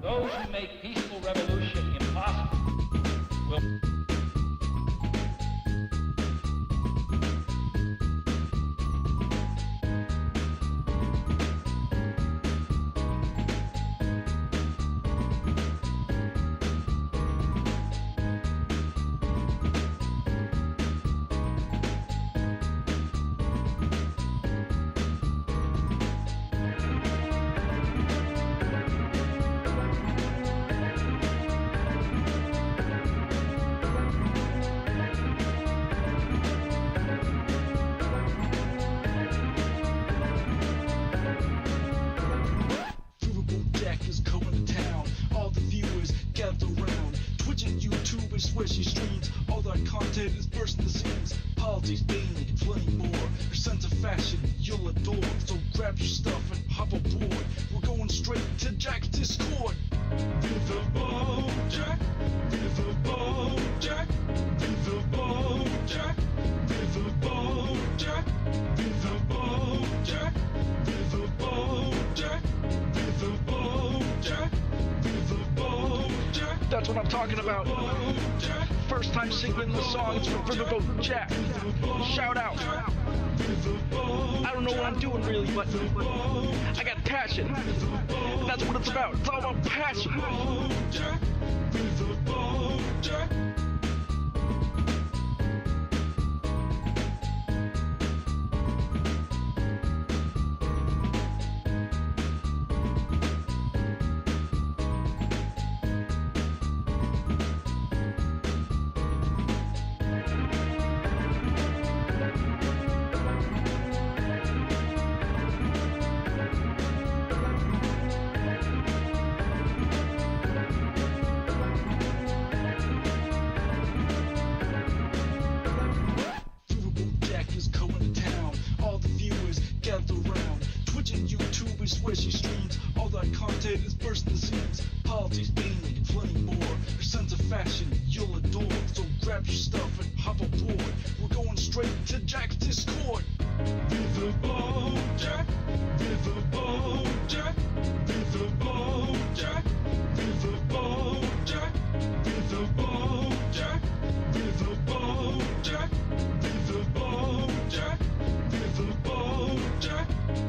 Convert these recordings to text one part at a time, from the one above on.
Those who make peaceful revolution impossible will... Swishy streams, all that content is bursting the seams. Politics, mainly, plenty more. Your sense of fashion, you'll adore. So grab your stuff and hop aboard. We're going straight to Jack's Discord. Viva Bojack, Viva Bojack, Viva Bojack, Viva Bojack, Viva Bojack, Viva Bojack, Viva Bojack, Viva Bojack. That's what I'm talking about. First time singing the songs from Riverboat Jack. Shout out. I don't know what I'm doing really, but I got passion. And that's what it's about. It's all about passion. Swishy streams, all that content is bursting the seams. Politics, mainly, plenty more. Your sense of fashion, you'll adore. So grab your stuff and hop aboard. We're going straight to Jack's Discord. Viva Bojack, Viva Bojack, Viva Bojack, Viva Bojack, Viva Bojack, Viva Bojack, Viva Bojack, Viva Bojack, Viva Bojack,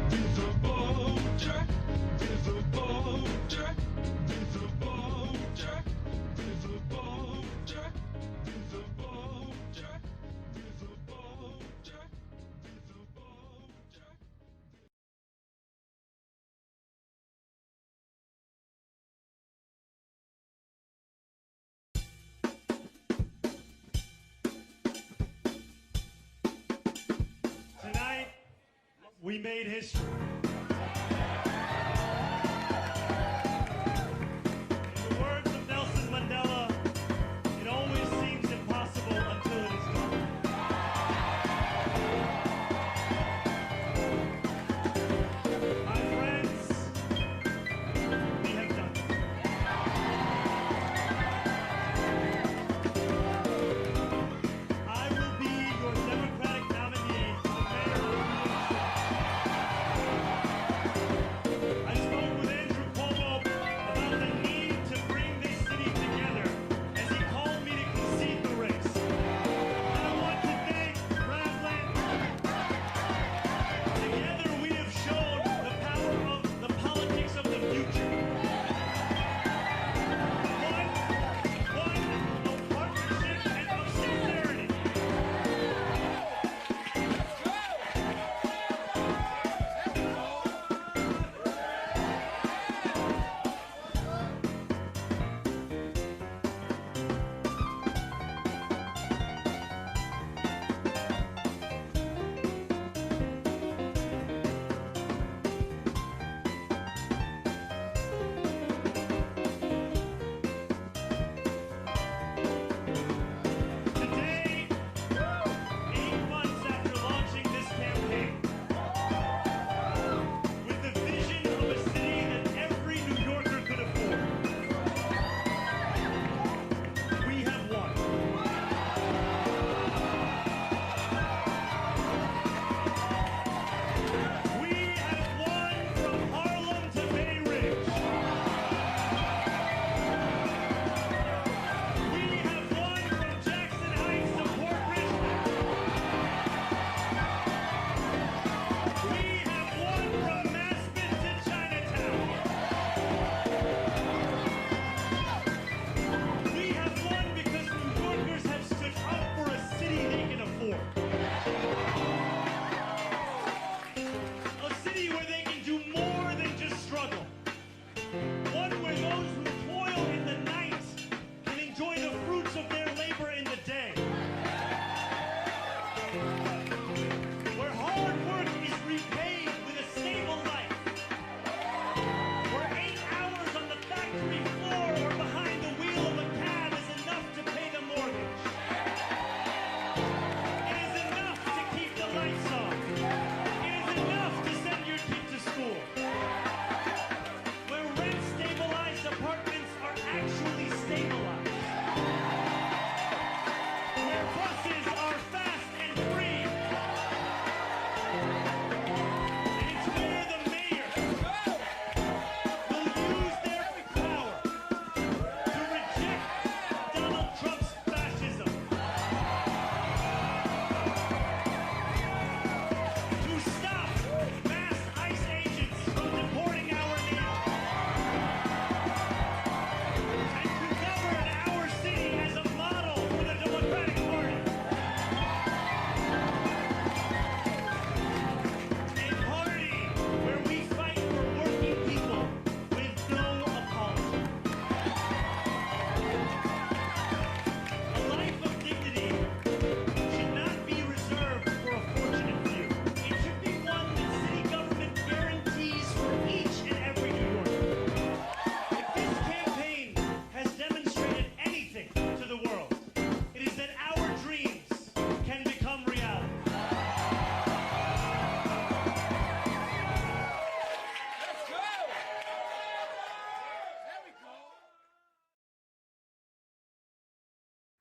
Viva Bojack, Viva Bojack, Viva Bojack, Viva Bojack, Viva Bojack, Viva Bojack. Tonight, we made history. In the words of Nelson Mandela, it always seems impossible until it is done. My friends, we have done it. I will be your Democratic nominee for the mayor of New York City.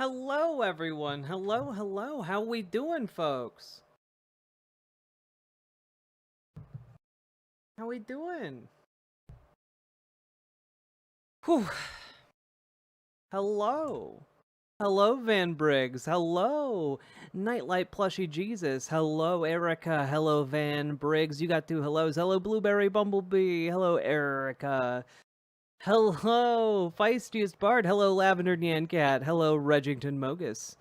Hello, everyone. Hello, hello. How we doing, folks? How we doing? Whew. Hello. Hello, Van Briggs. Hello, Nightlight Plushy Jesus. Hello, Erica. Hello, Van Briggs. You got two hellos. Hello, Blueberry Bumblebee. Hello, Erica. Hello, Feistiest Bard. Hello, Lavender Nyan Cat. Hello, Regington Mogus.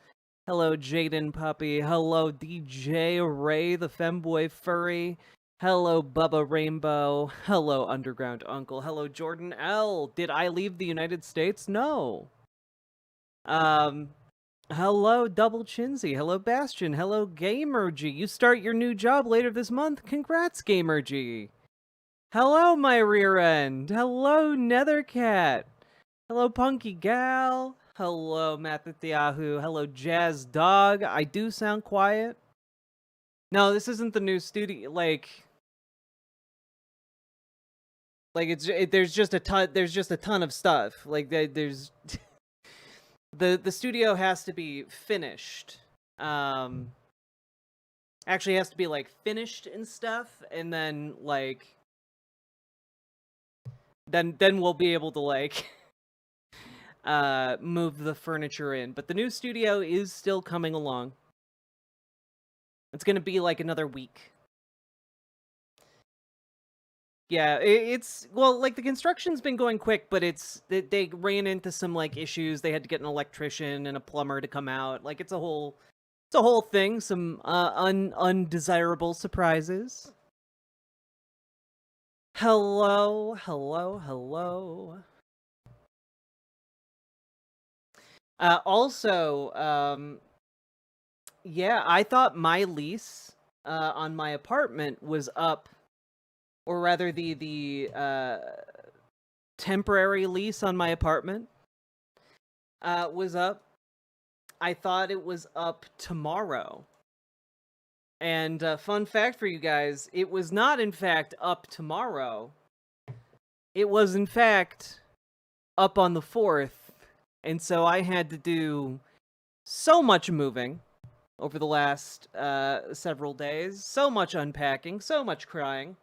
Hello, Jaden Puppy. Hello, DJ Ray, the Femboy Furry. Hello, Bubba Rainbow. Hello, Underground Uncle. Hello, Jordan L. Did I leave the United States? No. Hello, Double Chinsey. Hello, Bastion. Hello, Gamergy. You start your new job later this month. Congrats, Gamergy. Hello, my rear end. Hello, Nethercat. Hello, Punky Gal. Hello, Mathathiahu. Hello, Jazz Dog. I do sound quiet. No, this isn't the new studio. Like there's just a ton of stuff. Like there's the studio has to be finished. Actually has to be like finished and stuff, and then like then we'll be able to like move the furniture in. But the new studio is still coming along. It's gonna be like another week. Yeah, it's well, like the construction's been going quick, but they ran into some like issues. They had to get an electrician and a plumber to come out. Like it's a whole thing. Some undesirable surprises. Hello, hello, hello. Also, yeah, I thought my lease on my apartment was up, or rather the temporary lease on my apartment was up. I thought it was up tomorrow. And fun fact for you guys, it was not in fact up tomorrow. It was in fact up on the 4th. And so I had to do so much moving over the last several days. So much unpacking, so much crying.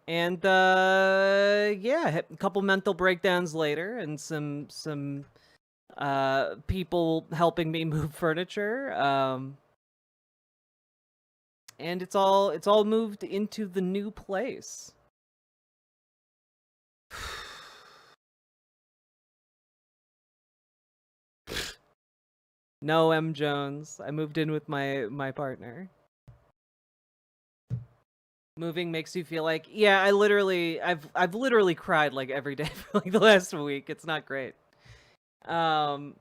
And yeah, a couple mental breakdowns later, and some people helping me move furniture. And it's all moved into the new place. No, M. Jones. I moved in with my partner. Moving makes you feel like, yeah, I've literally cried like every day for like the last week. It's not great. Oh,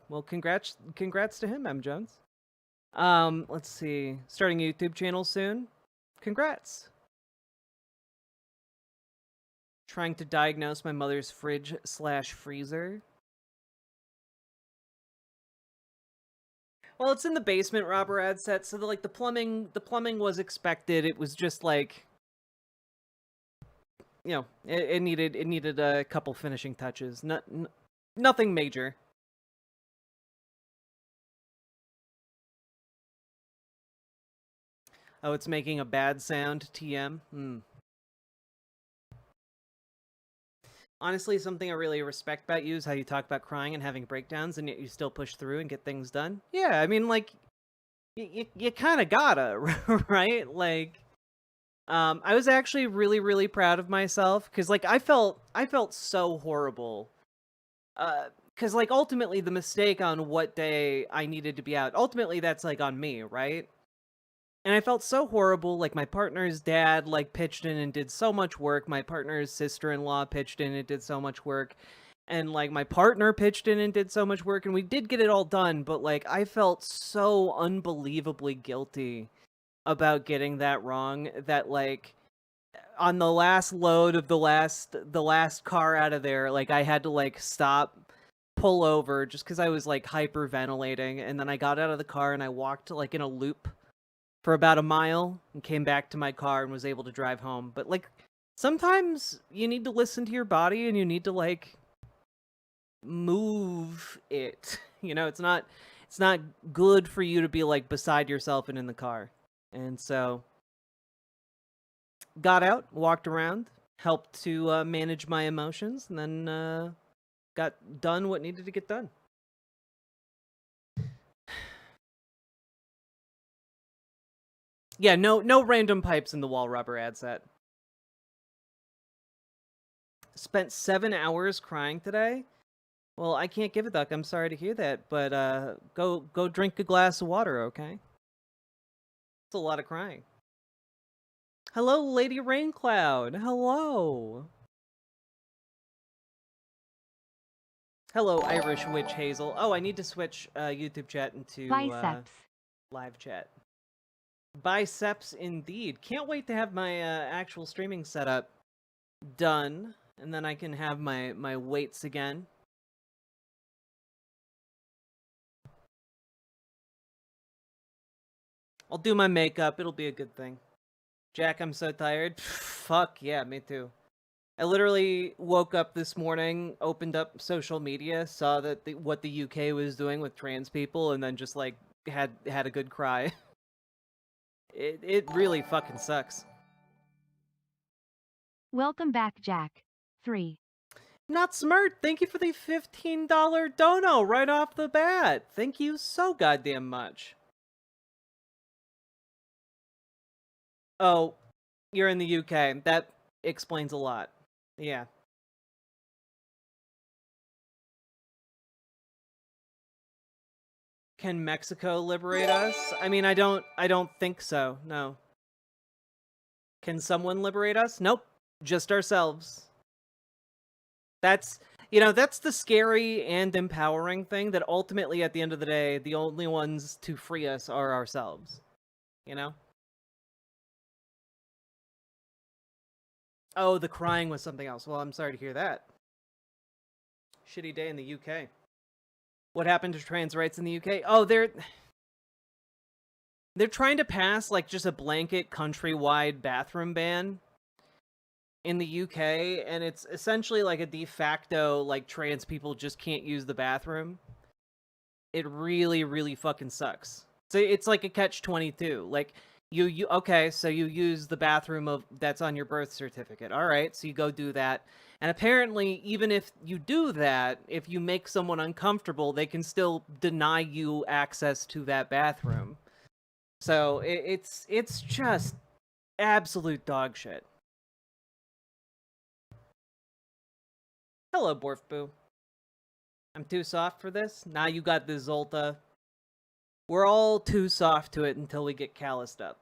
well, congrats to him, M. Jones. Let's see. Starting a YouTube channel soon. Congrats. Trying to diagnose my mother's fridge/freezer. Well, it's in the basement, Robert had said, so the plumbing was expected. It was just like, you know, it needed a couple finishing touches. Nothing major. Oh, it's making a bad sound, TM. Honestly, something I really respect about you is how you talk about crying and having breakdowns, and yet you still push through and get things done. Yeah, I mean, like, you kind of gotta, right? Like, I was actually really, really proud of myself, because, like, I felt so horrible. Because, like, ultimately, the mistake on what day I needed to be out, ultimately, that's, like, on me, right? And I felt so horrible. Like, my partner's dad, like, pitched in and did so much work. My partner's sister-in-law pitched in and did so much work. And, like, my partner pitched in and did so much work. And we did get it all done. But, like, I felt so unbelievably guilty about getting that wrong that, like, on the last load of the last car out of there, like, I had to, like, stop, pull over just because I was like hyperventilating, and then I got out of the car and I walked like in a loop for about a mile and came back to my car and was able to drive home. But like sometimes you need to listen to your body and you need to like move it. It's not good for you to be like beside yourself and in the car. And so got out, walked around, helped to manage my emotions, and then got done what needed to get done. Yeah, no random pipes in the wall rubber ad set. Spent 7 hours crying today. Well, I can't give a duck. I'm sorry to hear that, but go drink a glass of water, okay? It's a lot of crying. Hello, Lady Raincloud. Hello. Hello, Irish Witch Hazel. Oh, I need to switch YouTube chat into Biceps. Live chat. Biceps indeed. Can't wait to have my actual streaming setup done, and then I can have my weights again. I'll do my makeup. It'll be a good thing. Jack, I'm so tired. Fuck yeah, me too. I literally woke up this morning, opened up social media, saw that what the UK was doing with trans people, and then just like had a good cry. It really fucking sucks. Welcome back, Jack. 3. Not smart. Thank you for the $15 dono right off the bat. Thank you so goddamn much. Oh, you're in the UK. That explains a lot. Yeah. Can Mexico liberate us? I mean, I don't think so. No. Can someone liberate us? Nope. Just ourselves. That's the scary and empowering thing, that ultimately at the end of the day, the only ones to free us are ourselves. Oh, the crying was something else. Well, I'm sorry to hear that. Shitty day in the UK. What happened to trans rights in the UK? Oh, they're trying to pass like just a blanket countrywide bathroom ban in the UK, and it's essentially like a de facto like trans people just can't use the bathroom. It really, really fucking sucks. So it's like a catch-22. Like you okay, so you use the bathroom that's on your birth certificate. All right, so you go do that. And apparently, even if you do that, if you make someone uncomfortable, they can still deny you access to that bathroom. So it's just absolute dog shit. Hello, Borfboo. I'm too soft for this? Nah, you got the Zolta. We're all too soft to it until we get calloused up.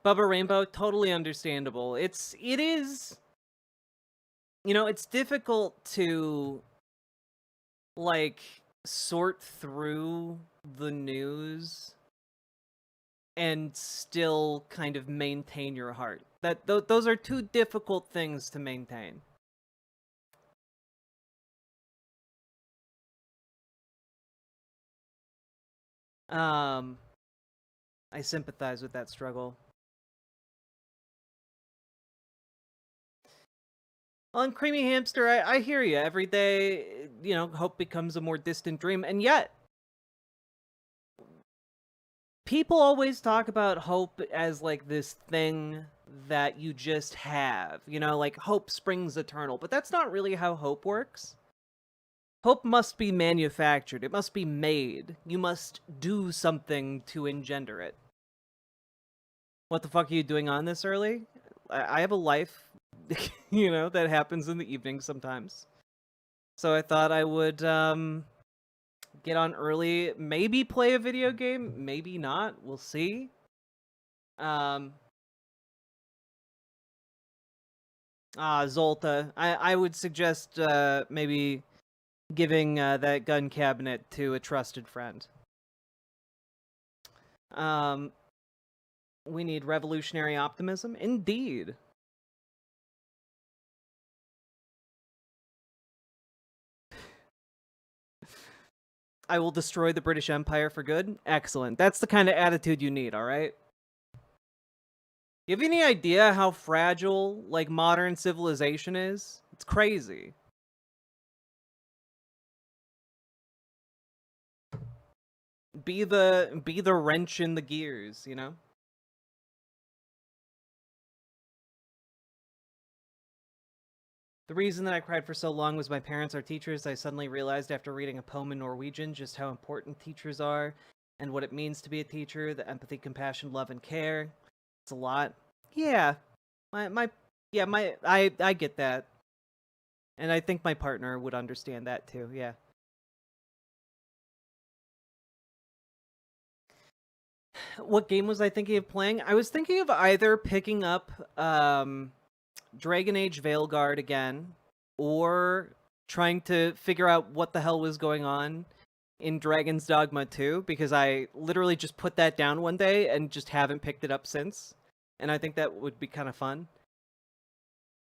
Bubba Rainbow, totally understandable. It is, it's difficult to like sort through the news and still kind of maintain your heart. Those are two difficult things to maintain. I sympathize with that struggle. Well, and Creamy Hamster, I hear you. Every day, hope becomes a more distant dream. And yet, people always talk about hope as like this thing that you just have. Like hope springs eternal. But that's not really how hope works. Hope must be manufactured. It must be made. You must do something to engender it. What the fuck are you doing on this early? I have a life, that happens in the evening sometimes. So I thought I would get on early, maybe play a video game, maybe not. We'll see. Zolta. I would suggest maybe giving that gun cabinet to a trusted friend. We need revolutionary optimism. Indeed. I will destroy the British Empire for good. Excellent. That's the kind of attitude you need, all right? You have any idea how fragile, like, modern civilization is? It's crazy. Be the wrench in the gears, you know? The reason that I cried for so long was my parents are teachers. I suddenly realized after reading a poem in Norwegian just how important teachers are and what it means to be a teacher, the empathy, compassion, love, and care. It's a lot. Yeah. I get that. And I think my partner would understand that too, yeah. What game was I thinking of playing? I was thinking of either picking up Dragon Age Veilguard again, or trying to figure out what the hell was going on in Dragon's Dogma 2, because I literally just put that down one day and just haven't picked it up since. And I think that would be kind of fun.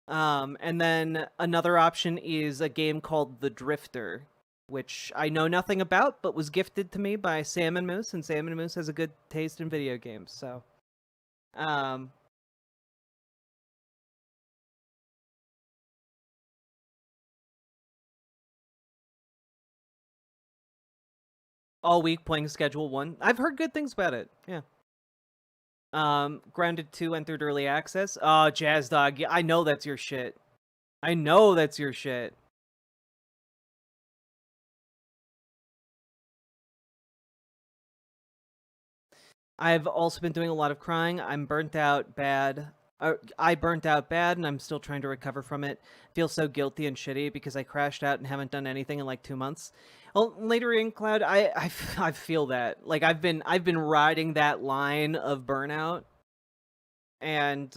And then another option is a game called The Drifter, which I know nothing about, but was gifted to me by Sam and Moose, and Sam and Moose has a good taste in video games, so... all week playing Schedule 1. I've heard good things about it, yeah. Grounded 2 entered early access. Oh, Jazz Dog, yeah, I know that's your shit. I know that's your shit. I've also been doing a lot of crying. I'm burnt out bad. I burnt out bad, and I'm still trying to recover from it. Feel so guilty and shitty because I crashed out and haven't done anything in like 2 months. Well, later in Cloud, I feel that. Like I've been riding that line of burnout, and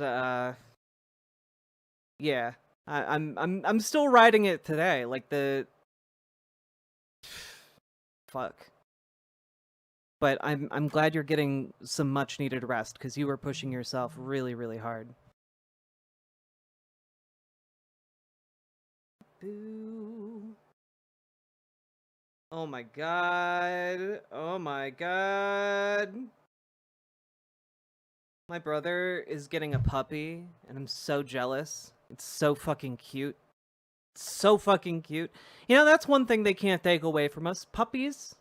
yeah, I'm still riding it today. Like the fuck. But I'm glad you're getting some much needed rest because you were pushing yourself really, really hard. Boo. Oh my god. Oh my god. My brother is getting a puppy and I'm so jealous. It's so fucking cute. It's so fucking cute. You know, that's one thing they can't take away from us. Puppies,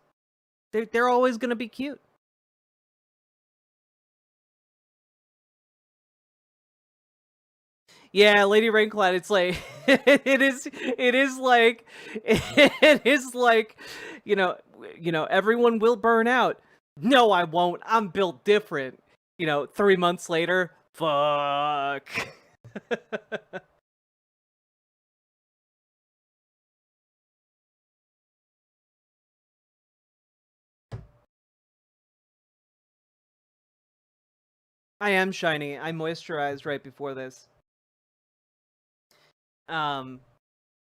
they're always gonna be cute. Yeah, Lady Raincloud, it's like it is like you know everyone will burn out. No, I won't. I'm built different. 3 months later, fuck. I am shiny. I moisturized right before this.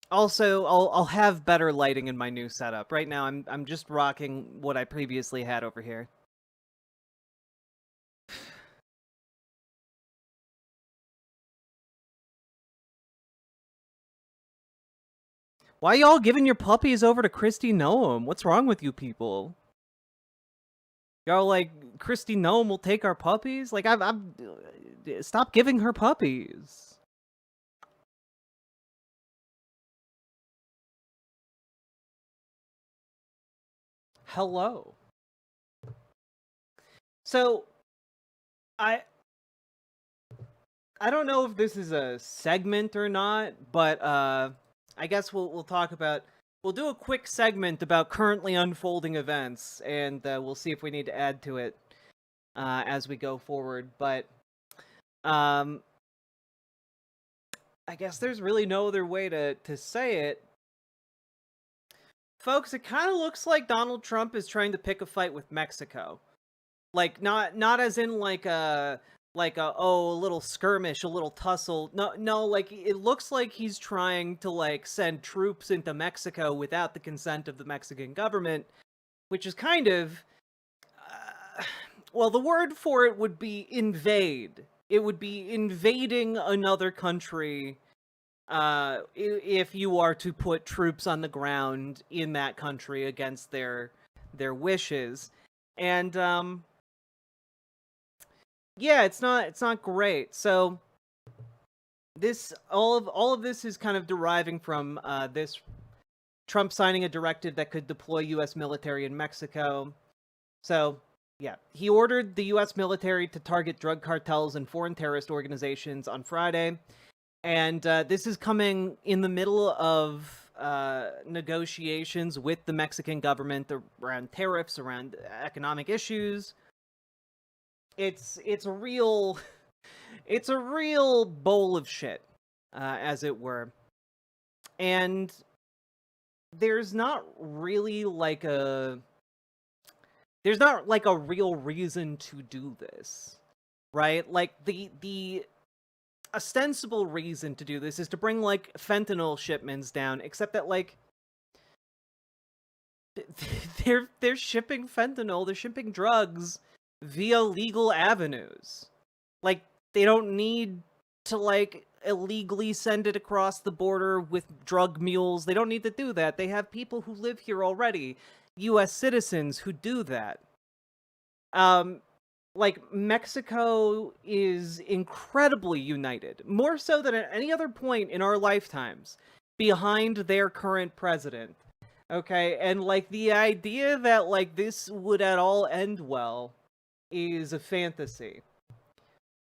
Also, I'll have better lighting in my new setup. Right now, I'm just rocking what I previously had over here. Why y'all giving your puppies over to Christy Noam? What's wrong with you people? Y'all like Christy Noam will take our puppies? Like I'm stop giving her puppies. Hello. So I don't know if this is a segment or not, but I guess we'll talk about. We'll do a quick segment about currently unfolding events, and we'll see if we need to add to it as we go forward. But I guess there's really no other way to say it. Folks, it kind of looks like Donald Trump is trying to pick a fight with Mexico. Like not as in like a little skirmish, a little tussle. No, like it looks like he's trying to like send troops into Mexico without the consent of the Mexican government, which is kind of well, the word for it would be invade. It would be invading another country if you are to put troops on the ground in that country against their wishes. And yeah, it's not great. So this all of this is kind of deriving from this Trump signing a directive that could deploy US military in Mexico. So, yeah, he ordered the US military to target drug cartels and foreign terrorist organizations on Friday. And this is coming in the middle of negotiations with the Mexican government around tariffs, around economic issues. It's a real bowl of shit, as it were. And there's not really like a real reason to do this, right? Like the ostensible reason to do this is to bring like fentanyl shipments down, except that like they're shipping fentanyl, they're shipping drugs via legal avenues. Like they don't need to like illegally send it across the border with drug mules. They don't need to do that. They have people who live here already, US citizens who do that. Like Mexico is incredibly united, more so than at any other point in our lifetimes, behind their current president. Okay, and like the idea that like this would at all end well is a fantasy.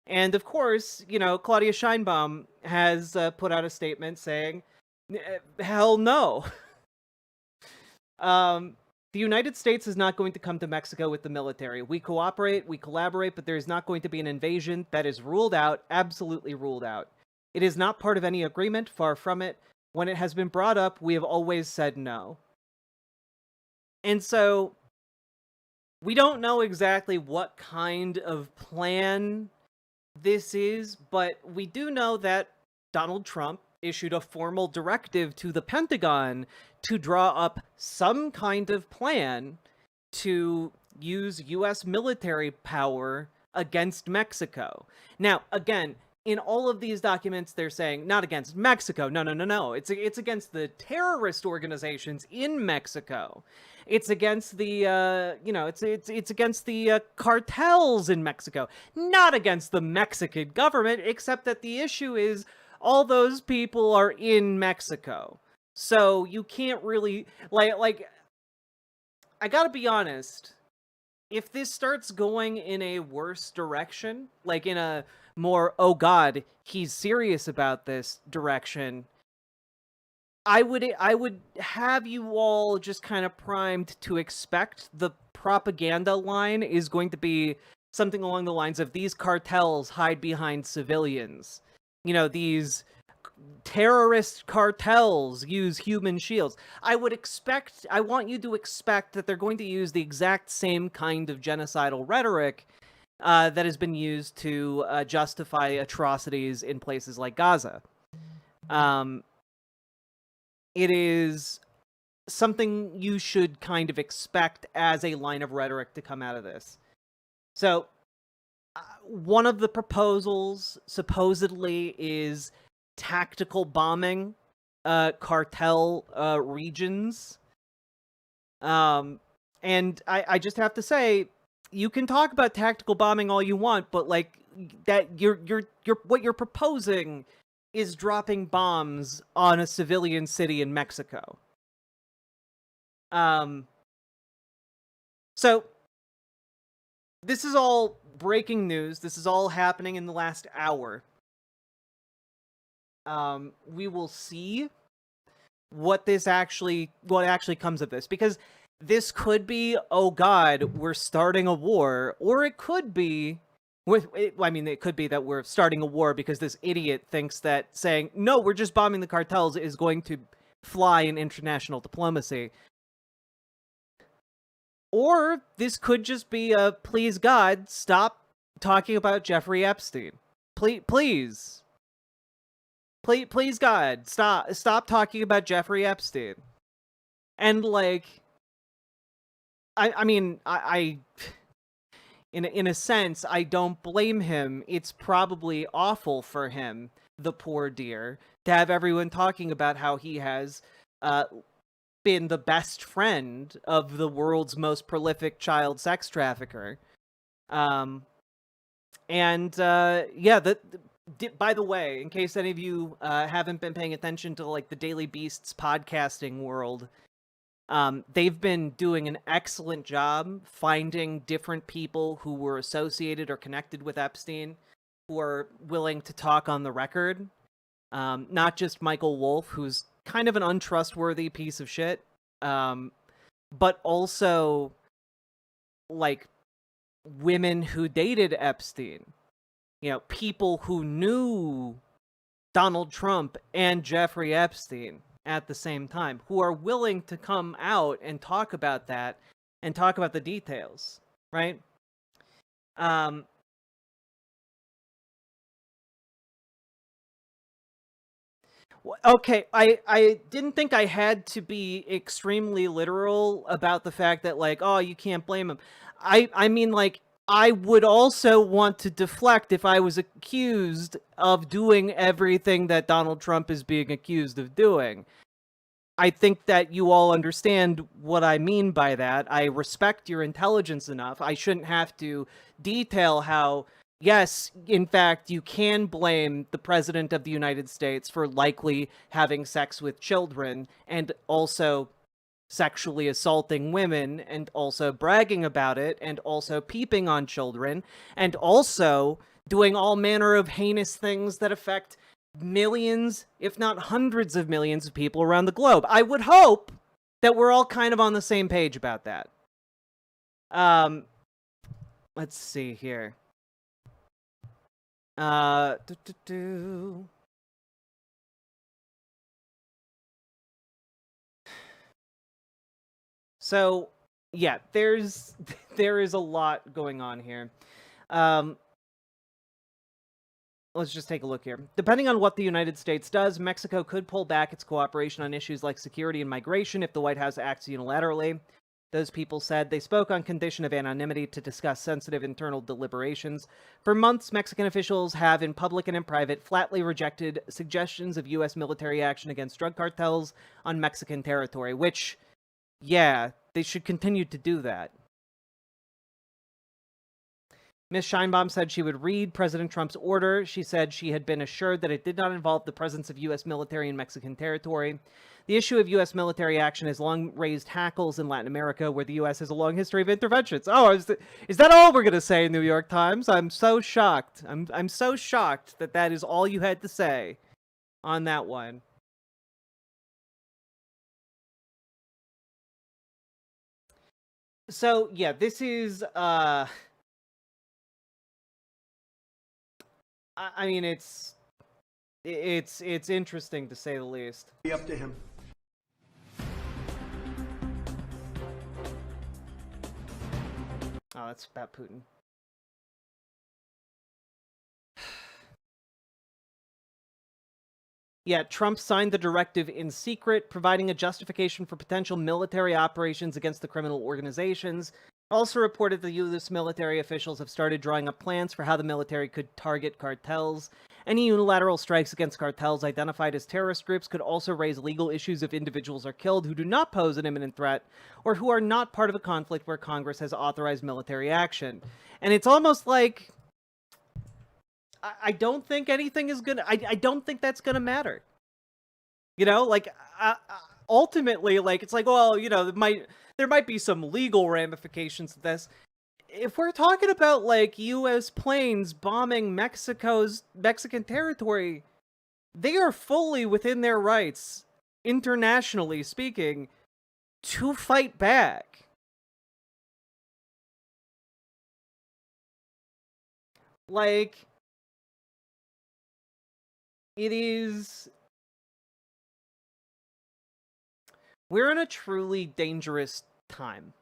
And of course, you know, Claudia Sheinbaum has put out a statement saying, hell no. The United States is not going to come to Mexico with the military. We cooperate, we collaborate, but there is not going to be an invasion. That is ruled out, absolutely ruled out. It is not part of any agreement, far from it. When it has been brought up, we have always said no. And so, we don't know exactly what kind of plan this is, but we do know that Donald Trump issued a formal directive to the Pentagon to draw up some kind of plan to use US military power against Mexico. Now, again, in all of these documents, they're saying not against Mexico. No. It's against the terrorist organizations in Mexico. It's against the it's against the cartels in Mexico, not against the Mexican government. Except that the issue is all those people are in Mexico, so you can't really like. I gotta be honest. If this starts going in a worse direction, like in a more, oh god, he's serious about this direction, I would have you all just kind of primed to expect the propaganda line is going to be something along the lines of these cartels hide behind civilians. You know, these terrorist cartels use human shields. I want you to expect that they're going to use the exact same kind of genocidal rhetoric that has been used to justify atrocities in places like Gaza. It is something you should kind of expect as a line of rhetoric to come out of this. So, one of the proposals supposedly is tactical bombing cartel regions. And I just have to say, you can talk about tactical bombing all you want, but like that you're what you're proposing is dropping bombs on a civilian city in Mexico. So this is all breaking news. This is all happening in the last hour. We will see what actually comes of this, because this could be, oh god, we're starting a war, or it could be it could be that we're starting a war because this idiot thinks that saying, no, we're just bombing the cartels is going to fly in international diplomacy. Or this could just be a, please God, stop talking about Jeffrey Epstein. Please God, stop talking about Jeffrey Epstein. And like, I in a sense, I don't blame him. It's probably awful for him, the poor dear, to have everyone talking about how he has been the best friend of the world's most prolific child sex trafficker. By the way, in case any of you haven't been paying attention to like the Daily Beast's podcasting world, they've been doing an excellent job finding different people who were associated or connected with Epstein who are willing to talk on the record. Not just Michael Wolff, who's kind of an untrustworthy piece of shit, but also like women who dated Epstein. You know, people who knew Donald Trump and Jeffrey Epstein at the same time, who are willing to come out and talk about that and talk about the details, right? Okay, I didn't think I had to be extremely literal about the fact that, like, oh, you can't blame him. I mean, like, I would also want to deflect if I was accused of doing everything that Donald Trump is being accused of doing. I think that you all understand what I mean by that. I respect your intelligence enough. I shouldn't have to detail how, yes, in fact, you can blame the President of the United States for likely having sex with children and also sexually assaulting women and also bragging about it and also peeping on children and also doing all manner of heinous things that affect millions, if not hundreds of millions of people around the globe. I would hope that we're all kind of on the same page about that. Let's see here. So, yeah, there is a lot going on here. Let's just take a look here. Depending on what the United States does, Mexico could pull back its cooperation on issues like security and migration if the White House acts unilaterally. Those people said they spoke on condition of anonymity to discuss sensitive internal deliberations. For months, Mexican officials have, in public and in private, flatly rejected suggestions of U.S. military action against drug cartels on Mexican territory, which, yeah, they should continue to do that. Ms. Scheinbaum said she would read President Trump's order. She said she had been assured that it did not involve the presence of U.S. military in Mexican territory. The issue of U.S. military action has long raised hackles in Latin America, where the U.S. has a long history of interventions. Oh, is that all we're going to say, New York Times? I'm so shocked. I'm so shocked that that is all you had to say on that one. So, yeah, this is, I mean, it's interesting to say the least. Be up to him. Oh, that's about Putin. Yeah, Trump signed the directive in secret, providing a justification for potential military operations against the criminal organizations. Also reported the U.S. military officials have started drawing up plans for how the military could target cartels. Any unilateral strikes against cartels identified as terrorist groups could also raise legal issues if individuals are killed who do not pose an imminent threat or who are not part of a conflict where Congress has authorized military action. And it's almost like, I don't think anything is gonna, I don't think that's gonna matter. You know, like, ultimately, like, it's like, well, you know, there might be some legal ramifications to this. If we're talking about, like, U.S. planes bombing Mexican territory, they are fully within their rights, internationally speaking, to fight back. Like, it is... We're in a truly dangerous time.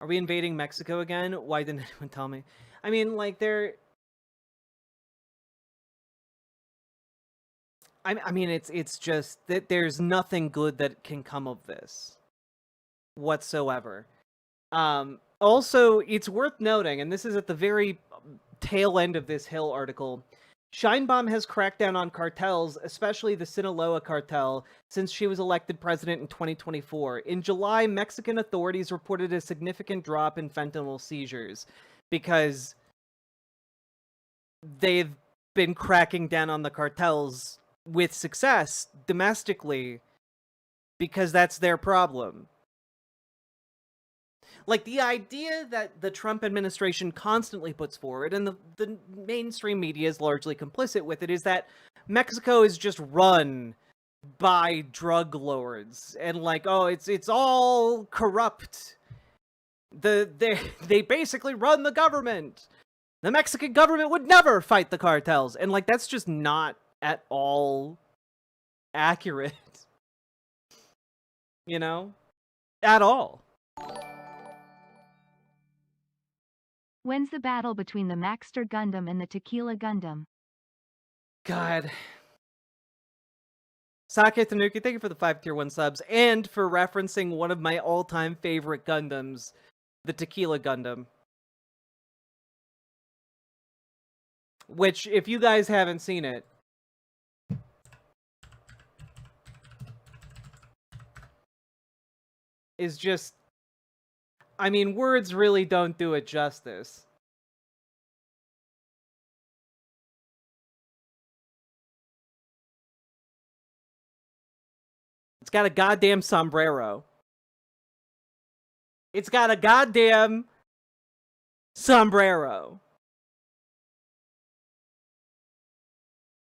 Are we invading Mexico again? Why didn't anyone tell me? I mean, like, I mean, it's just that there's nothing good that can come of this whatsoever. Also, it's worth noting, and this is at the very tail end of this Hill article, Sheinbaum has cracked down on cartels, especially the Sinaloa cartel, since she was elected president in 2024. In July, Mexican authorities reported a significant drop in fentanyl seizures because they've been cracking down on the cartels with success domestically because that's their problem. Like, the idea that the Trump administration constantly puts forward, and the mainstream media is largely complicit with it, is that Mexico is just run by drug lords, and like, oh, it's all corrupt. They basically run the government. The Mexican government would never fight the cartels, and like, that's just not at all accurate. You know? At all. When's the battle between the Maxter Gundam and the Tequila Gundam? God. Sake Tanuki, thank you for the 5 tier 1 subs, and for referencing one of my all-time favorite Gundams, the Tequila Gundam. Which, if you guys haven't seen it, is just... I mean, words really don't do it justice. It's got a goddamn sombrero. It's got a goddamn sombrero.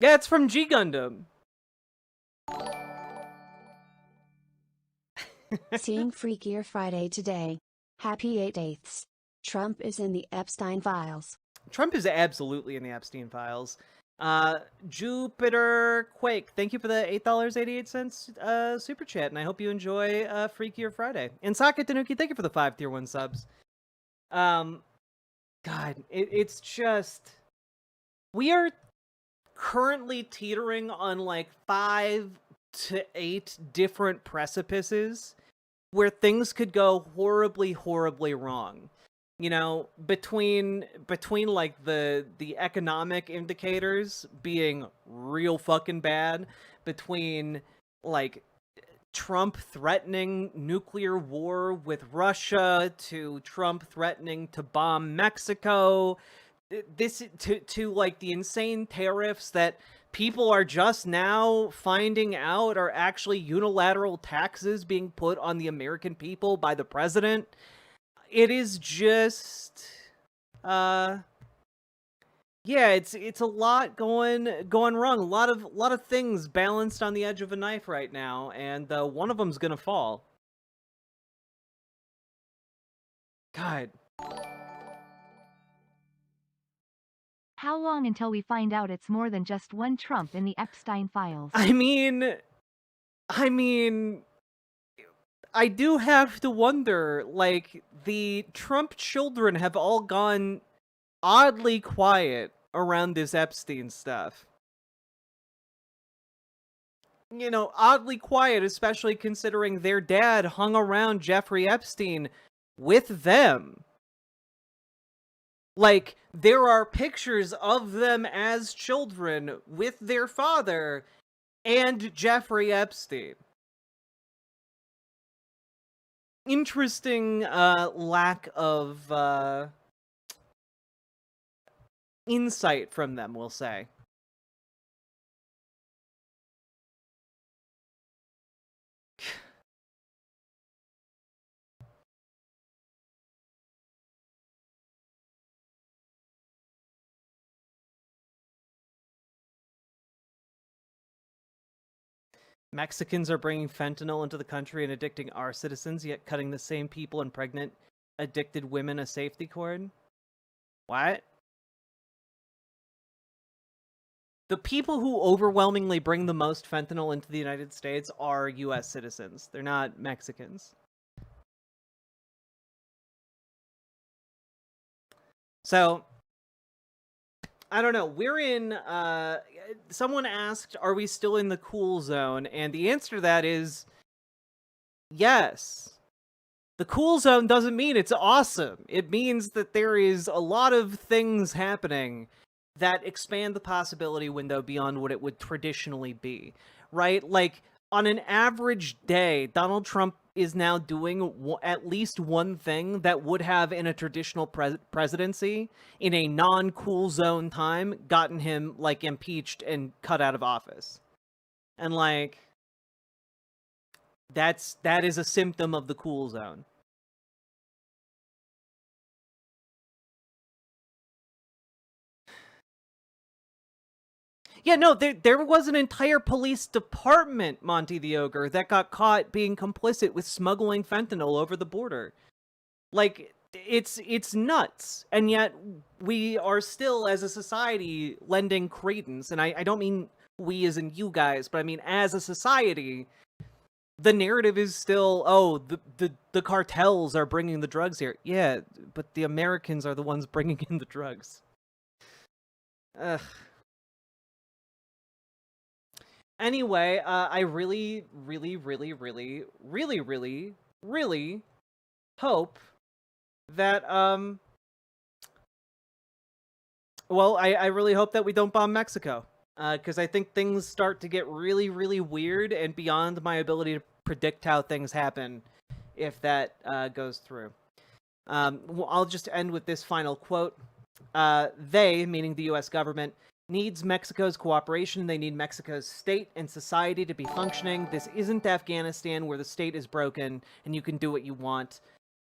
Yeah, it's from G Gundam. Seeing Freakier Friday today. Happy 8/8ths. Trump is in the Epstein files. Trump is absolutely in the Epstein files. Jupiter Quake, thank you for the $8.88 super chat, and I hope you enjoy Freakier Friday. And Sake Tanuki, thank you for the 5 tier 1 subs. God, it's just... We are currently teetering on like 5 to 8 different precipices where things could go horribly, horribly wrong. You know, between like the economic indicators being real fucking bad, between like Trump threatening nuclear war with Russia, to Trump threatening to bomb Mexico, this to like the insane tariffs that people are just now finding out are actually unilateral taxes being put on the American people by the president. It is just, yeah, it's a lot going wrong. A lot of things balanced on the edge of a knife right now, and one of them's gonna fall. God. How long until we find out it's more than just one Trump in the Epstein files? I mean, I do have to wonder, like, the Trump children have all gone oddly quiet around this Epstein stuff. You know, oddly quiet, especially considering their dad hung around Jeffrey Epstein with them. Like, there are pictures of them as children with their father and Jeffrey Epstein. Interesting lack of insight from them, we'll say. Mexicans are bringing fentanyl into the country and addicting our citizens, yet cutting the same people and pregnant, addicted women a safety cord? What? The people who overwhelmingly bring the most fentanyl into the United States are U.S. citizens. They're not Mexicans. So, I don't know. We're in, someone asked, are we still in the cool zone? And the answer to that is yes. The cool zone doesn't mean it's awesome. It means that there is a lot of things happening that expand the possibility window beyond what it would traditionally be, right? Like, on an average day, Donald Trump is now doing at least one thing that would have, in a traditional presidency, in a non-cool zone time, gotten him, like, impeached and cut out of office. And, like, that is a symptom of the cool zone. Yeah, no, there was an entire police department, Monty the Ogre, that got caught being complicit with smuggling fentanyl over the border. Like, it's nuts. And yet, we are still, as a society, lending credence. And I don't mean we as in you guys, but I mean as a society, the narrative is still, oh, the cartels are bringing the drugs here. Yeah, but the Americans are the ones bringing in the drugs. Ugh. Anyway, I really, really, really, really, really, really, really hope that, well, I really hope that we don't bomb Mexico. Because I think things start to get really, really weird and beyond my ability to predict how things happen if that goes through. I'll just end with this final quote. They, meaning the U.S. government, needs Mexico's cooperation. They need Mexico's state and society to be functioning. This isn't Afghanistan where the state is broken and you can do what you want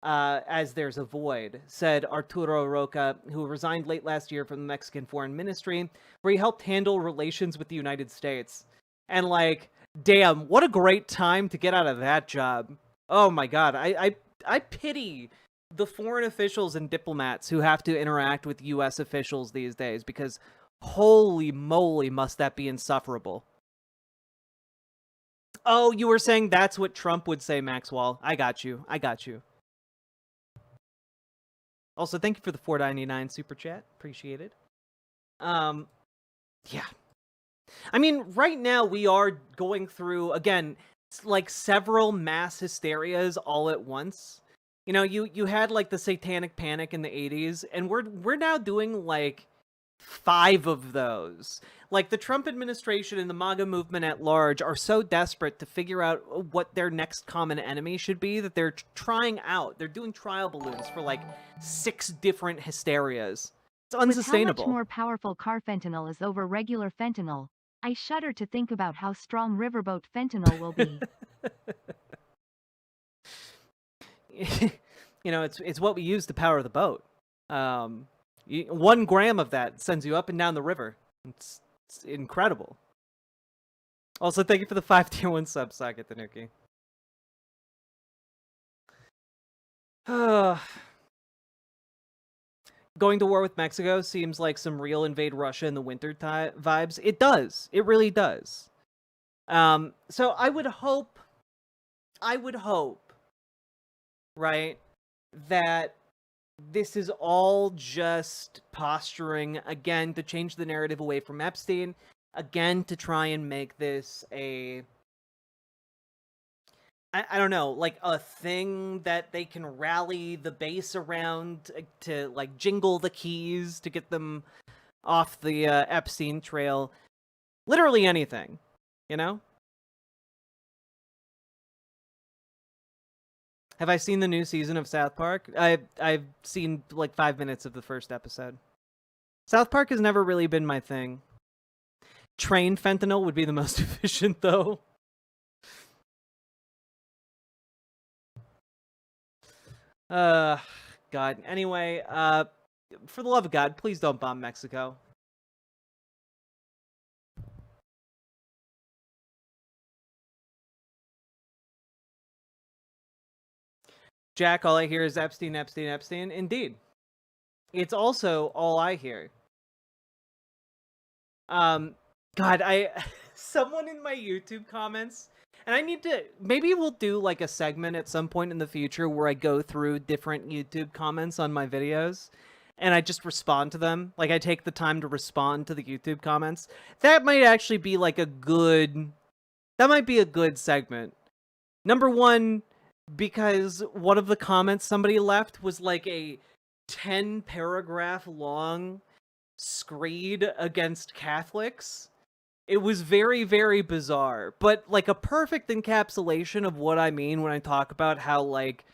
as there's a void, said Arturo Roca, who resigned late last year from the Mexican Foreign Ministry, where he helped handle relations with the United States. And, like, damn, what a great time to get out of that job. Oh my god, I pity the foreign officials and diplomats who have to interact with U.S. officials these days, because holy moly, must that be insufferable. Oh, you were saying that's what Trump would say, Maxwell. I got you. Also, thank you for the $4.99 super chat. Appreciate it. Yeah. I mean, right now we are going through, again, like several mass hysterias all at once. You know, you had like the satanic panic in the 80s, and we're now doing like 5 of those. Like, the Trump administration and the MAGA movement at large are so desperate to figure out what their next common enemy should be that they're trying out. They're doing trial balloons for like 6 different hysterias. It's unsustainable. With how much more powerful carfentanil is over regular fentanyl, I shudder to think about how strong riverboat fentanyl will be. You know, it's what we use to power the boat. 1 gram of that sends you up and down the river. It's incredible. Also, thank you for the 5 tier 1 sub, Socket Tanuki. Going to war with Mexico seems like some real invade Russia in the winter vibes. It does. It really does. So I would hope, right, that this is all just posturing, again, to change the narrative away from Epstein, again, to try and make this a, I don't know, like a thing that they can rally the base around to, like, jingle the keys to get them off the Epstein trail. Literally anything, you know? Have I seen the new season of South Park? I've seen like 5 minutes of the first episode. South Park has never really been my thing. Train fentanyl would be the most efficient, though. God. Anyway, for the love of God, please don't bomb Mexico. Jack, all I hear is Epstein, Epstein, Epstein. Indeed. It's also all I hear. God, someone in my YouTube comments, and I need to, maybe we'll do like a segment at some point in the future where I go through different YouTube comments on my videos, and I just respond to them. Like, I take the time to respond to the YouTube comments. That might actually be like a good segment. Number one, because one of the comments somebody left was like a 10 paragraph long screed against Catholics. It was very, very bizarre, but like a perfect encapsulation of what I mean when I talk about how like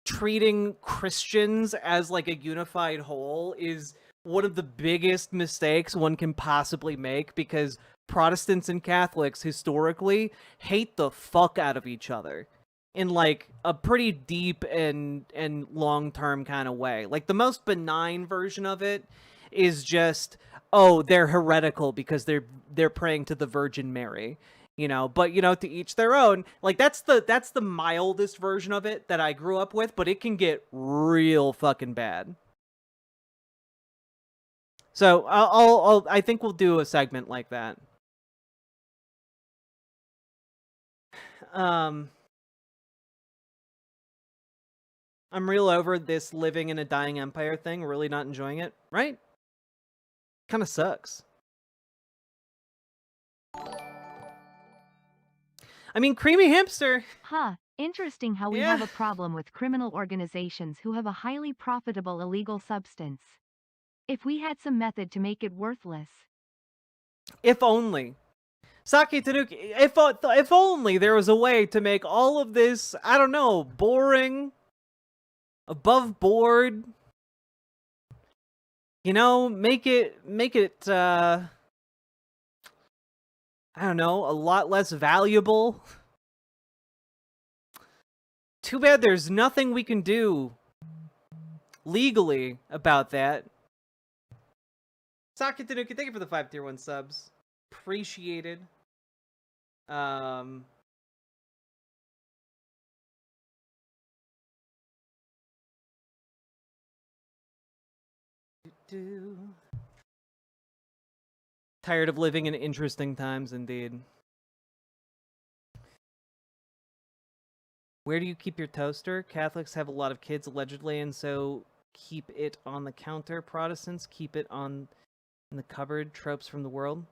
treating Christians as like a unified whole is one of the biggest mistakes one can possibly make, because Protestants and Catholics historically hate the fuck out of each other in like a pretty deep and long-term kind of way. Like the most benign version of it is just, oh, they're heretical because they're praying to the Virgin Mary, you know. But you know, to each their own. Like that's the mildest version of it that I grew up with, but it can get real fucking bad. So I think we'll do a segment like that. I'm real over this living in a dying empire thing. Really not enjoying it, right? Kind of sucks. I mean, Creamy Hamster. Huh, interesting how we Yeah. have a problem with criminal organizations who have a highly profitable illegal substance. If we had some method to make it worthless. If only. Saki Tanuki, if only there was a way to make all of this, I don't know, boring, above board. You know, make it I don't know, a lot less valuable. Too bad there's nothing we can do legally about that. Saki Tanuki, thank you for the 5 tier 1 subs. Appreciated. Tired of living in interesting times, indeed. Where do you keep your toaster? Catholics have a lot of kids, allegedly, and so keep it on the counter. Protestants keep it in the cupboard. Tropes from the world.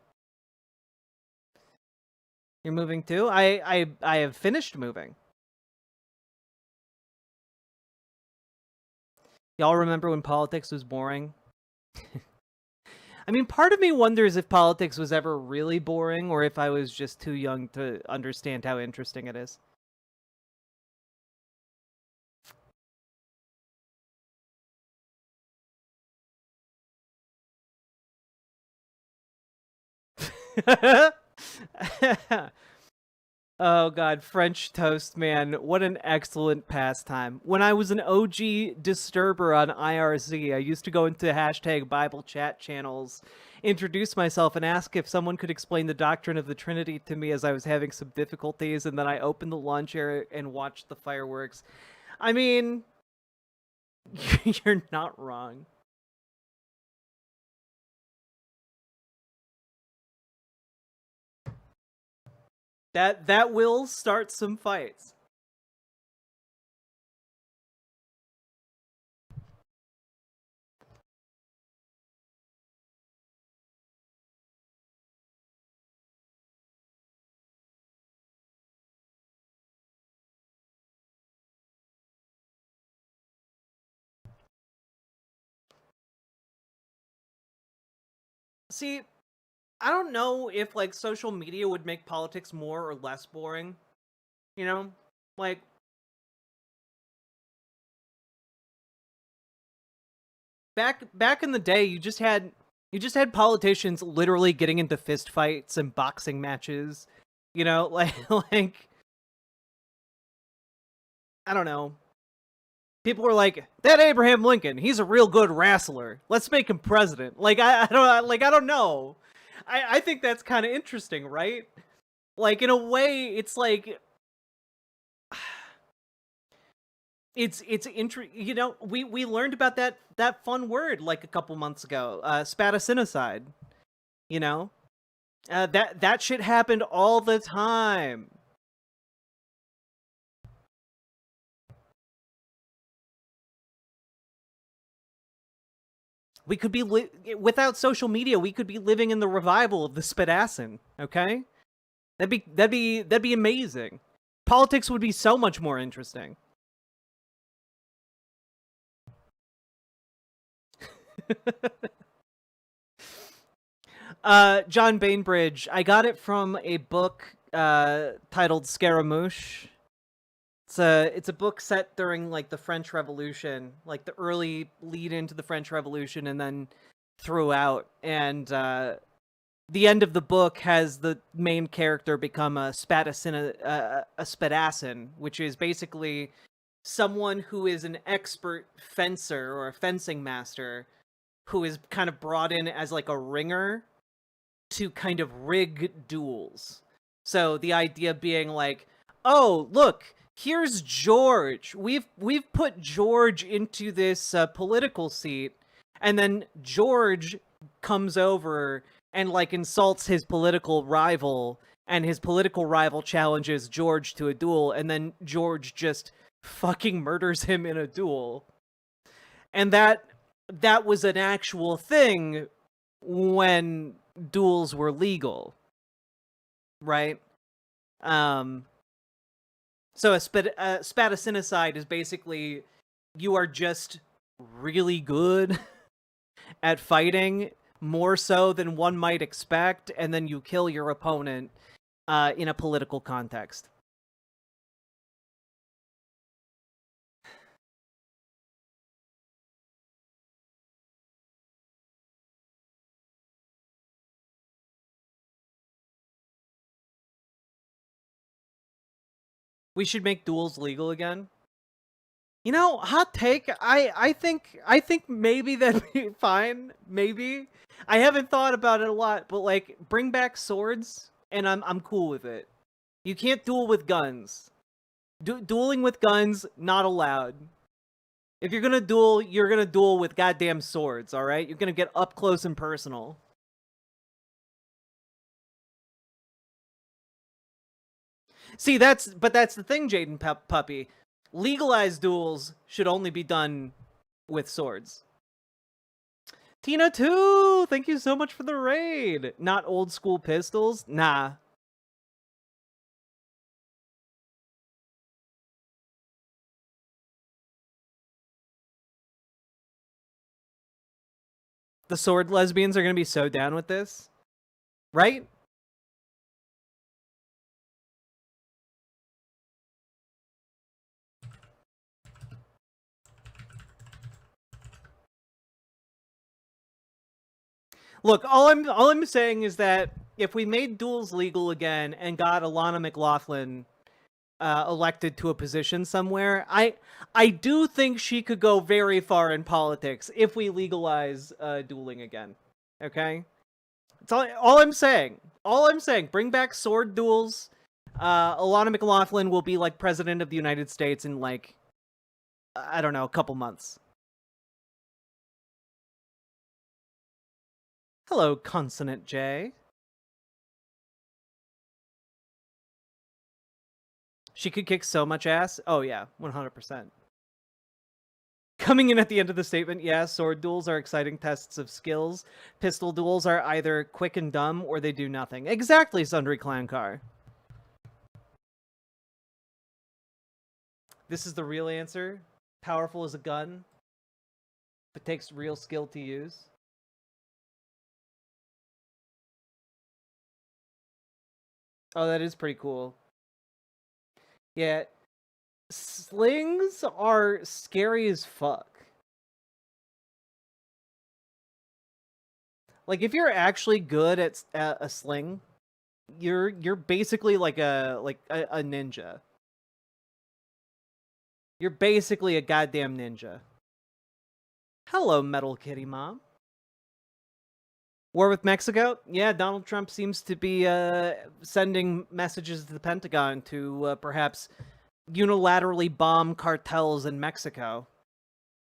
You're moving too? I have finished moving. Y'all remember when politics was boring? I mean, part of me wonders if politics was ever really boring, or if I was just too young to understand how interesting it is. Oh god, French toast, man. What an excellent pastime. When I was an OG disturber on IRC, I used to go into hashtag Bible chat channels, introduce myself, and ask if someone could explain the doctrine of the Trinity to me as I was having some difficulties, and then I opened the lawn chair and watched the fireworks. I mean, you're not wrong. That will start some fights. See, I don't know if like social media would make politics more or less boring. You know? Like back in the day, you just had politicians literally getting into fist fights and boxing matches. You know, like I don't know. People were like, that Abraham Lincoln, he's a real good wrestler. Let's make him president. Like I don't know. I think that's kind of interesting, right? Like in a way, it's like it's you know, we learned about that fun word like a couple months ago, spadacinocide. You know, that shit happened all the time. We could be without social media. We could be living in the revival of the spadassin. Okay, that'd be amazing. Politics would be so much more interesting. John Bainbridge, I got it from a book titled Scaramouche. It's a book set during like the French Revolution, like the early lead into the French Revolution, and then throughout. And the end of the book has the main character become a spadassin, which is basically someone who is an expert fencer or a fencing master who is kind of brought in as like a ringer to kind of rig duels. So the idea being like, oh, look, here's George. We've put George into this political seat, and then George comes over and like insults his political rival, and his political rival challenges George to a duel, and then George just fucking murders him in a duel. And that was an actual thing when duels were legal, right? So a spadassinnicide is basically you are just really good at fighting, more so than one might expect, and then you kill your opponent in a political context. We should make duels legal again. You know, hot take. I think maybe that'd be fine. Maybe. I haven't thought about it a lot, but like bring back swords, and I'm cool with it. You can't duel with guns. Dueling with guns not allowed. If you're gonna duel, you're gonna duel with goddamn swords. All right, you're gonna get up close and personal. See, that's the thing, Jaden Puppy. Legalized duels should only be done with swords. Tina 2, thank you so much for the raid. Not old school pistols? Nah. The sword lesbians are going to be so down with this. Right? Look, all I'm saying is that if we made duels legal again and got Alana McLaughlin elected to a position somewhere, I do think she could go very far in politics if we legalize dueling again. Okay, that's all I'm saying. All I'm saying, bring back sword duels. Alana McLaughlin will be like president of the United States in like, I don't know, a couple months. Hello, Consonant J. She could kick so much ass. Oh yeah, 100%. Coming in at the end of the statement, yeah, sword duels are exciting tests of skills. Pistol duels are either quick and dumb or they do nothing. Exactly, Sundry Clan Car. This is the real answer. Powerful as a gun, but takes real skill to use. Oh, that is pretty cool. Yeah, slings are scary as fuck. Like if you're actually good at a sling, you're basically like a ninja. You're basically a goddamn ninja. Hello, Metal Kitty Mom. War with Mexico? Yeah, Donald Trump seems to be sending messages to the Pentagon to perhaps unilaterally bomb cartels in Mexico.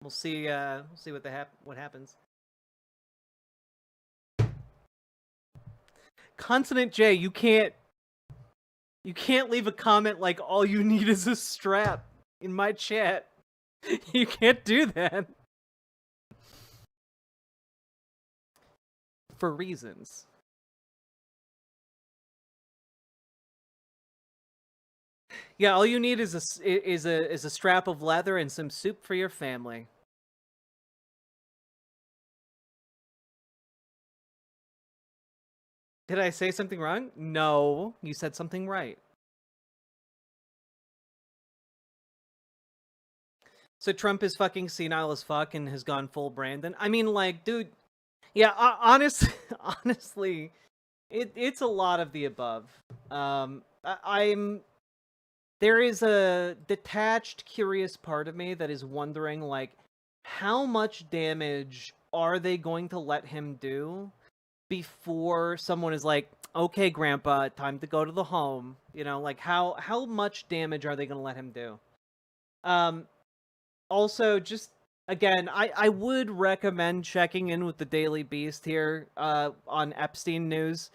We'll see. What happens. Consonant J, you can't leave a comment like all you need is a strap in my chat. You can't do that. For reasons. Yeah, all you need is a strap of leather and some soup for your family. Did I say something wrong? No, you said something right. So Trump is fucking senile as fuck and has gone full Brandon. I mean, like, dude, yeah, honestly, it's a lot of the above. I'm there is a detached, curious part of me that is wondering, like, how much damage are they going to let him do before someone is like, okay, Grandpa, time to go to the home. You know, like, how much damage are they going to let him do? Also, just again, I would recommend checking in with the Daily Beast here on Epstein news,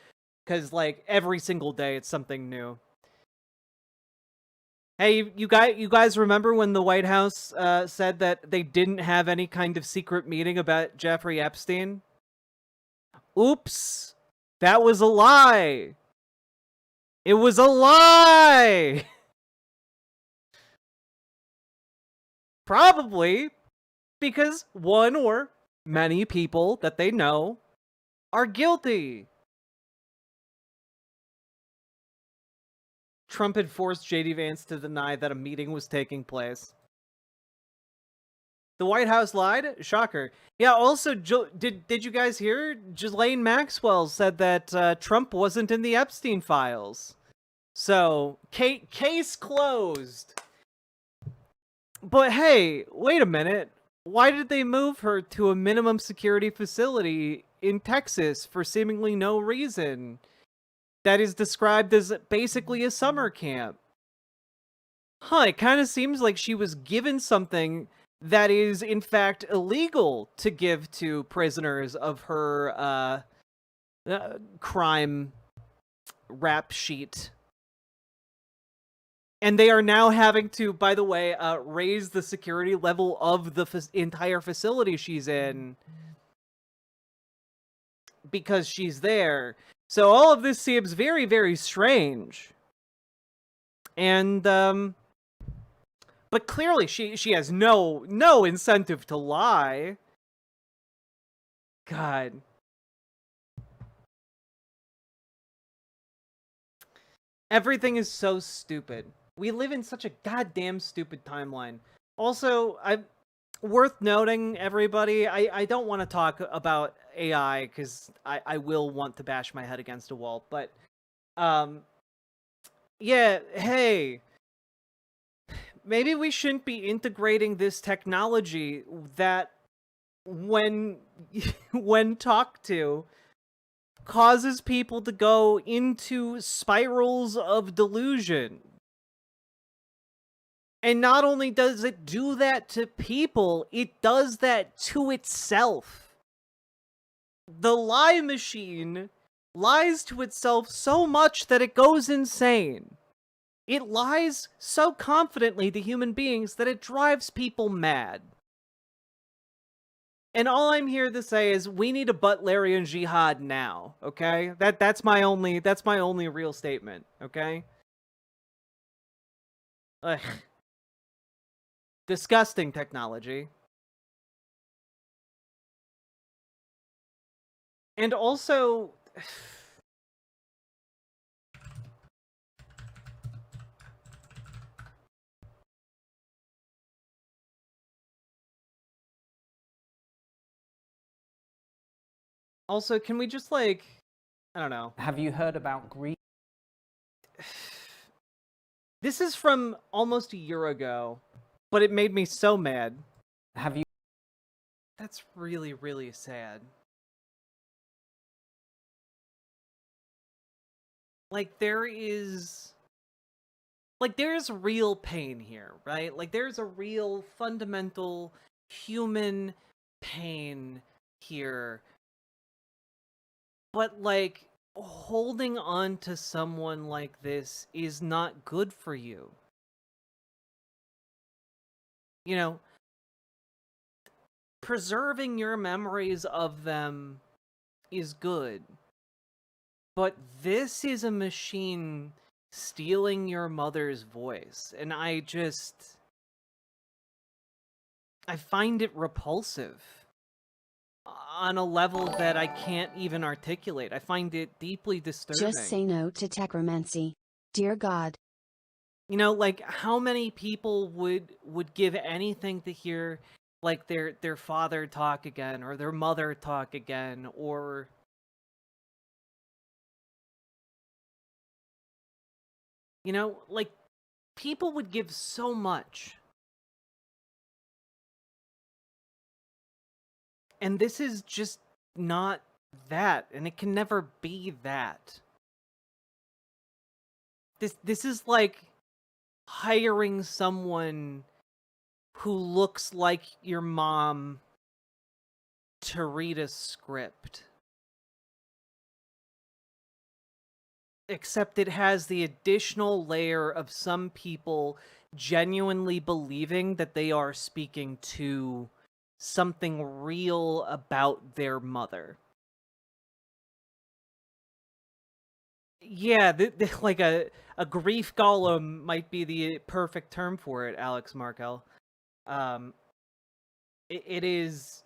because like every single day it's something new. Hey, you guys remember when the White House said that they didn't have any kind of secret meeting about Jeffrey Epstein? Oops, that was a lie. It was a lie. Probably because one or many people that they know are guilty. Trump had forced JD Vance to deny that a meeting was taking place. The White House lied? Shocker. Yeah, also, did you guys hear? Ghislaine Maxwell said that Trump wasn't in the Epstein files. So, case closed. But hey, wait a minute. Why did they move her to a minimum security facility in Texas for seemingly no reason? That is described as basically a summer camp. Huh, it kind of seems like she was given something that is, in fact, illegal to give to prisoners of her crime rap sheet. And they are now having to, by the way, raise the security level of the entire facility she's in because she's there. So all of this seems very, very strange. And, but clearly she has no incentive to lie. God. Everything is so stupid. We live in such a goddamn stupid timeline. Also, worth noting, everybody, I don't want to talk about AI because I will want to bash my head against a wall, but yeah, hey, maybe we shouldn't be integrating this technology that when when talked to causes people to go into spirals of delusion. And not only does it do that to people, it does that to itself. The lie machine lies to itself so much that it goes insane. It lies so confidently to human beings that it drives people mad. And all I'm here to say is we need a Butlerian jihad now, okay? That's my only real statement, okay? Ugh. Disgusting technology. And also also, can we just like, I don't know. Have you heard about Greece? This is from almost a year ago, but it made me so mad. Have you? That's really, really sad. Like, there's real pain here, right? Like, there's a real fundamental human pain here. But, like, holding on to someone like this is not good for you. You know, preserving your memories of them is good. But this is a machine stealing your mother's voice. And I find it repulsive on a level that I can't even articulate. I find it deeply disturbing. Just say no to techromancy. Dear God. You know, like, how many people would give anything to hear, like, their father talk again, or their mother talk again, or... You know, like, people would give so much. And this is just not that, and it can never be that. This is like hiring someone who looks like your mom to read a script. Except it has the additional layer of some people genuinely believing that they are speaking to something real about their mother. Yeah, like a grief golem might be the perfect term for it, Alex Markel. It is...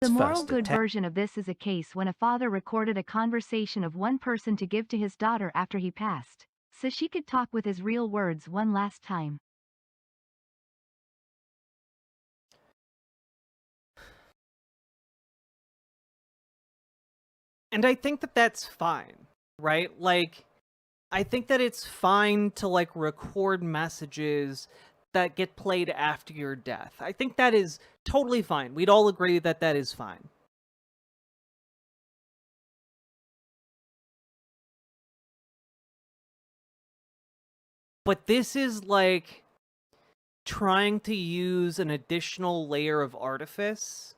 The moral First good attempt. version of this is a case when a father recorded a conversation of one person to give to his daughter after he passed, so she could talk with his real words one last time. And I think that that's fine, right? Like, I think that it's fine to, like, record messages that get played after your death. I think that is totally fine. We'd all agree that that is fine. But this is, like, trying to use an additional layer of artifice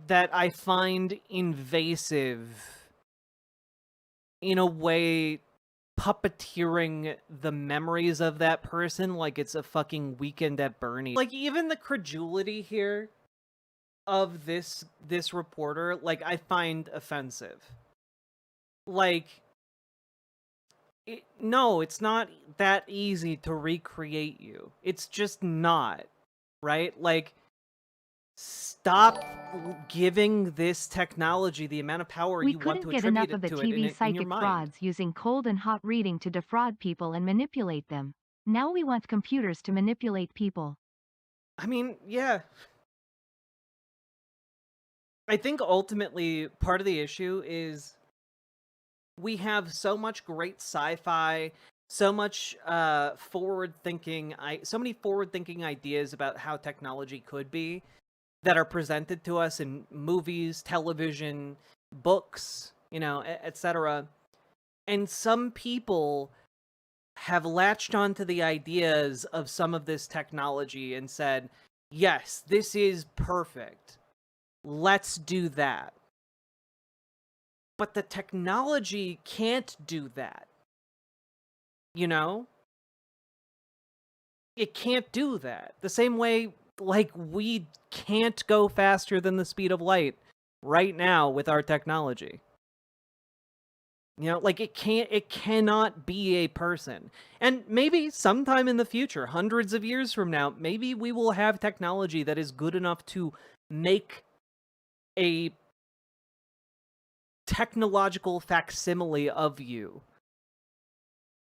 that I find invasive, in a way, puppeteering the memories of that person like it's a fucking Weekend at Bernie's. Like, even the credulity here of this reporter, like, I find offensive. Like, no, it's not that easy to recreate you. It's just not, right? Like, stop giving this technology the amount of power We you want to couldn't get enough attribute of the it to it TV in your psychic mind. frauds using cold and hot reading to defraud people and manipulate them. Now we want computers to manipulate people. I mean, yeah. I think ultimately part of the issue is we have so much great sci-fi, so much forward-thinking, so many forward-thinking ideas about how technology could be that are presented to us in movies, television, books, you know, etc. And some people have latched onto the ideas of some of this technology and said, yes, this is perfect. Let's do that. But the technology can't do that. You know? It can't do that. The same way, like, we can't go faster than the speed of light right now with our technology. You know, like, it cannot be a person. And maybe sometime in the future, hundreds of years from now, maybe we will have technology that is good enough to make a technological facsimile of you.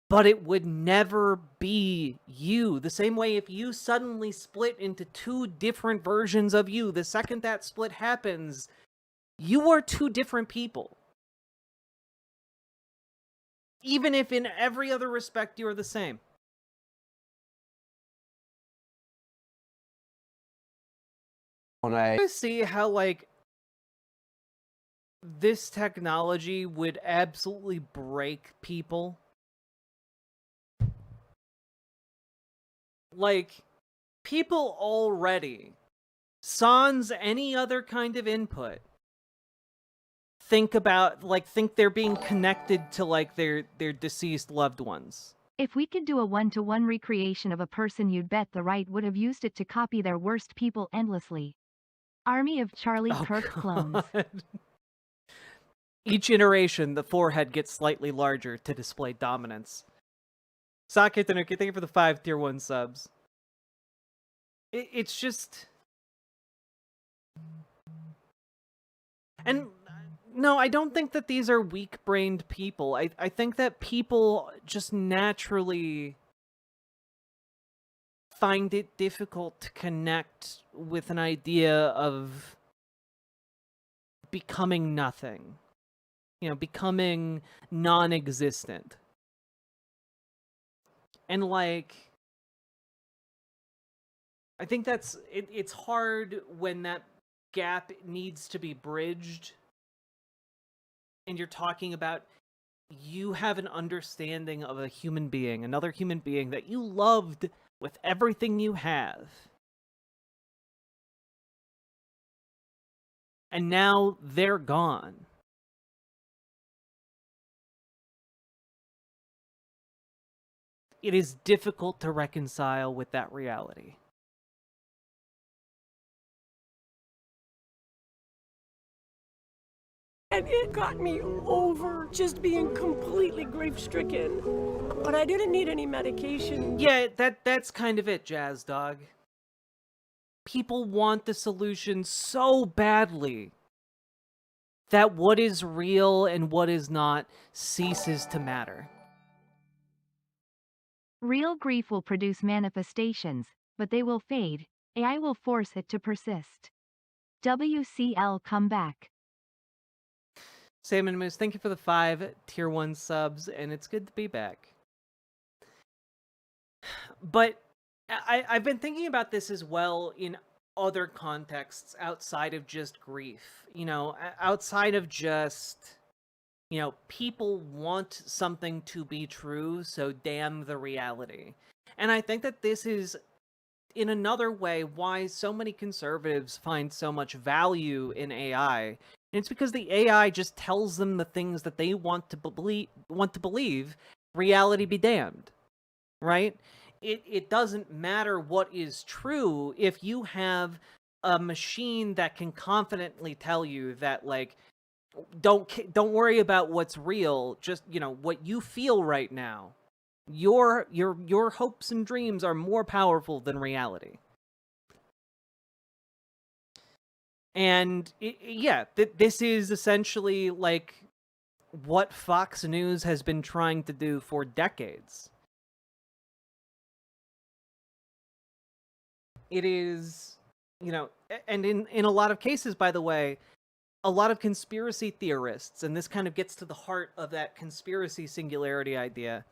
But it would never be you. The same way if you suddenly split into two different versions of you, the second that split happens, you are two different people. Even if in every other respect you're the same. I see how, like, this technology would absolutely break people. Like, people already, sans any other kind of input, think they're being connected to, like, their deceased loved ones. If we could do a one-to-one recreation of a person, you'd bet the right would have used it to copy their worst people endlessly. Army of Charlie Oh, Kirk clones. God. Each iteration, the forehead gets slightly larger to display dominance. Sake Tanuki, thank you for the 5 tier 1 subs. It's just... And no, I don't think that these are weak-brained people. I think that people just naturally find it difficult to connect with an idea of becoming nothing. You know, becoming non-existent. And like, I think that's it's hard when that gap needs to be bridged and you're talking about you have an understanding of a human being, another human being that you loved with everything you have. And now they're gone. It is difficult to reconcile with that reality. And it got me over just being completely grief-stricken. But I didn't need any medication. Yeah, that's kind of it, Jazz Dog. People want the solution so badly that what is real and what is not ceases to matter. Real grief will produce manifestations, but they will fade. AI will force it to persist. WCL come back. Salmon Moose, thank you for the 5 tier 1 subs, and it's good to be back. But I've been thinking about this as well in other contexts outside of just grief. You know, outside of just, you know, people want something to be true, so damn the reality. And I think that this is, in another way, why so many conservatives find so much value in AI. And it's because the AI just tells them the things that they want to believe, reality be damned, right? It doesn't matter what is true if you have a machine that can confidently tell you that, like, don't worry about what's real, just, you know, what you feel right now. Your hopes and dreams are more powerful than reality. And this is essentially like what Fox News has been trying to do for decades. It is, you know, and in a lot of cases, by the way, a lot of conspiracy theorists, and this kind of gets to the heart of that conspiracy singularity idea,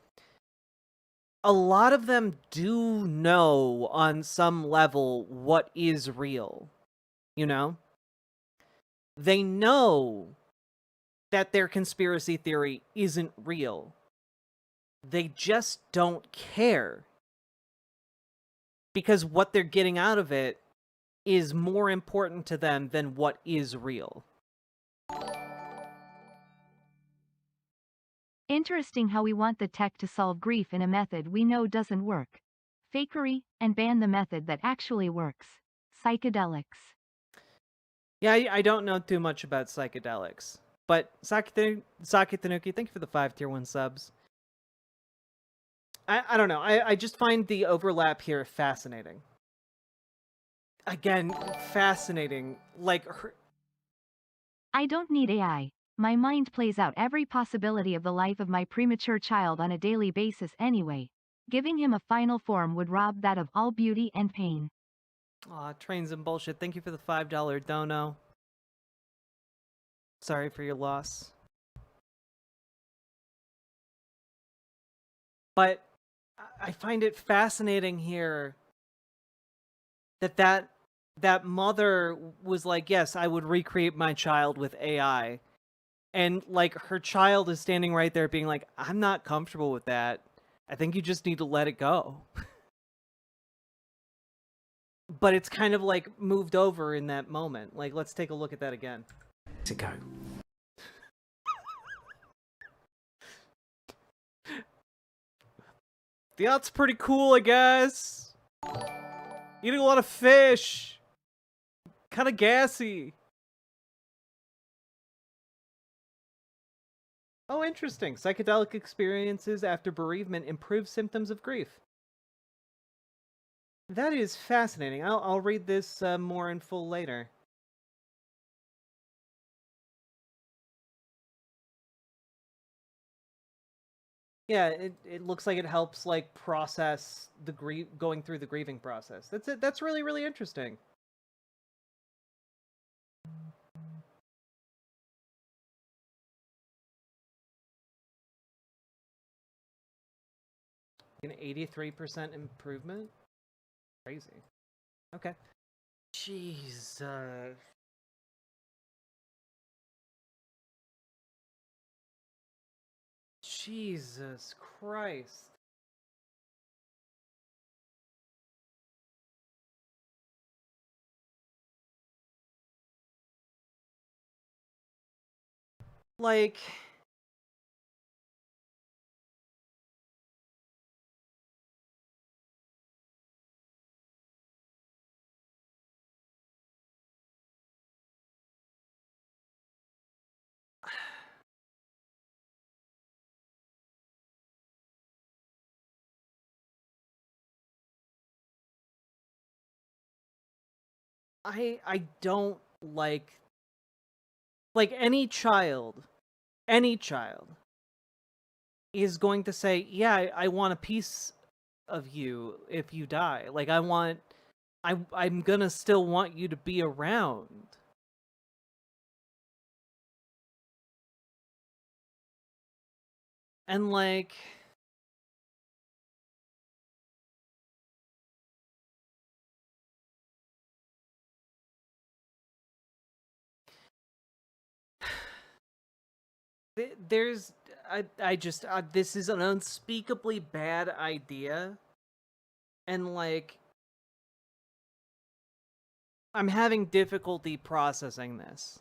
a lot of them do know on some level what is real, you know? They know that their conspiracy theory isn't real. They just don't care. Because what they're getting out of it is more important to them than what is real. Interesting how we want the tech to solve grief in a method we know doesn't work. Fakery, and ban the method that actually works. Psychedelics. Yeah, I don't know too much about psychedelics. But Saki Tanuki, thank you for the 5 tier 1 subs. I don't know. I just find the overlap here fascinating. Again, fascinating. Like, I don't need AI. My mind plays out every possibility of the life of my premature child on a daily basis anyway. Giving him a final form would rob that of all beauty and pain. aw, trains and bullshit. Thank you for the $5 dono. Sorry for your loss. But I find it fascinating here that mother was like, yes, I would recreate my child with AI. And, like, her child is standing right there being like, I'm not comfortable with that. I think you just need to let it go. But it's kind of, like, moved over in that moment. Like, let's take a look at that again. To go. The out's pretty cool, I guess. Eating a lot of fish. kind of gassy. Oh, interesting. Psychedelic experiences after bereavement improve symptoms of grief. That is fascinating. I'll read this more in full later. Yeah, it looks like it helps like process the going through the grieving process. That's it. That's really, really interesting. An 83% improvement? Crazy. Okay. Jesus. Jesus Christ. Like, I don't like any child is going to say, "Yeah, I want a piece of you if you die." Like I'm gonna still want you to be around. And like there's I just this is an unspeakably bad idea, and like I'm having difficulty processing this.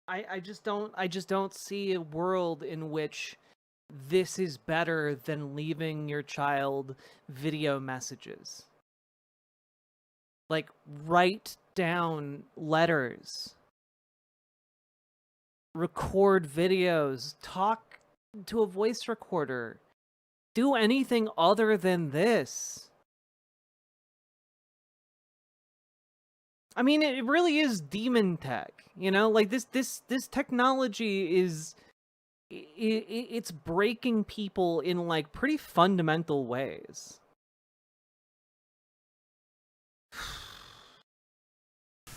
I just don't see a world in which this is better than leaving your child video messages. Like, write down letters, record videos, talk to a voice recorder, do anything other than this. I mean, it really is demon tech, you know? Like this technology is it's breaking people in like pretty fundamental ways.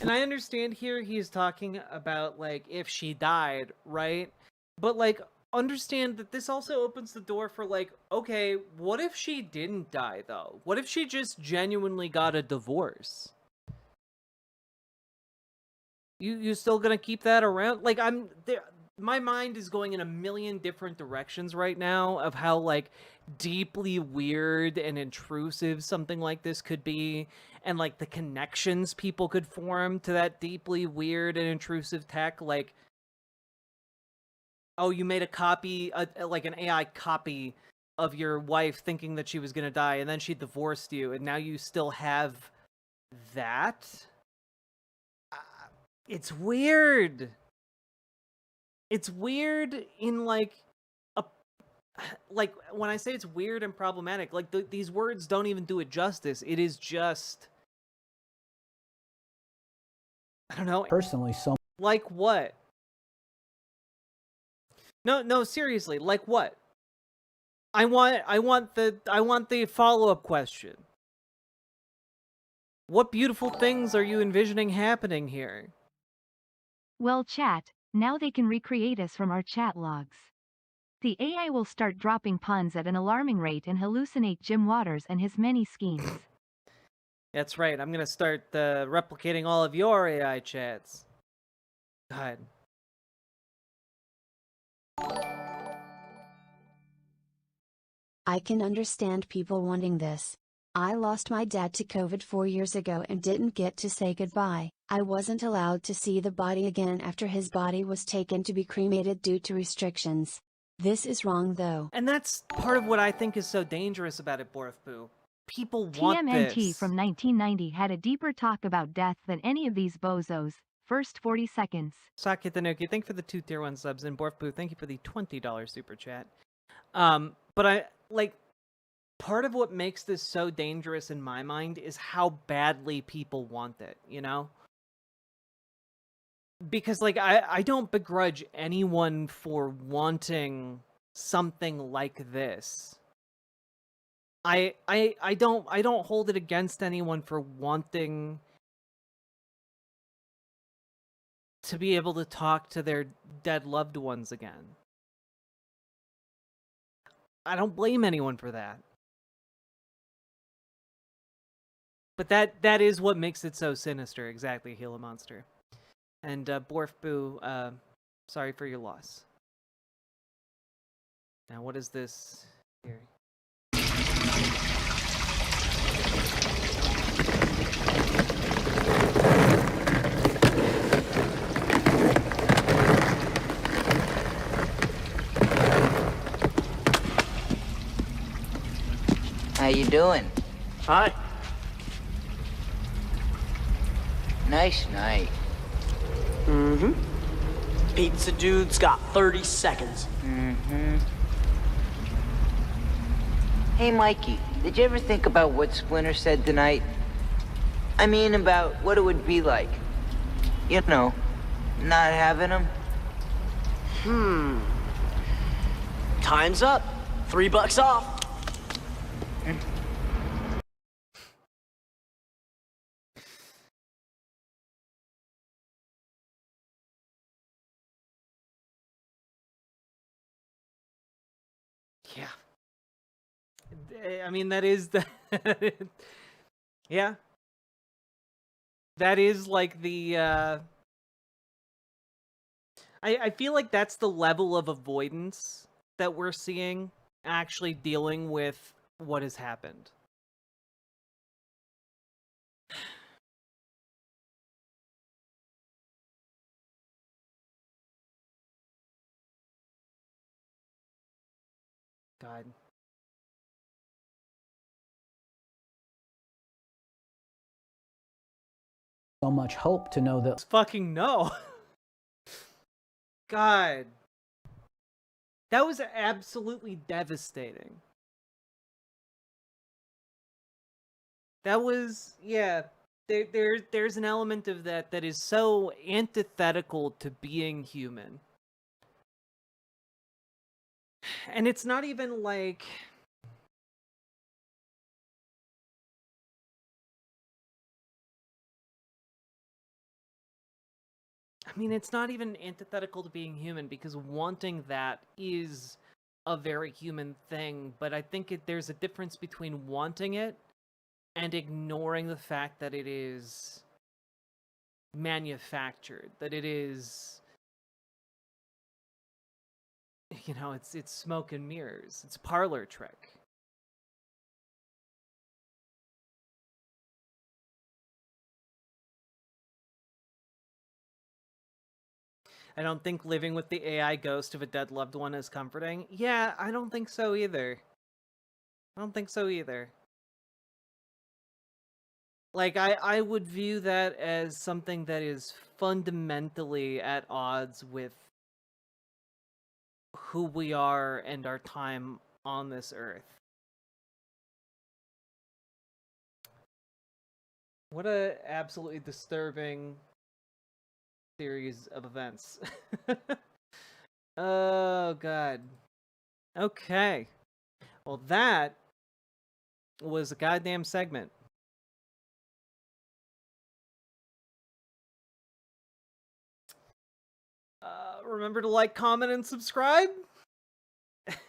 And I understand here he's talking about like if she died, right? But like understand that this also opens the door for like, okay, what if she didn't die though? What if she just genuinely got a divorce? You still gonna keep that around? Like I'm there. My mind is going in a million different directions right now of how like deeply weird and intrusive something like this could be, and like the connections people could form to that deeply weird and intrusive tech. Like, oh, you made a copy, like an AI copy of your wife, thinking that she was gonna die, and then she divorced you, and now you still have that. It's weird. It's weird in like a like when I say it's weird and problematic, like these words don't even do it justice. It is just I don't know. Personally, so Like what? No, seriously. Like what? I want the follow-up question. What beautiful things are you envisioning happening here? Well, chat, now they can recreate us from our chat logs. The AI will start dropping puns at an alarming rate and hallucinate Jim Waters and his many schemes. That's right. I'm gonna start replicating all of your AI chats. God. I can understand people wanting this. I lost my dad to COVID 4 years ago and didn't get to say goodbye. I wasn't allowed to see the body again after his body was taken to be cremated due to restrictions. This is wrong though. And that's part of what I think is so dangerous about it, Borfboo. People want TMNT this. from 1990 had a deeper talk about death than any of these bozos. First 40 seconds. Saki Tanuki, thank you for the 2 tier 1 subs, and Borfboo, thank you for the $20 super chat. But I, like, part of what makes this so dangerous in my mind is how badly people want it, you know? Because, like, I don't begrudge anyone for wanting something like this. I don't hold it against anyone for wanting to be able to talk to their dead loved ones again. I don't blame anyone for that. But that is what makes it so sinister, exactly, Gila Monster. And Borfboo, sorry for your loss. Now what is this here? How you doing? Hi. Nice night. Mm-hmm. Pizza dude's got 30 seconds. Mm-hmm. Hey, Mikey, did you ever think about what Splinter said tonight? I mean, about what it would be like. You know, not having him. Time's up. $3 off. Yeah. I mean, that is the... yeah. That is like the... I feel like that's the level of avoidance that we're seeing actually dealing with what has happened. God. So much hope to know that Fucking no. God. That was absolutely devastating. That was, yeah. There's an element of that that is so antithetical to being human. And it's not even like... I mean, it's not even antithetical to being human, because wanting that is a very human thing, but I think there's a difference between wanting it and ignoring the fact that it is manufactured, that it is, you know, it's smoke and mirrors, it's a parlor trick. I don't think living with the AI ghost of a dead loved one is comforting. Yeah, I don't think so either. I don't think so either. Like, I would view that as something that is fundamentally at odds with who we are and our time on this earth. What a absolutely disturbing series of events. Oh, God. Okay. Well, that was a goddamn segment. Remember to like, comment, and subscribe. It's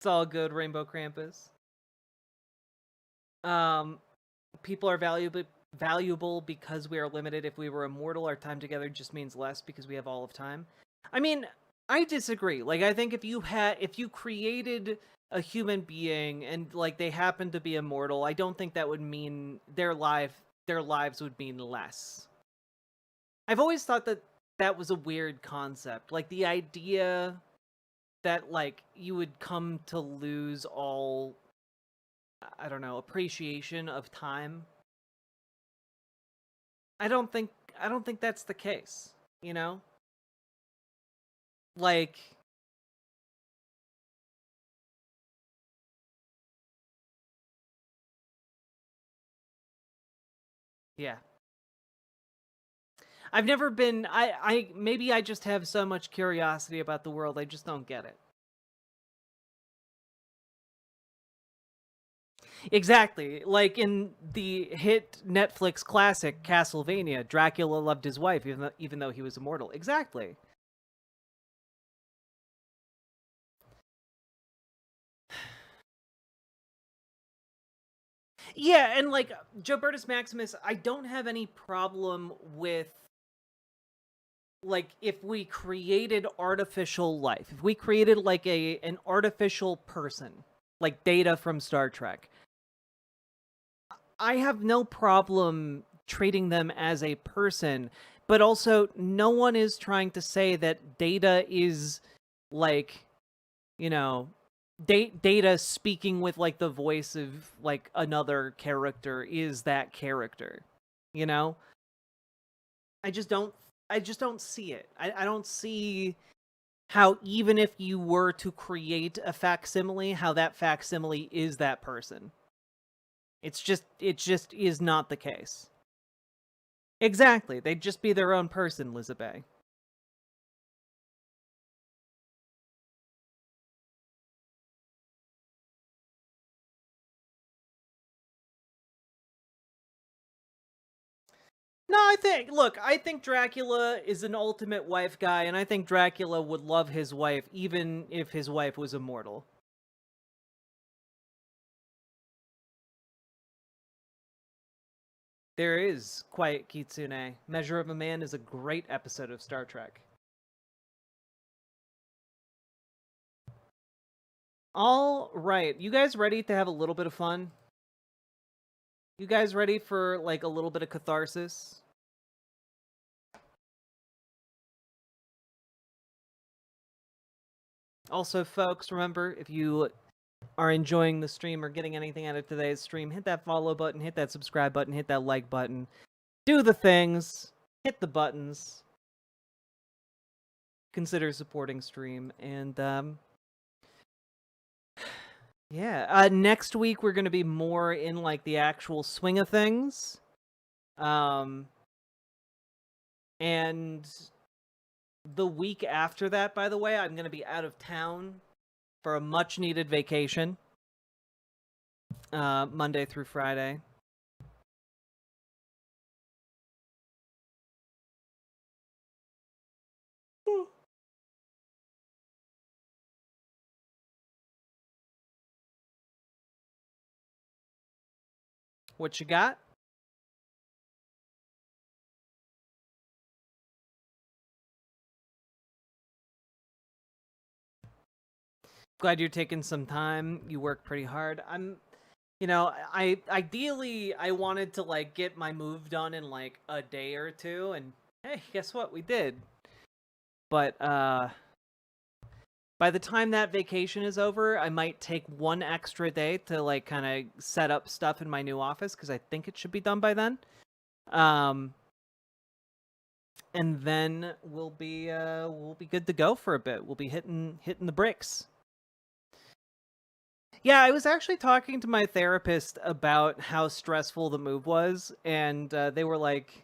all good, Rainbow Krampus. People are valuable because we are limited. If we were immortal, our time together just means less because we have all of time. I mean, I disagree. Like, I think if you created a human being and like they happen to be immortal, I don't think that would mean their lives would mean less. I've always thought that that was a weird concept. Like the idea that like you would come to lose all, I don't know, appreciation of time. I don't think that's the case, you know? Like yeah. I've never been I maybe I just have so much curiosity about the world, I just don't get it. Exactly. Like in the hit Netflix classic Castlevania, Dracula loved his wife even though he was immortal. Exactly. Yeah, and like Jobertus Maximus, I don't have any problem with like if we created artificial life, if we created like an artificial person, like Data from Star Trek, I have no problem treating them as a person, but also no one is trying to say that Data is like, you know, Data speaking with like the voice of like another character is that character, you know? I just don't see it. I don't see how even if you were to create a facsimile, how that facsimile is that person. It just is not the case. Exactly. They'd just be their own person, Lizabeth. No, I think Dracula is an ultimate wife guy, and I think Dracula would love his wife even if his wife was immortal. There is Quiet Kitsune. Measure of a Man is a great episode of Star Trek. All right. You guys ready to have a little bit of fun? You guys ready for like a little bit of catharsis? Also, folks, remember, if you are enjoying the stream or getting anything out of today's stream, hit that follow button, hit that subscribe button, hit that like button. Do the things. Hit the buttons. Consider supporting stream. And, yeah. Next week, we're going to be more in, like, the actual swing of things. And the week after that, by the way, I'm going to be out of town for a much-needed vacation. Monday through Friday. What you got? Glad you're taking some time. You work pretty hard. You know, I ideally I wanted to like get my move done in like a day or two, and hey, guess what? We did. But by the time that vacation is over, I might take one extra day to like kind of set up stuff in my new office because I think it should be done by then. And then we'll be good to go for a bit. We'll be hitting the bricks. Yeah, I was actually talking to my therapist about how stressful the move was, and they were like,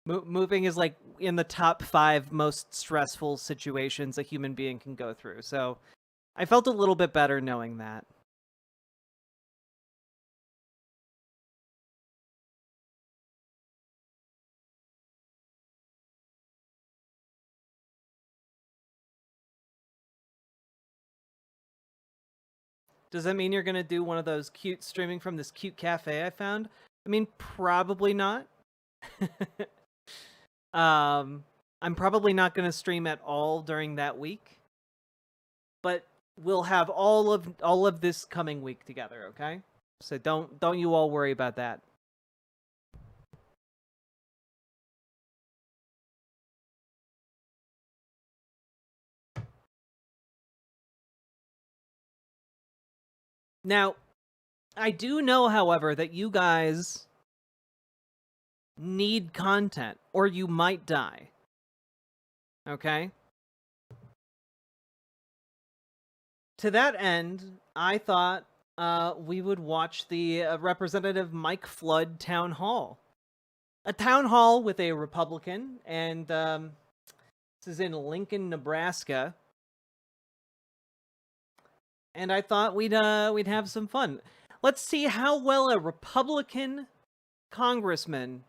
moving is like in the top 5 most stressful situations a human being can go through. So I felt a little bit better knowing that. Does that mean you're going to do one of those cute streaming from this cute cafe I found? I mean, probably not. I'm probably not going to stream at all during that week. But we'll have all of this coming week together, okay? So don't you all worry about that. Now, I do know, however, that you guys need content, or you might die. Okay? To that end, I thought we would watch the Representative Mike Flood town hall. A town hall with a Republican, and this is in Lincoln, Nebraska. And I thought we'd have some fun. Let's see how well a Republican congressman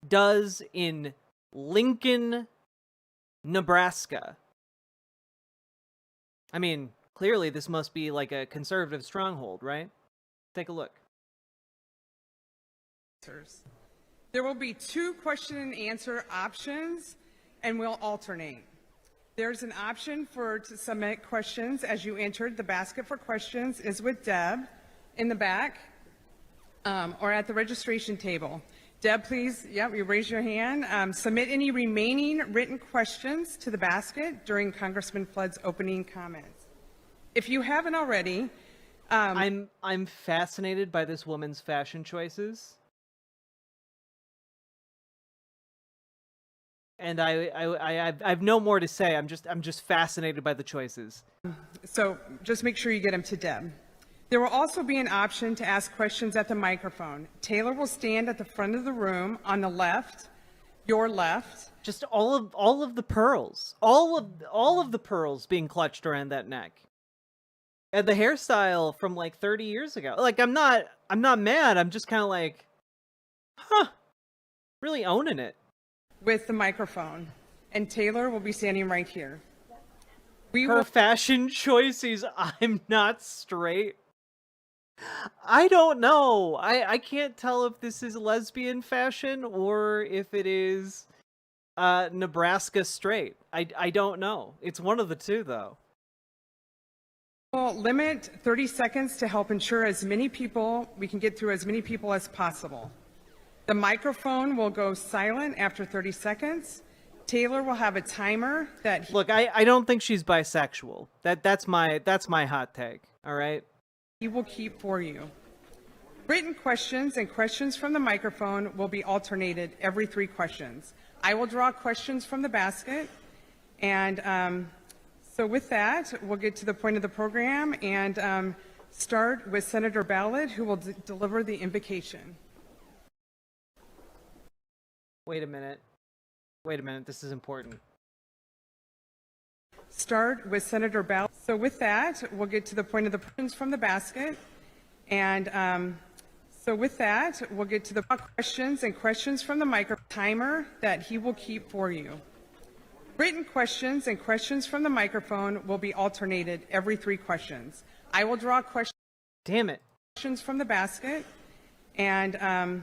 does in Lincoln, Nebraska. I mean, clearly this must be like a conservative stronghold, right? Take a look. There will be 2 question and answer options, and we'll alternate. There's an option to submit questions as you entered. The basket for questions is with Deb in the back or at the registration table. Deb, please, you raise your hand. Submit any remaining written questions to the basket during Congressman Flood's opening comments. If you haven't already, I'm fascinated by this woman's fashion choices. And I have no more to say. I'm just fascinated by the choices. So just make sure you get them to Deb. There will also be an option to ask questions at the microphone. Taylor will stand at the front of the room on the left, your left. Just all of the pearls, all of the pearls being clutched around that neck, and the hairstyle from like 30 years ago. Like I'm not mad. I'm just kind of like, huh, really owning it. With the microphone, and Taylor will be standing right here. Her fashion choices, I'm not straight. I don't know. I can't tell if this is lesbian fashion or if it is Nebraska straight. I don't know. It's one of the two, though. We'll limit 30 seconds to help ensure we can get through as many people as possible. The microphone will go silent after 30 seconds. Taylor will have a timer that... Look, I don't think she's bisexual. That's my hot take, all right? He will keep for you. Written questions and questions from the microphone will be alternated every 3 questions. I will draw questions from the basket, and so with that, we'll get to the point of the program and start with Senator Ballard, who will deliver the invocation. Wait a minute, this is important. Start with Senator Ballard. So with that, we'll get to the point of the questions from the basket. And so with that, we'll get to the questions and questions from the microphone timer that he will keep for you. Written questions and questions from the microphone will be alternated every 3 questions. I will draw questions. Damn it. Questions from the basket. And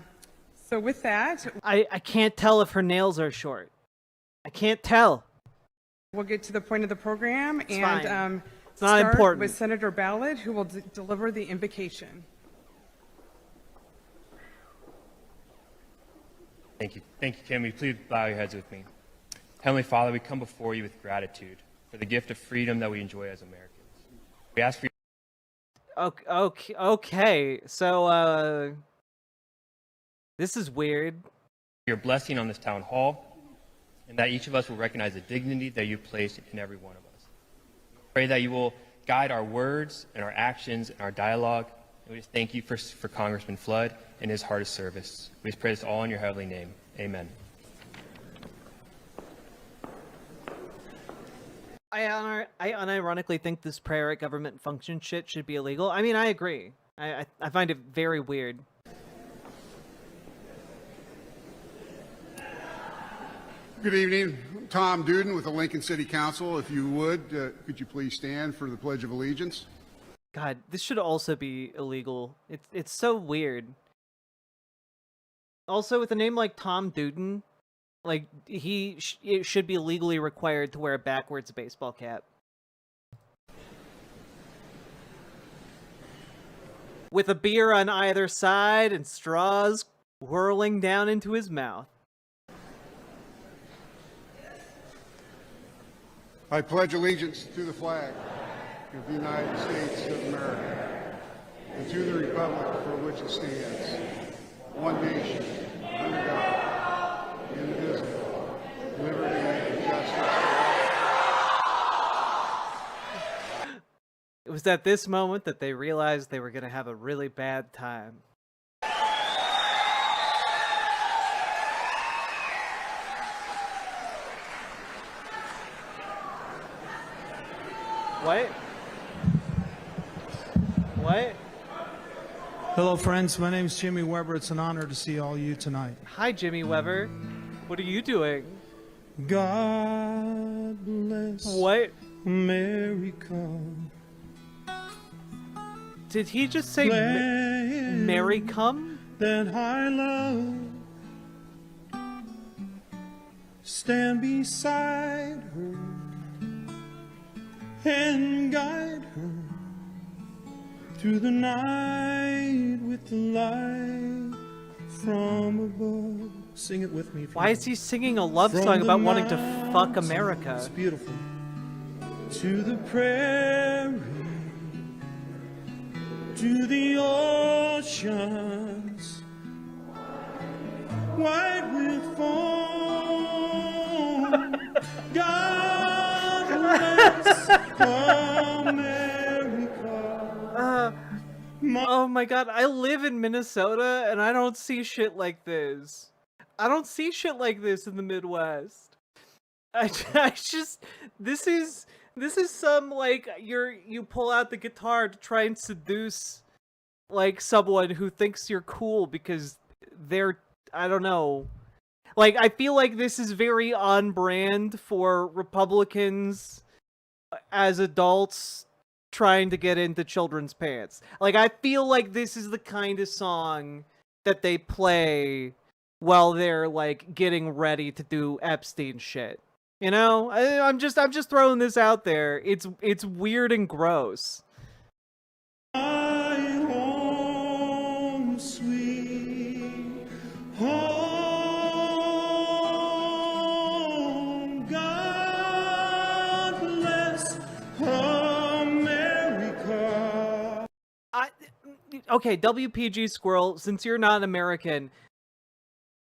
so with that, I can't tell if her nails are short. I can't tell. We'll get to the point of the program It's and fine. It's not start important. with Senator Ballard, who will deliver the invocation. Thank you, Kim. Please bow your heads with me. Heavenly Father, we come before you with gratitude for the gift of freedom that we enjoy as Americans. We ask for your... Okay. So, this is weird. Your blessing on this town hall, and that each of us will recognize the dignity that you placed in every one of us. Pray that you will guide our words and our actions and our dialogue. And we just thank you for Congressman Flood and his heart of service. We just pray this all in your heavenly name. Amen. I unironically think this prayer at government function shit should be illegal. I mean, I agree. I find it very weird. Good evening. Tom Duden with the Lincoln City Council. If you would, could you please stand for the Pledge of Allegiance? God, this should also be illegal. It's so weird. Also, with a name like Tom Duden, like it should be legally required to wear a backwards baseball cap. with a beer on either side and straws whirling down into his mouth. I pledge allegiance to the flag of the United States of America and to the republic for which it stands, one nation, under God, indivisible, liberty and justice for all. It was at this moment that they realized they were going to have a really bad time. What? What? Hello, friends. My name is Jimmy Weber. It's an honor to see all you tonight. Hi, Jimmy Weber. What are you doing? God bless What? America. Did he just say Mary come? That high love stand beside her and guide her through the night with the light from above. Sing it with me. Why is he singing a love song about wanting to fuck America? It's beautiful. To the prairie, to the oceans, white with foam. God bless America. Oh my god, I live in Minnesota and I don't see shit like this. I don't see shit like this in the Midwest. I just, this is some, like, you pull out the guitar to try and seduce, like, someone who thinks you're cool because they're, I don't know. Like, I feel like this is very on brand for Republicans as adults trying to get into children's pants. Like, I feel like this is the kind of song that they play while they're, like, getting ready to do Epstein shit. You know? I'm just throwing this out there. It's weird and gross. My home, sweet home. God bless America. Okay, WPG Squirrel, since you're not American,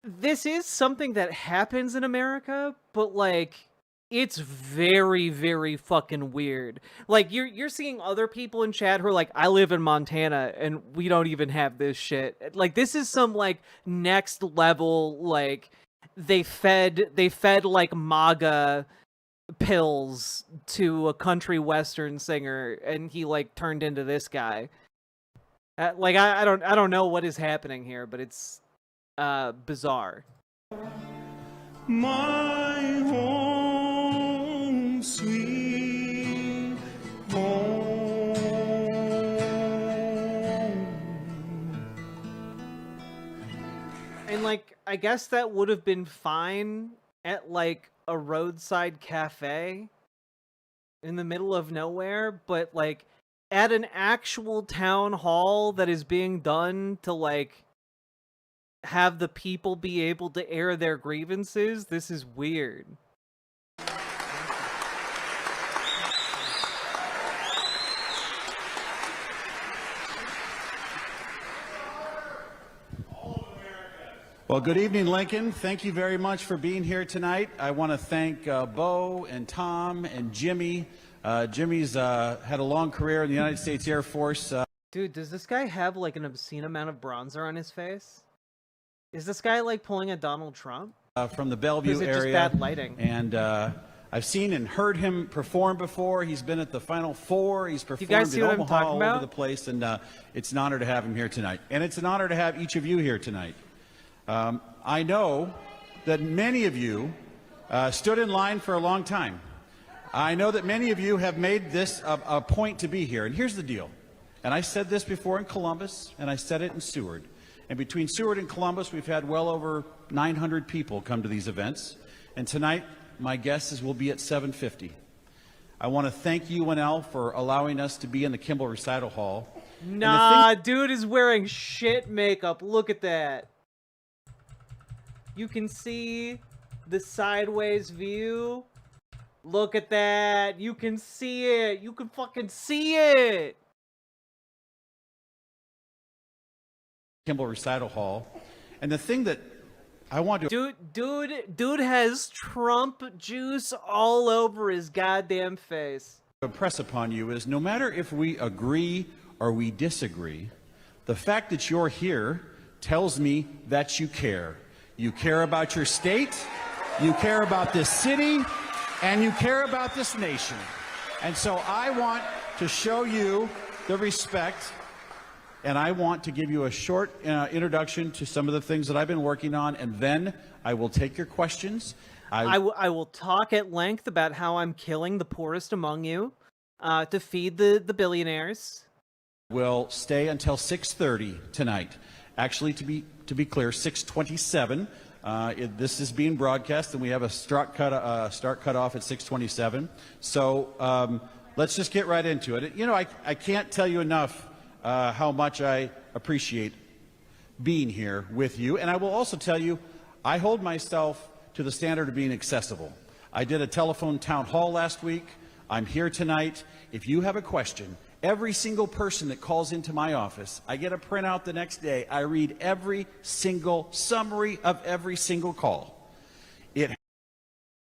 this is something that happens in America, but, like, it's very, very fucking weird. Like, you're seeing other people in chat who are like, I live in Montana and we don't even have this shit. Like, this is some, like, next level, like, they fed like MAGA pills to a country western singer and he, like, turned into this guy. Like, I don't know what is happening here, but it's bizarre. My home, sweet home. And, like, I guess that would have been fine at, like, a roadside cafe in the middle of nowhere, but, like, at an actual town hall that is being done to, like, have the people be able to air their grievances, this is weird. Well, good evening, Lincoln. Thank you very much for being here tonight. I want to thank Bo and Tom and Jimmy. Jimmy's had a long career in the United States Air Force. Dude, does this guy have, like, an obscene amount of bronzer on his face? Is this guy, like, pulling a Donald Trump? From the Bellevue area. area. Just bad lighting? And I've seen and heard him perform before. He's been at the Final Four. He's performed guys see in what I'm Omaha talking all about? over the place. And it's an honor to have him here tonight. And it's an honor to have each of you here tonight. I know that many of you stood in line for a long time. I know that many of you have made this a point to be here. And here's the deal. And I said this before in Columbus, and I said it in Seward. And between Seward and Columbus, we've had well over 900 people come to these events. And tonight, my guess is we'll be at 750. I want to thank UNL for allowing us to be in the Kimball Recital Hall. Nah, dude is wearing shit makeup. Look at that. You can see the sideways view. Look at that. You can see it. You can fucking see it. Kimball Recital Hall. And the thing that I want to... Dude has Trump juice all over his goddamn face. Impress upon you is no matter if we agree or we disagree, the fact that you're here tells me that you care. You care about your state, you care about this city, and you care about this nation. And so I want to show you the respect, and I want to give you a short introduction to some of the things that I've been working on, and then I will take your questions. I will talk at length about how I'm killing the poorest among you to feed the billionaires. Will stay until 6:30 tonight. Actually, to be clear, 6:27. This is being broadcast, and we have a start cutoff at 6:27. So let's just get right into it. You know, I can't tell you enough how much I appreciate being here with you, and I will also tell you I hold myself to the standard of being accessible. I did a telephone town hall last week. I'm here tonight. If you have a question, every single person that calls into my office, I get a printout the next day. I read every single summary of every single call.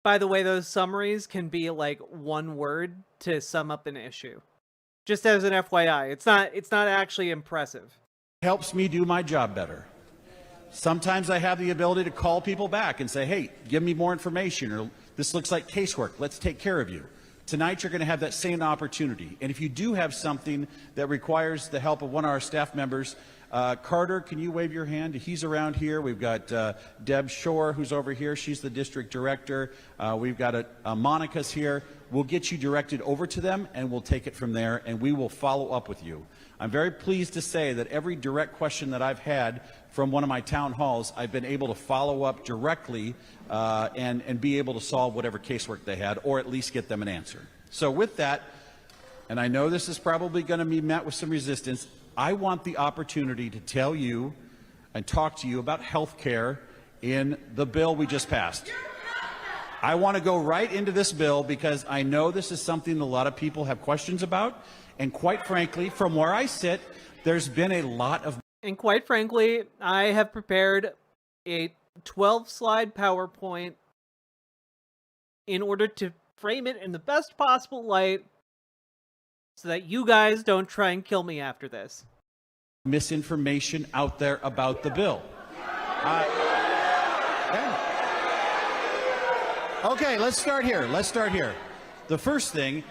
By the way, those summaries can be like one word to sum up an issue. Just as an FYI, it's not actually impressive. It helps me do my job better. Sometimes I have the ability to call people back and say, hey, give me more information, or this looks like casework. Let's take care of you. Tonight, you're going to have that same opportunity. And if you do have something that requires the help of one of our staff members, Carter, can you wave your hand? He's around here. We've got Deb Shore, who's over here. She's the district director. We've got Monica's here. We'll get you directed over to them, and we'll take it from there, and we will follow up with you. I'm very pleased to say that every direct question that I've had from one of my town halls, I've been able to follow up directly and be able to solve whatever casework they had, or at least get them an answer. So with that, and I know this is probably going to be met with some resistance, I want the opportunity to tell you and talk to you about health care in the bill we just passed. I want to go right into this bill because I know this is something a lot of people have questions about. And quite frankly, from where I sit, there's been a lot of... And quite frankly, I have prepared a 12-slide PowerPoint in order to frame it in the best possible light so that you guys don't try and kill me after this. Misinformation out there about the bill. Okay, let's start here. Let's start here. The first thing,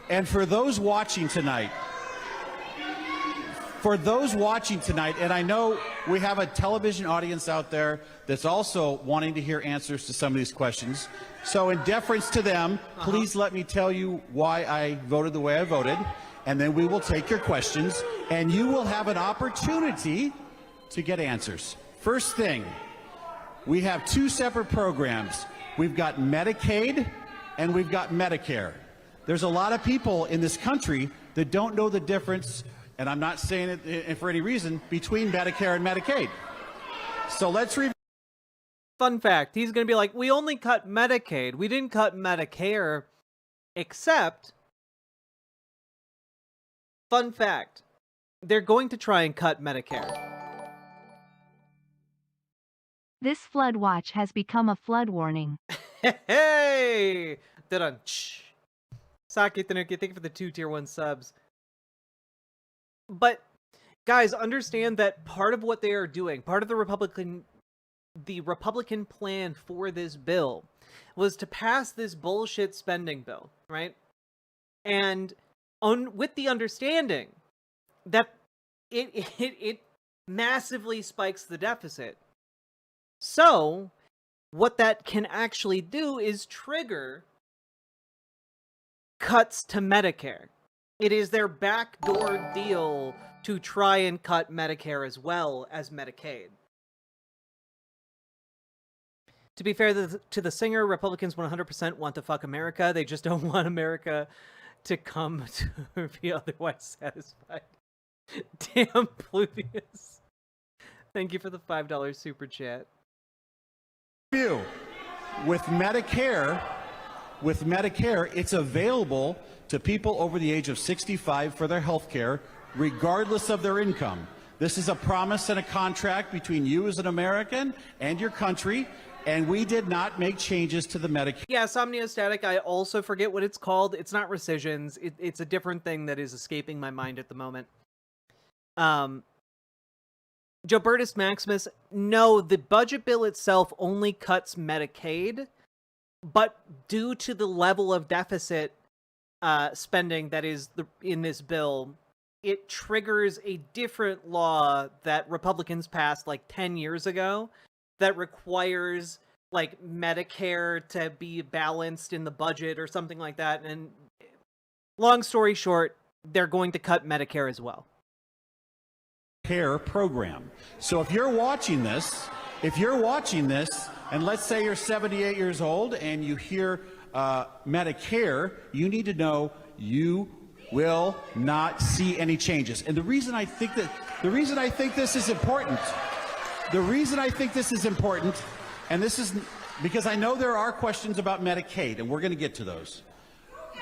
and for those watching tonight, and I know we have a television audience out there that's also wanting to hear answers to some of these questions. So in deference to them, please let me tell you why I voted the way I voted, and then we will take your questions, and you will have an opportunity to get answers. First thing, we have two separate programs. We've got Medicaid and we've got Medicare. There's a lot of people in this country that don't know the difference, and I'm not saying it for any reason, between Medicare and Medicaid. So let's review. Fun fact, he's going to be like, we only cut Medicaid. We didn't cut Medicare, except, fun fact, they're going to try and cut Medicare. This flood watch has become a flood warning. Hey! Da-dun-ch. Saki Tanuki, thank you for the 2 tier 1 subs. But, guys, understand that part of what they are doing, part of the Republican plan for this bill was to pass this bullshit spending bill, right? And with the understanding that it massively spikes the deficit. So, what that can actually do is trigger cuts to Medicare. It is their backdoor deal to try and cut Medicare as well as Medicaid. To be fair to the singer, Republicans 100% want to fuck America. They just don't want America to come to be otherwise satisfied. Damn, Pluvius. Thank you for the $5 super chat. With Medicare, it's available to people over the age of 65 for their health care, regardless of their income. This is a promise and a contract between you as an American and your country, and we did not make changes to the Medicare. Yeah, somniostatic, I also forget what it's called. It's not rescissions. It's a different thing that is escaping my mind at the moment. Jobertus Maximus, no, the budget bill itself only cuts Medicaid, but due to the level of deficit spending that is in this bill, it triggers a different law that Republicans passed like 10 years ago that requires like Medicare to be balanced in the budget or something like that. And long story short, they're going to cut Medicare as well. Care program. So if you're watching this, and let's say you're 78 years old and you hear Medicare, you need to know you will not see any changes. And the reason I think this is important, and this is because I know there are questions about Medicaid, and we're going to get to those.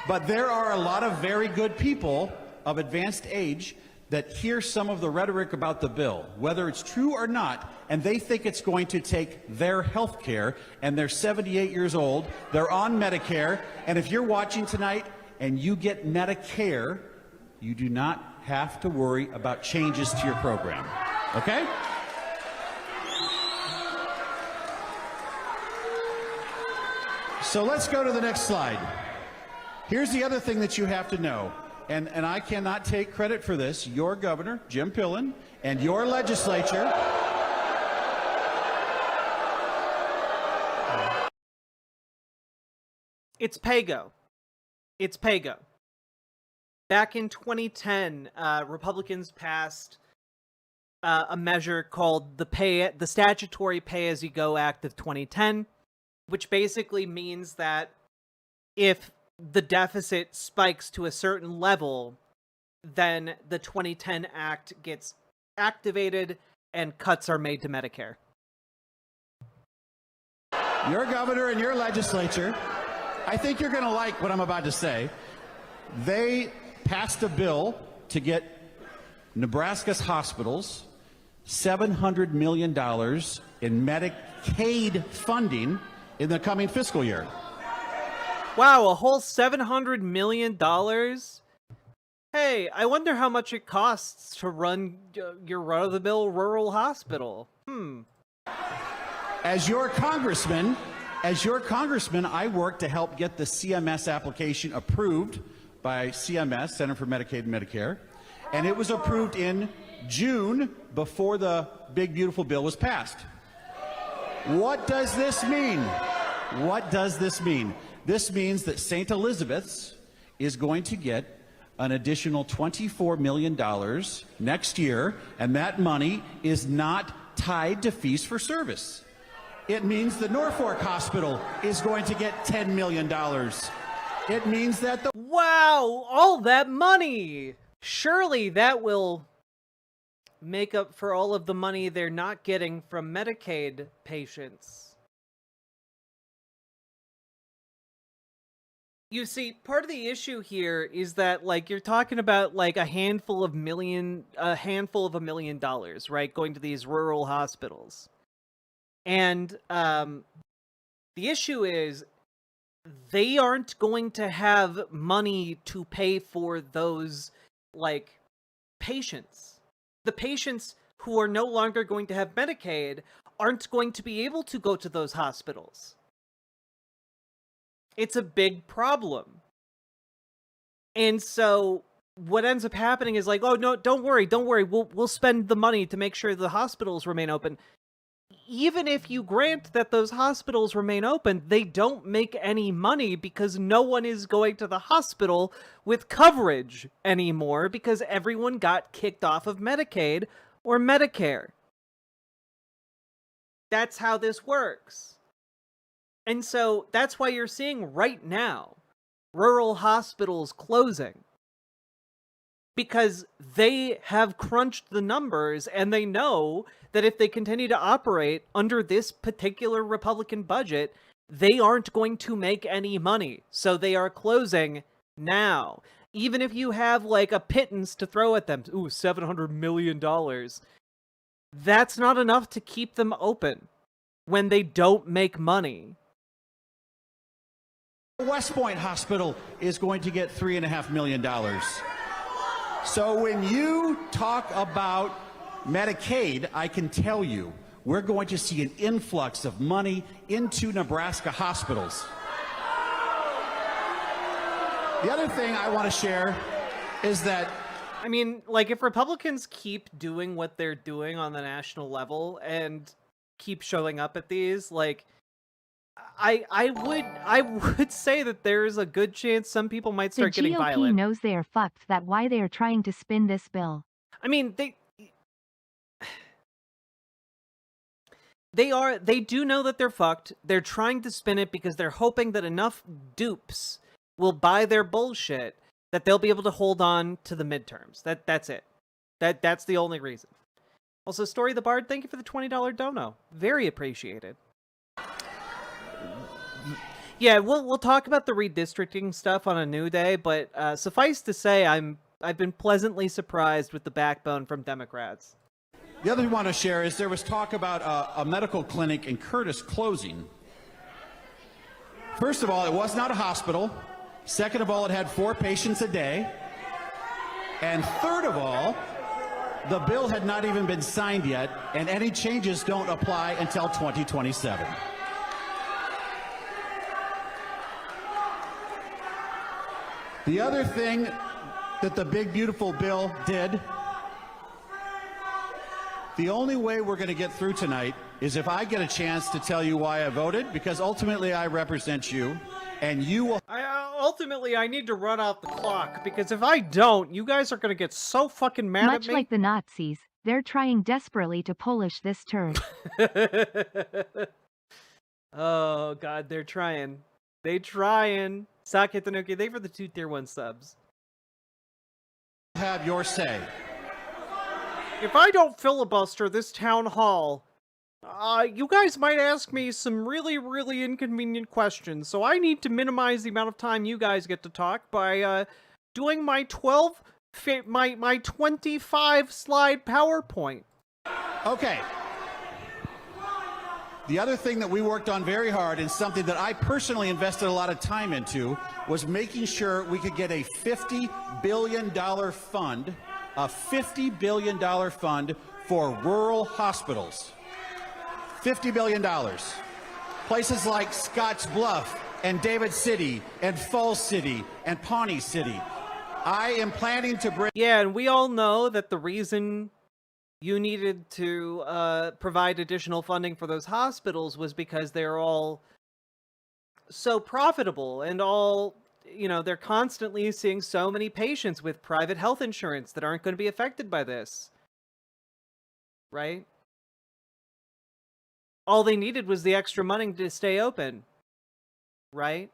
But there are a lot of very good people of advanced age that hear some of the rhetoric about the bill, whether it's true or not, and they think it's going to take their health care, and they're 78 years old, they're on Medicare, and if you're watching tonight and you get Medicare, you do not have to worry about changes to your program, okay? So let's go to the next slide. Here's the other thing that you have to know. And I cannot take credit for this. Your governor, Jim Pillen, and your legislature. It's PAYGO. It's PAYGO. Back in 2010, Republicans passed a measure called the Statutory Pay-As-You-Go Act of 2010, which basically means that if the deficit spikes to a certain level, then the 2010 Act gets activated and cuts are made to Medicare. Your governor and your legislature, I think you're going to like what I'm about to say. They passed a bill to get Nebraska's hospitals $700 million in Medicaid funding in the coming fiscal year. Wow, a whole $700 million? Hey, I wonder how much it costs to run your run-of-the-mill rural hospital. As your congressman, I worked to help get the CMS application approved by CMS, Center for Medicaid and Medicare, and it was approved in June before the big, beautiful bill was passed. What does this mean? What does this mean? This means that St. Elizabeth's is going to get an additional $24 million next year, and that money is not tied to fees for service. It means the Norfolk Hospital is going to get $10 million. It means that the... Wow, all that money! Surely that will make up for all of the money they're not getting from Medicaid patients. You see, part of the issue here is that, like, you're talking about, like, a handful of $1 million, right, going to these rural hospitals. And, the issue is, they aren't going to have money to pay for those, like, patients. The patients who are no longer going to have Medicaid aren't going to be able to go to those hospitals. It's a big problem. And so what ends up happening is like, oh no, don't worry, we'll spend the money to make sure the hospitals remain open. Even if you grant that those hospitals remain open, they don't make any money because no one is going to the hospital with coverage anymore because everyone got kicked off of Medicaid or Medicare. That's how this works. And so that's why you're seeing right now rural hospitals closing. because they have crunched the numbers and they know that if they continue to operate under this particular Republican budget, they aren't going to make any money. So they are closing now. Even if you have like a pittance to throw at them, ooh, $700 million, that's not enough to keep them open when they don't make money. West Point Hospital is going to get $3.5 million. So when you talk about Medicaid, I can tell you, we're going to see an influx of money into Nebraska hospitals. The other thing I want to share is that, I mean, like, if Republicans keep doing what they're doing on the national level and keep showing up at these, like, I would say that there's a good chance some people might start getting violent. The GOP knows they are fucked. That's why they are trying to spin this bill. I mean, they do know that they're fucked. They're trying to spin it because they're hoping that enough dupes will buy their bullshit that they'll be able to hold on to the midterms. That's it. That's the only reason. Also, Story the Bard, thank you for the $20 dono. Very appreciated. Yeah, we'll talk about the redistricting stuff on a new day, but suffice to say, I've been pleasantly surprised with the backbone from Democrats. the other thing I want to share is there was talk about a medical clinic in Curtis closing. First of all, it was not a hospital. Second of all, it had 4 patients a day. And third of all, the bill had not even been signed yet, and any changes don't apply until 2027. The other thing that the big, beautiful bill did, the only way we're going to get through tonight is if I get a chance to tell you why I voted, because ultimately I represent you, and you will... Ultimately, I need to run out the clock, because if I don't, you guys are going to get so fucking mad at me. Much like the Nazis, they're trying desperately to Polish this turd. Oh, God, they're trying. They trying. Sake Tanuki, thank you for the 2 tier 1 subs. Have your say. If I don't filibuster this town hall, you guys might ask me some really, really inconvenient questions, so I need to minimize the amount of time you guys get to talk by doing my 25 slide PowerPoint. Okay. The other thing that we worked on very hard, and something that I personally invested a lot of time into, was making sure we could get a $50 billion fund, a $50 billion fund for rural hospitals. $50 billion. Places like Scotts Bluff and David City and Falls City and Pawnee City. I am planning to bring... Yeah, and we all know that the reason you needed to provide additional funding for those hospitals was because they're all so profitable and all, you know, they're constantly seeing so many patients with private health insurance that aren't going to be affected by this. Right? All they needed was the extra money to stay open. Right?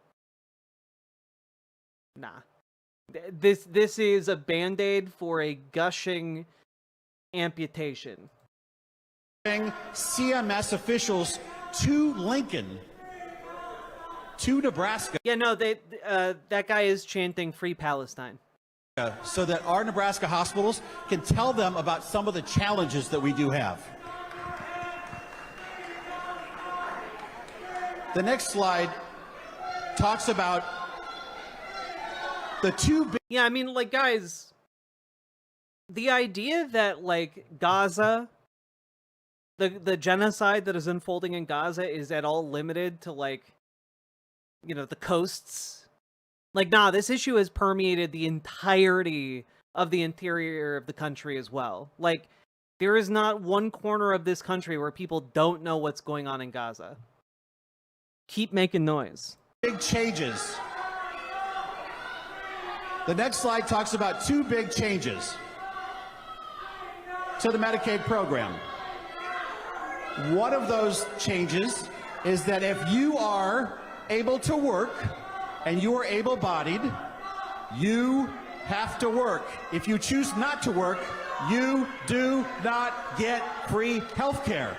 Nah. This is a band-aid for a gushing amputation. CMS officials to Lincoln, to Nebraska. Yeah, no, that guy is chanting Free Palestine. So that our Nebraska hospitals can tell them about some of the challenges that we do have. The next slide talks about the 2 big... Yeah, I mean, like, guys, the idea that, like, Gaza, the genocide that is unfolding in Gaza is at all limited to, like, you know, the coasts. Like, nah, this issue has permeated the entirety of the interior of the country as well. Like, there is not one corner of this country where people don't know what's going on in Gaza. Keep making noise. Big changes. The next slide talks about 2 big changes to the Medicaid program. One of those changes is that if you are able to work and you are able-bodied, you have to work. If you choose not to work, you do not get free health care.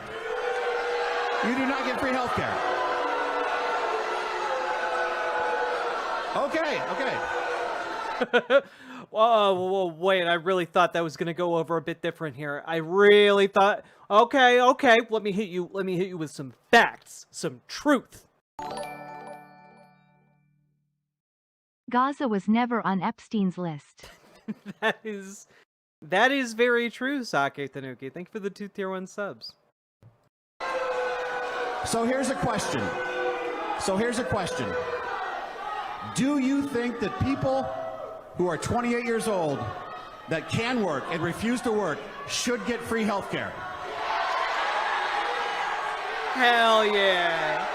You do not get free health care. Okay. Whoa, wait, I really thought that was going to go over a bit different here. I really thought, okay, let me hit you with some facts, some truth. Gaza was never on Epstein's list. That is very true, Sake Tanuki. Thank you for the 2 tier 1 subs. So here's a question. Do you think that people who are 28 years old that can work and refuse to work should get free health care? Hell yeah.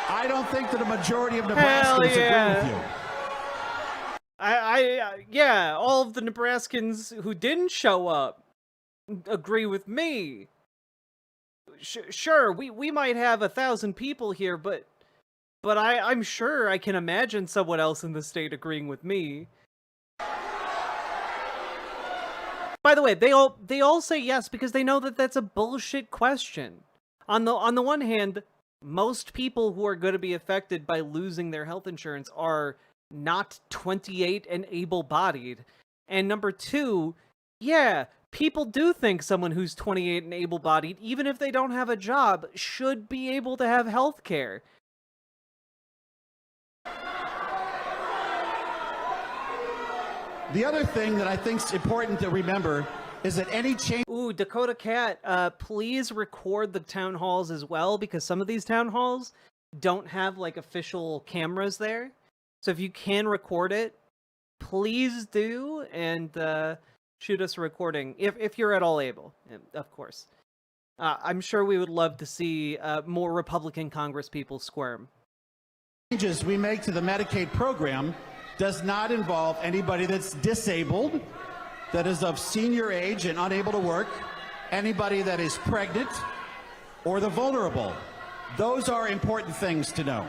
I don't think that a majority of Nebraskans agree with you. Yeah, all of the Nebraskans who didn't show up agree with me. Sure, we might have 1,000 people here, but I'm sure I can imagine someone else in the state agreeing with me. By the way, they all say yes because they know that that's a bullshit question. On the one hand, most people who are going to be affected by losing their health insurance are not 28 and able-bodied. And number 2, yeah, people do think someone who's 28 and able-bodied, even if they don't have a job, should be able to have health care. The other thing that I think is important to remember is that any change... Ooh, Dakota Cat, please record the town halls as well, because some of these town halls don't have, like, official cameras there. So if you can record it, please do, and shoot us a recording, if you're at all able, of course. I'm sure we would love to see more Republican congresspeople squirm. Changes we make to the Medicaid program does not involve anybody that's disabled, that is of senior age and unable to work, anybody that is pregnant, or the vulnerable. Those are important things to know.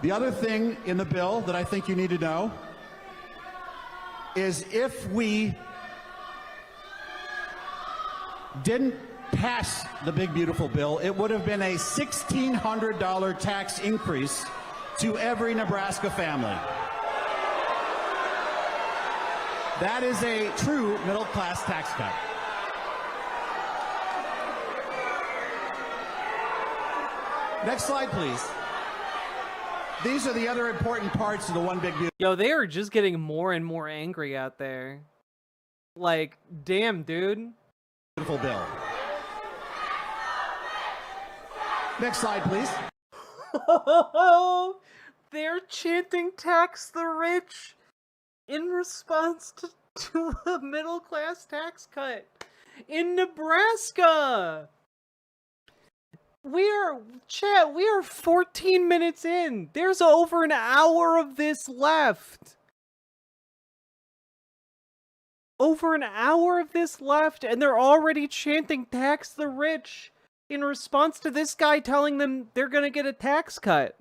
The other thing in the bill that I think you need to know is if we didn't pass the big beautiful bill, it would have been a $1,600 tax increase to every Nebraska family. That is a true middle-class tax cut. Next slide, please. These are the other important parts of the One Big Beautiful. Yo, they are just getting more and more angry out there. Like, damn, dude. Beautiful bill. Next slide, please. They're chanting tax the rich in response to a middle-class tax cut in Nebraska. We are 14 minutes in. There's over an hour of this left. Over an hour of this left, and they're already chanting tax the rich in response to this guy telling them they're gonna get a tax cut.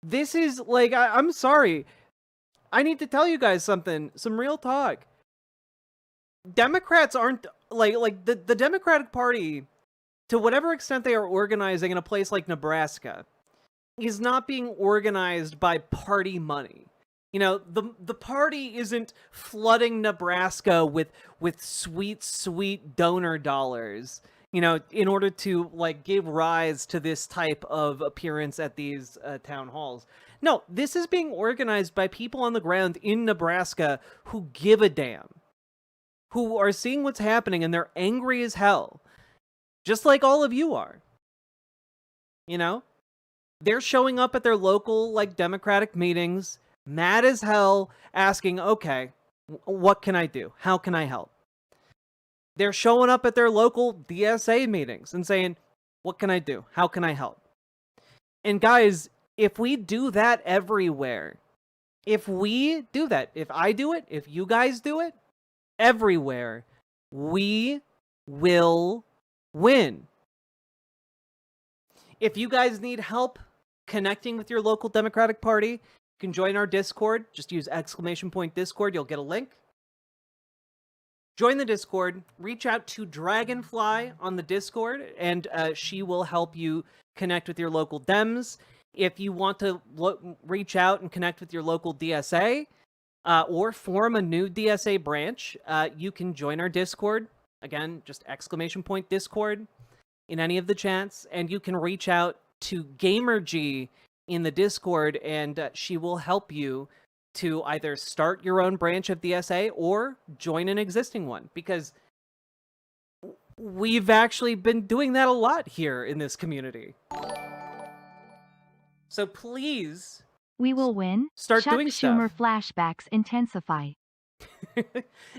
This is, like, I'm sorry. I need to tell you guys something. Some real talk. Democrats aren't, like the Democratic Party, to whatever extent they are organizing in a place like Nebraska, is not being organized by party money. You know, the party isn't flooding Nebraska with sweet donor dollars, you know, in order to, like, give rise to this type of appearance at these town halls. No, this is being organized by people on the ground in Nebraska who give a damn, who are seeing what's happening, and they're angry as hell. Just like all of you are. You know? They're showing up at their local, like, Democratic meetings, mad as hell, asking, okay, what can I do? How can I help? They're showing up at their local DSA meetings and saying, what can I do? How can I help? And guys, if we do that everywhere, if we do that, if I do it, if you guys do it, everywhere, we will win. If you guys need help connecting with your local Democratic Party, you can join our Discord. Just use !Discord. You'll get a link. Join the Discord. Reach out to Dragonfly on the Discord, and she will help you connect with your local Dems. If you want to reach out and connect with your local DSA, or form a new DSA branch, you can join our Discord. Again, just !Discord in any of the chats, and you can reach out to GamerG in the Discord, and she will help you to either start your own branch of DSA or join an existing one, because we've actually been doing that a lot here in this community. So please, we will win. Start Chuck doing Schumer stuff. flashbacks intensify.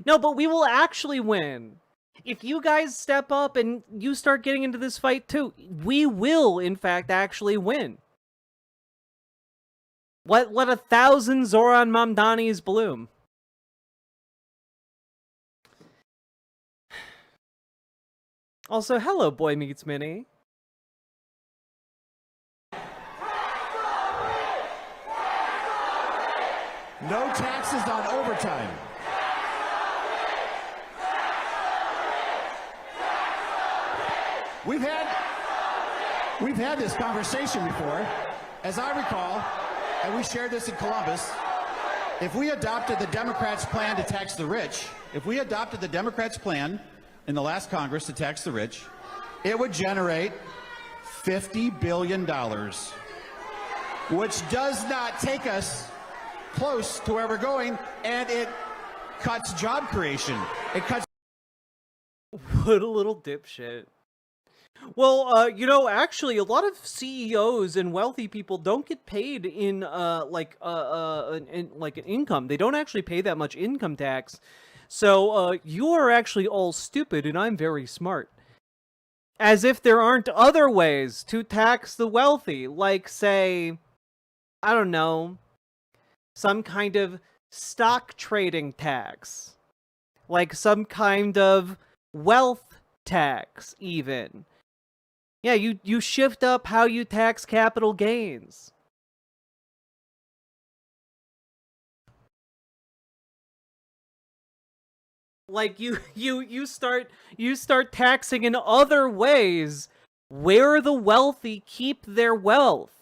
No, but we will actually win. If you guys step up and you start getting into this fight too, we will, in fact, actually win. Let 1,000 Zoran Mamdanis bloom. Also, hello, Boy Meets Minnie. No taxes on overtime. We've had this conversation before. As I recall, and we shared this in Columbus, if we adopted the Democrats' plan to tax the rich, if we adopted the Democrats' plan in the last Congress to tax the rich, it would generate $50 billion, which does not take us close to where we're going, and it cuts job creation. It cuts. What a little dipshit. Well, you know, actually, a lot of CEOs and wealthy people don't get paid in like an income. They don't actually pay that much income tax. So you are actually all stupid, and I'm very smart. As if there aren't other ways to tax the wealthy, like, say, I don't know, some kind of stock trading tax, like some kind of wealth tax, even. Yeah, you shift up how you tax capital gains. Like you start taxing in other ways where the wealthy keep their wealth.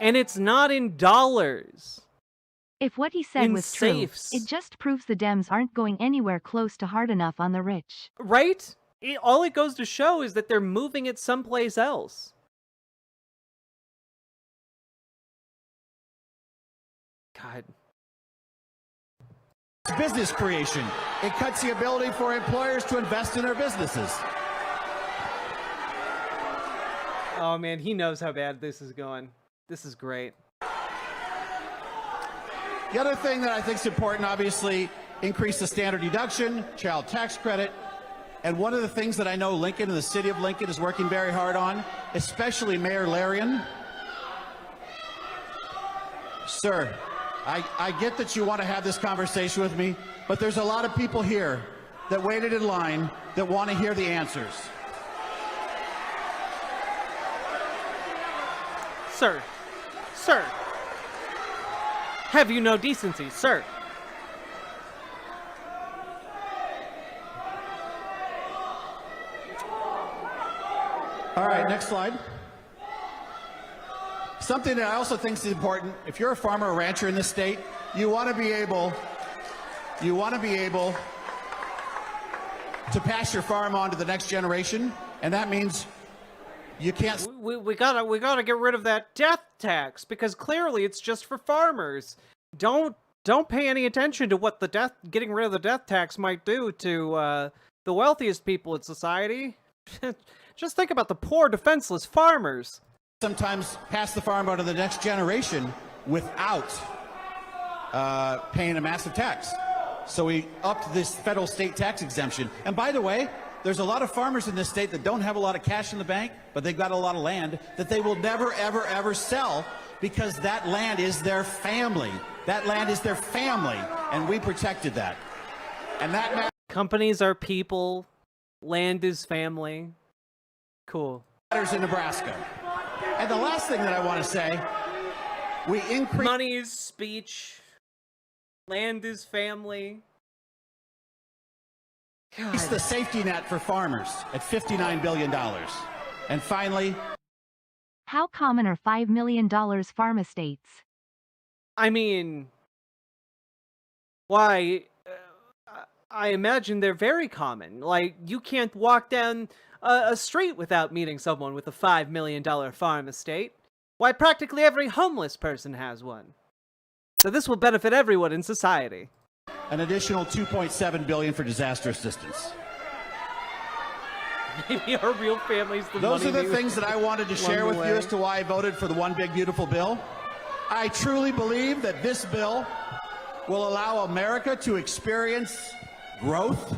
And it's not in dollars. If what he said In was safes. true, it just proves the Dems aren't going anywhere close to hard enough on the rich. Right? All it goes to show is that they're moving it someplace else. God. Business creation. It cuts the ability for employers to invest in their businesses. Oh man, he knows how bad this is going. This is great. The other thing that I think is important, obviously, increase the standard deduction, child tax credit, and one of the things that I know Lincoln and the city of Lincoln is working very hard on, especially Mayor Larian. Sir, I get that you want to have this conversation with me, but there's a lot of people here that waited in line that want to hear the answers. Sir. Sir. Have you no decency, sir? All right, next slide. Something that I also think is important, if you're a farmer or rancher in this state, you want to be able to pass your farm on to the next generation, and that means you can't. We gotta get rid of that death tax, because clearly it's just for farmers. Don't pay any attention to what getting rid of the death tax might do to the wealthiest people in society. Just think about the poor, defenseless farmers. Sometimes pass the farm on to the next generation without paying a massive tax. So we upped this federal state tax exemption. And by the way, there's a lot of farmers in this state that don't have a lot of cash in the bank, but they've got a lot of land that they will never, ever, ever sell, because that land is their family. That land is their family, and we protected that. And that companies are people, land is family. Cool. matters in Nebraska. And the last thing that I want to say, we increase... Money is speech. Land is family. It's the safety net for farmers at $59 billion. And finally... How common are $5 million farm estates? I mean... Why... I imagine they're very common. Like, you can't walk down a street without meeting someone with a $5 million farm estate. Why, practically every homeless person has one. So this will benefit everyone in society. An additional $2.7 billion for disaster assistance. Maybe our real families. Those are the things that I wanted to share with you as to why I voted for the One Big Beautiful Bill. I truly believe that this bill will allow America to experience growth,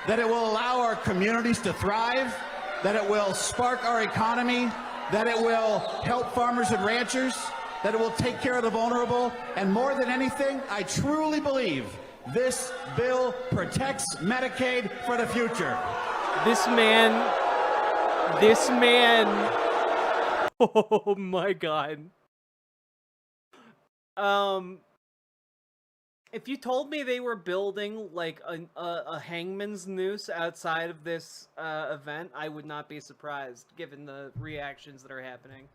that it will allow our communities to thrive, that it will spark our economy, that it will help farmers and ranchers, that it will take care of the vulnerable, and more than anything, I truly believe this bill protects Medicaid for the future. This man, oh my God. If you told me they were building like a hangman's noose outside of this event, I would not be surprised, given the reactions that are happening.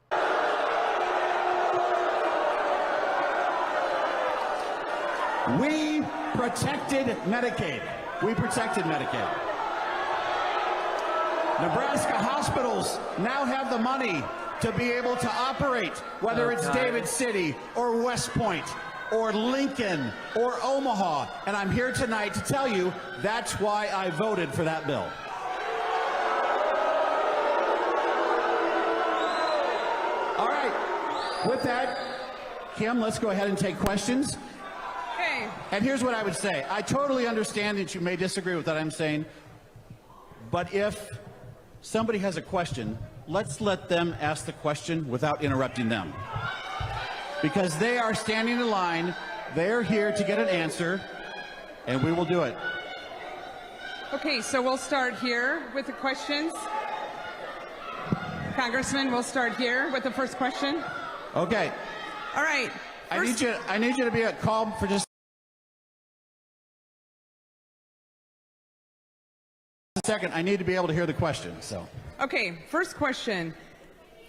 We protected Medicaid. We protected Medicaid. Nebraska hospitals now have the money to be able to operate, whether it's David City or West Point or Lincoln or Omaha. And I'm here tonight to tell you that's why I voted for that bill. All right. With that, Kim, let's go ahead and take questions. Okay. And here's what I would say. I totally understand that you may disagree with what I'm saying, but if somebody has a question, let's let them ask the question without interrupting them. Because they are standing in line, they're here to get an answer, and we will do it. Okay, so we'll start here with the questions. Congressman, we'll start here with the first question. Okay. All right. I need you to be calm for just a second. I need to be able to hear the question. So. Okay, first question.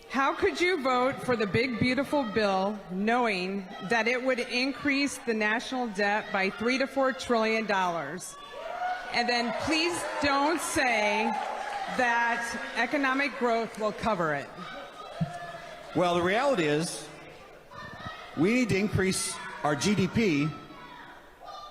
How could you vote for the big beautiful bill knowing that it would increase the national debt by $3 to $4 trillion? And then please don't say that economic growth will cover it. Well, the reality is we need to increase our GDP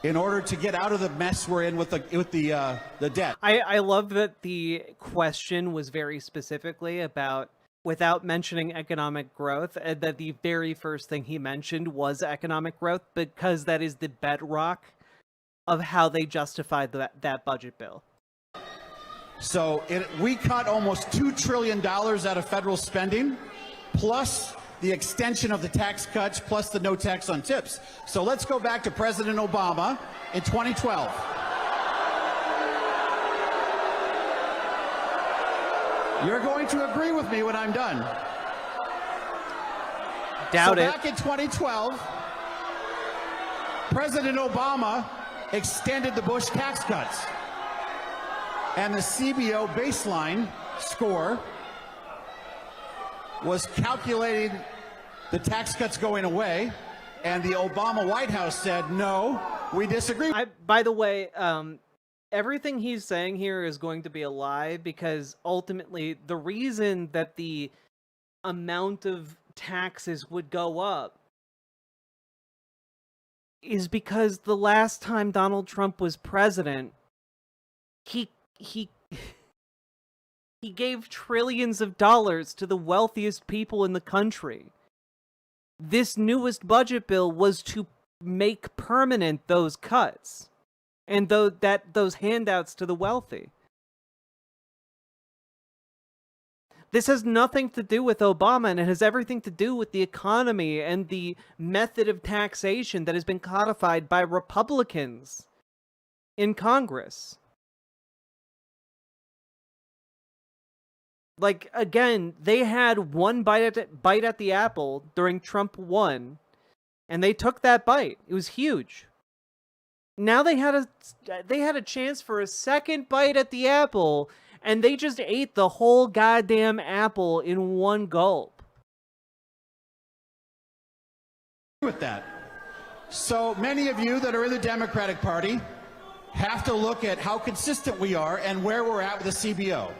in order to get out of the mess we're in with the debt. I love that the question was very specifically about, without mentioning economic growth, and that the very first thing he mentioned was economic growth, because that is the bedrock of how they justified that budget bill. So we cut almost $2 trillion out of federal spending, plus the extension of the tax cuts, plus the no tax on tips. So let's go back to President Obama in 2012. You're going to agree with me when I'm done. Doubt it. Back in 2012, President Obama extended the Bush tax cuts. And the CBO baseline score was calculating the tax cuts going away, and the Obama White House said, no, we disagree. By the way, everything he's saying here is going to be a lie, because ultimately the reason that the amount of taxes would go up is because the last time Donald Trump was president, he gave trillions of dollars to the wealthiest people in the country. This newest budget bill was to make permanent those cuts and those handouts to the wealthy. This has nothing to do with Obama, and it has everything to do with the economy and the method of taxation that has been codified by Republicans in Congress. Like, again, they had one bite at the apple during Trump 1, and they took that bite. It was huge. Now they had a chance for a second bite at the apple, and they just ate the whole goddamn apple in one gulp. With that. So many of you that are in the Democratic Party have to look at how consistent we are and where we're at with the CBO.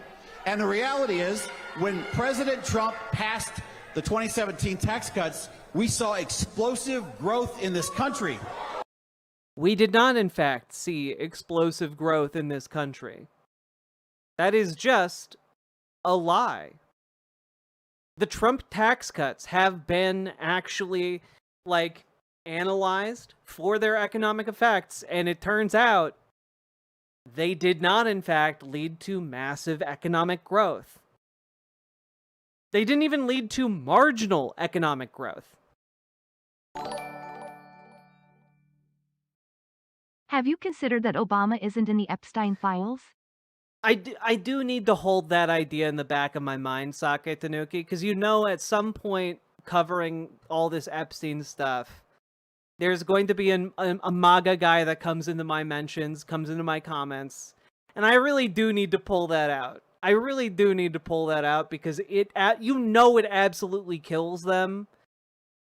And the reality is, when President Trump passed the 2017 tax cuts, we saw explosive growth in this country. We did not, in fact, see explosive growth in this country. That is just a lie. The Trump tax cuts have been actually, like, analyzed for their economic effects, and it turns out they did not, in fact, lead to massive economic growth. They didn't even lead to marginal economic growth. Have you considered that Obama isn't in the Epstein files? I do need to hold that idea in the back of my mind, Sake Tanuki, because at some point covering all this Epstein stuff, there's going to be a MAGA guy that comes into my mentions, comes into my comments, and I really do need to pull that out. I really do need to pull that out because it absolutely kills them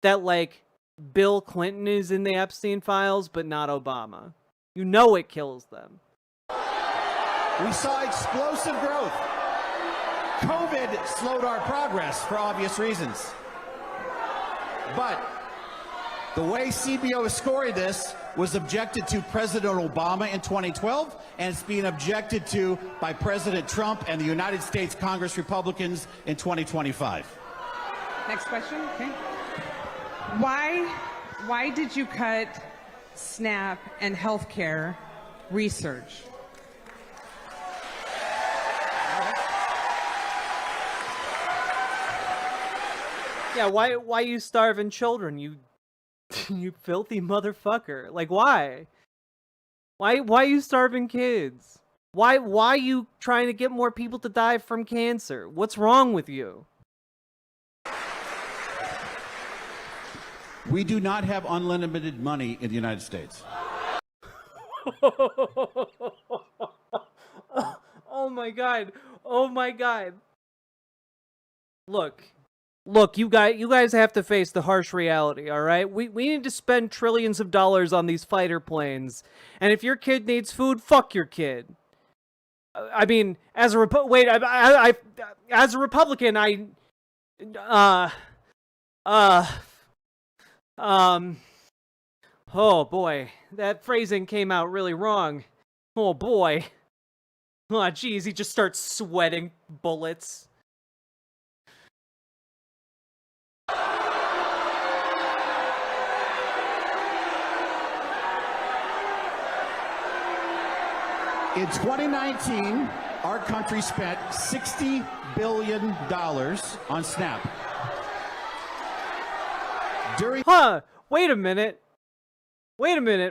that, like, Bill Clinton is in the Epstein files, but not Obama. It kills them. We saw explosive growth. COVID slowed our progress for obvious reasons. But the way CBO is scoring this was objected to President Obama in 2012, and it's being objected to by President Trump and the United States Congress Republicans in 2025. Next question. Okay. Why did you cut SNAP and healthcare research? Yeah, why you starving children, you you filthy motherfucker? Like, why? Why you starving kids? Why you trying to get more people to die from cancer? What's wrong with you? We do not have unlimited money in the United States. Oh my god. Oh my god. Look, you guys have to face the harsh reality, all right? We need to spend trillions of dollars on these fighter planes. And if your kid needs food, fuck your kid. I mean, as a Republican, oh boy, that phrasing came out really wrong. Oh boy. Oh geez, he just starts sweating bullets. In 2019, our country spent $60 billion on SNAP. Wait a minute.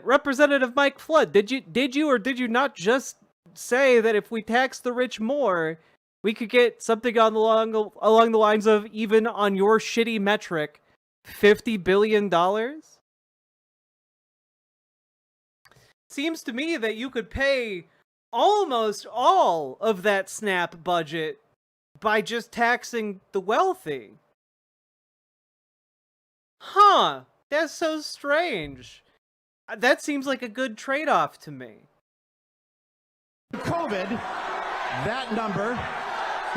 Representative Mike Flood, did you or did you not just say that if we tax the rich more, we could get something along the lines of, even on your shitty metric, $50 billion? Seems to me that you could pay almost all of that SNAP budget by just taxing the wealthy. Huh, that's so strange. That seems like a good trade-off to me. COVID, that number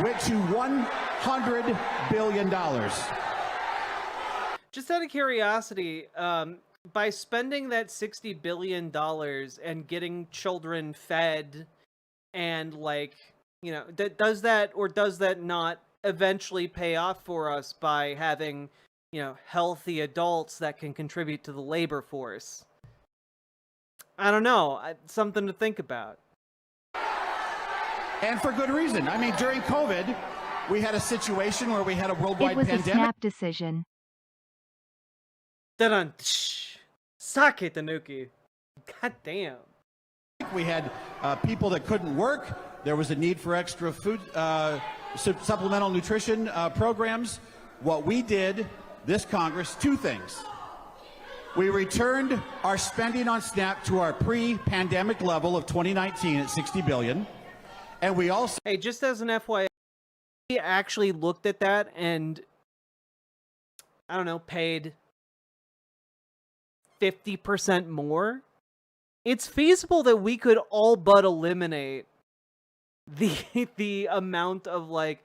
went to $100 billion. Just out of curiosity, by spending that $60 billion and getting children fed and, like, does that not eventually pay off for us by having, healthy adults that can contribute to the labor force? I don't know. Something to think about. And for good reason. I mean, during COVID, we had a situation where we had a worldwide pandemic. It was a snap decision. Dun Sake Tanuki. God damn. We had people that couldn't work. There was a need for extra food supplemental nutrition programs. What we did this Congress, two things. We returned our spending on SNAP to our pre-pandemic level of 2019 at $60 billion. And we also... Hey, just as an FYI, we actually looked at that and, I don't know, paid 50% more. It's feasible that we could all but eliminate the amount of, like,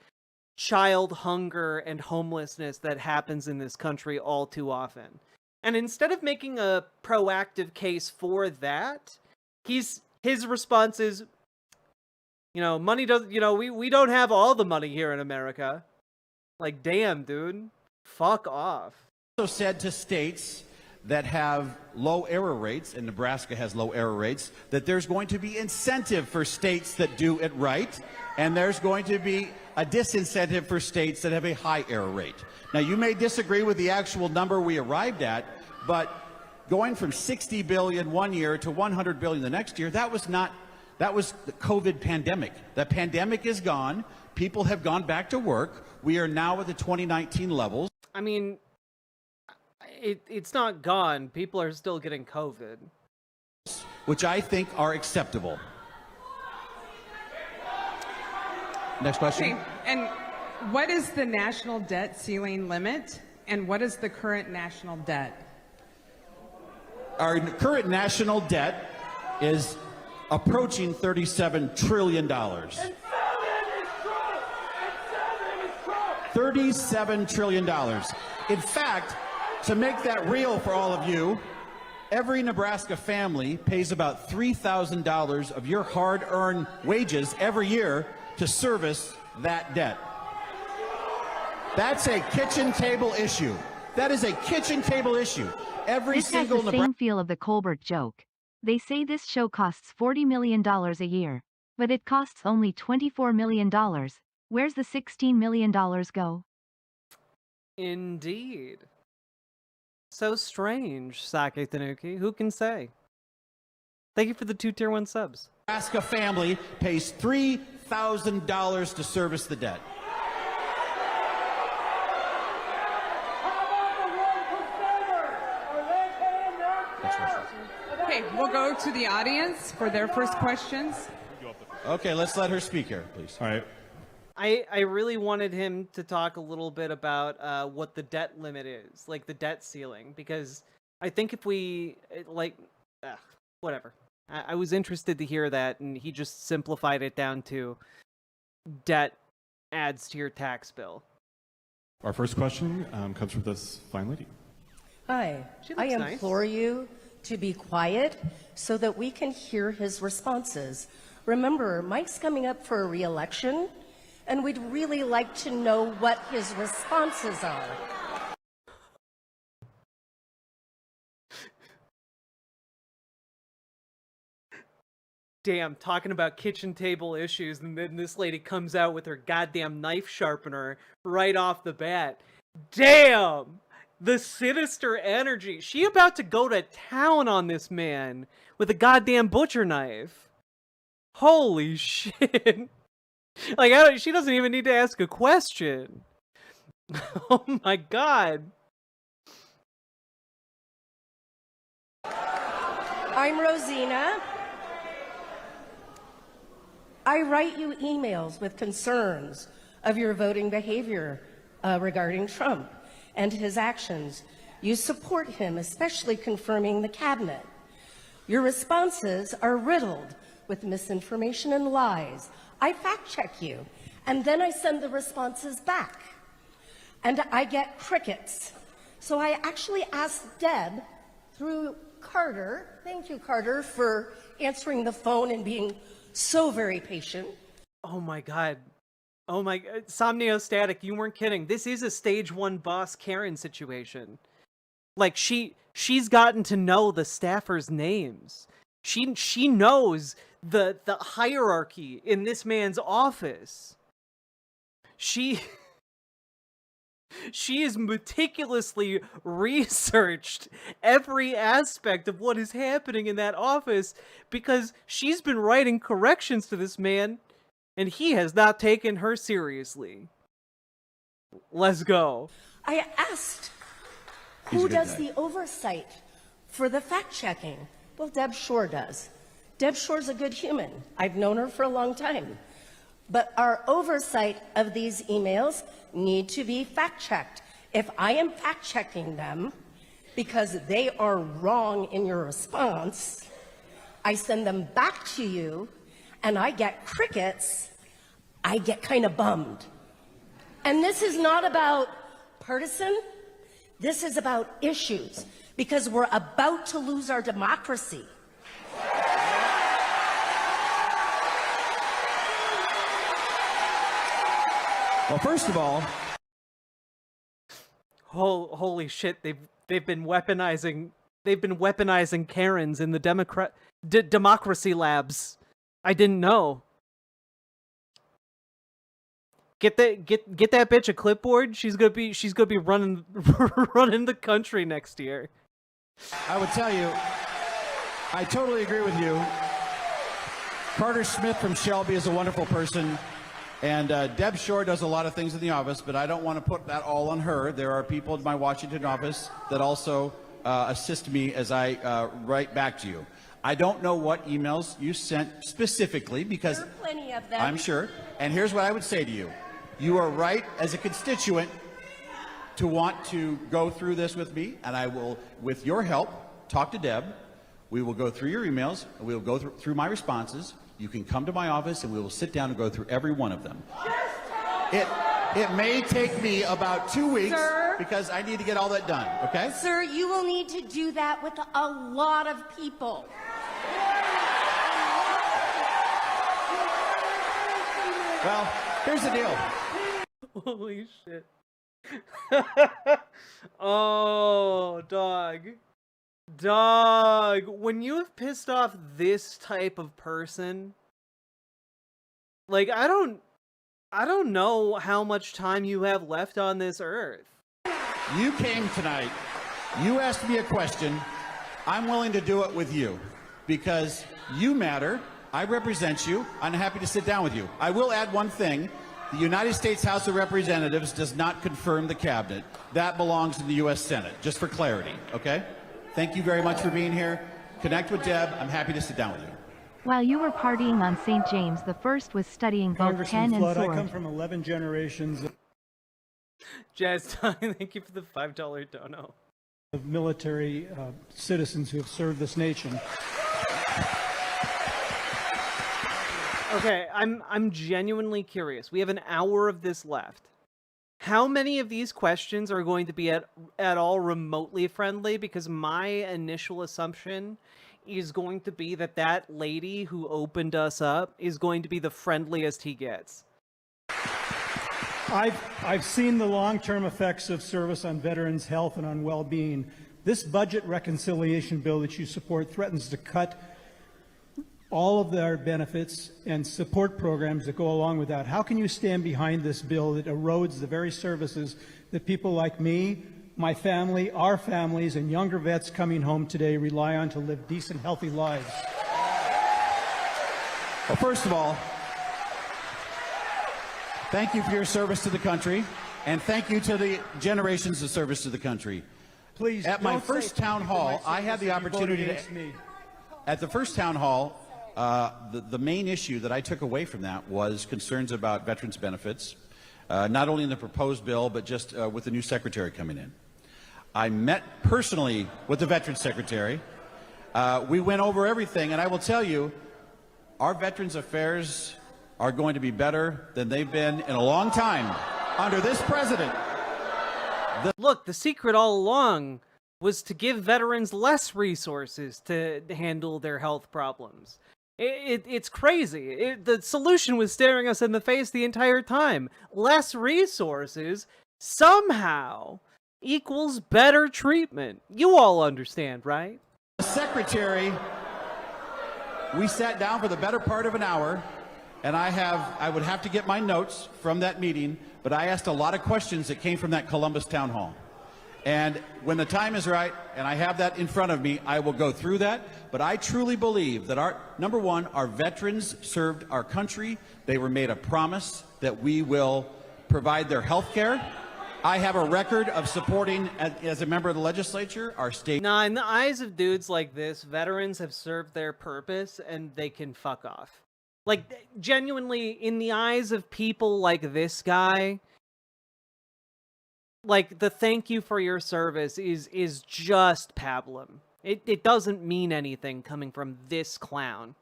child hunger and homelessness that happens in this country all too often. And instead of making a proactive case for that, his response is, you know, money doesn't, you know, we don't have all the money here in America. Like, damn, dude. Fuck off. Also said to states that have low error rates, and Nebraska has low error rates, that there's going to be incentive for states that do it right, and there's going to be a disincentive for states that have a high error rate. Now, you may disagree with the actual number we arrived at, but going from $60 billion one year to $100 billion the next year, that was the COVID pandemic. The pandemic is gone. People have gone back to work. We are now at the 2019 levels. I mean, it's not gone. People are still getting COVID. Which I think are acceptable. Next question. Okay. And what is the national debt ceiling limit? And what is the current national debt? Our current national debt is approaching $37 trillion. $37 trillion. In fact, to make that real for all of you, every Nebraska family pays about $3,000 of your hard-earned wages every year to service that debt. That's a kitchen table issue. That is a kitchen table issue. Every This has single the same feel of the Colbert joke. They say this show costs $40 million a year, but it costs only $24 million. Where's the $16 million go? Indeed. So strange, Sake Tanuki. Who can say? Thank you for the 2 tier 1 subs. Nebraska family pays $3,000 to service the debt. Okay, we'll go to the audience for their first questions. Okay, let's let her speak here, please. All right. I really wanted him to talk a little bit about what the debt limit is, like the debt ceiling, because I think if we, whatever. I was interested to hear that, and he just simplified it down to debt adds to your tax bill. Our first question comes from this fine lady. Hi. She I looks nice. implore you to be quiet so that we can hear his responses. Remember, Mike's coming up for a re-election, and we'd really like to know what his responses are. Damn, talking about kitchen table issues, and then this lady comes out with her goddamn knife sharpener right off the bat. Damn! The sinister energy. She about to go to town on this man with a goddamn butcher knife. Holy shit. Like, she doesn't even need to ask a question. Oh my god. I'm Rosina. I write you emails with concerns of your voting behavior regarding Trump and his actions. You support him, especially confirming the cabinet. Your responses are riddled with misinformation and lies. I fact check you, and then I send the responses back. And I get crickets. So I actually asked Deb through Carter, thank you, Carter, for answering the phone and being so very patient. Oh my god. Oh my god. Somniostatic, you weren't kidding. This is a stage 1 boss Karen situation. Like, she's gotten to know the staffers' names. She knows the hierarchy in this man's office. She has meticulously researched every aspect of what is happening in that office because she's been writing corrections to this man and he has not taken her seriously. Let's go. I asked, He's a who good does guy. the oversight for the fact-checking? Well, Deb Shore does. Deb Shore's a good human. I've known her for a long time. But our oversight of these emails need to be fact-checked. If I am fact-checking them because they are wrong in your response, I send them back to you and I get crickets, I get kind of bummed. And this is not about partisan, this is about issues, because we're about to lose our democracy. Well, first of all, holy shit, they've been weaponizing Karens in the democracy labs. I didn't know. Get that bitch a clipboard. She's gonna be running running the country next year. I would tell you, I totally agree with you. Carter Smith from Shelby is a wonderful person, and Deb Shore does a lot of things in the office, but I don't want to put that all on her. There are people in my Washington office that also assist me as I write back to you. I don't know what emails you sent specifically because There are plenty of them. I'm sure. And here's what I would say to you. You are right as a constituent to want to go through this with me, and I will, with your help, talk to Deb. We will go through your emails, and we will go through my responses. You can come to my office, and we will sit down and go through every one of them. It may take me about 2 weeks, Sir? because I need to get all that done, okay? Sir, you will need to do that with a lot of people. Well, here's the deal. Holy shit. Oh, dog. When you have pissed off this type of person, like, I don't know how much time you have left on this earth. You came tonight. You asked me a question. I'm willing to do it with you because you matter. I represent you. I'm happy to sit down with you. I will add one thing. The United States House of Representatives does not confirm the cabinet. That belongs in the U.S. Senate, just for clarity, okay? Thank you very much for being here. Connect with Deb. I'm happy to sit down with you. While you were partying on St. James, the first was studying both Congressman pen and Flood, I sword. come from 11 generations Jazz Time, thank you for the $5 dono. of military citizens who have served this nation. Okay, I'm genuinely curious. We have an hour of this left. How many of these questions are going to be at all remotely friendly? Because my initial assumption is going to be that lady who opened us up is going to be the friendliest he gets. I've seen the long-term effects of service on veterans' health and on well-being. This budget reconciliation bill that you support threatens to cut all of their benefits and support programs that go along with that. How can you stand behind this bill that erodes the very services that people like me, my family, our families, and younger vets coming home today rely on to live decent, healthy lives? Well, first of all, thank you for your service to the country, and thank you to the generations of service to the country. Please, at my don't first say town people hall, might say I had this the if you voted opportunity against me. At the first town hall, the main issue that I took away from that was concerns about veterans' benefits, not only in the proposed bill, but just with the new secretary coming in. I met personally with the Veterans Secretary. We went over everything, and I will tell you, our Veterans Affairs are going to be better than they've been in a long time under this president. Look, the secret all along was to give veterans less resources to handle their health problems. It's crazy. The solution was staring us in the face the entire time. Less resources somehow equals better treatment. You all understand, right? The secretary, we sat down for the better part of an hour, and I would have to get my notes from that meeting, but I asked a lot of questions that came from that Columbus town hall. And when the time is right, and I have that in front of me, I will go through that. But I truly believe that number one, our veterans served our country. They were made a promise that we will provide their health care. I have a record of supporting, as a member of the legislature, our state. Nah, in the eyes of dudes like this, veterans have served their purpose and they can fuck off. Like, genuinely, in the eyes of people like this guy, like, the thank you for your service is just pablum. It doesn't mean anything coming from this clown.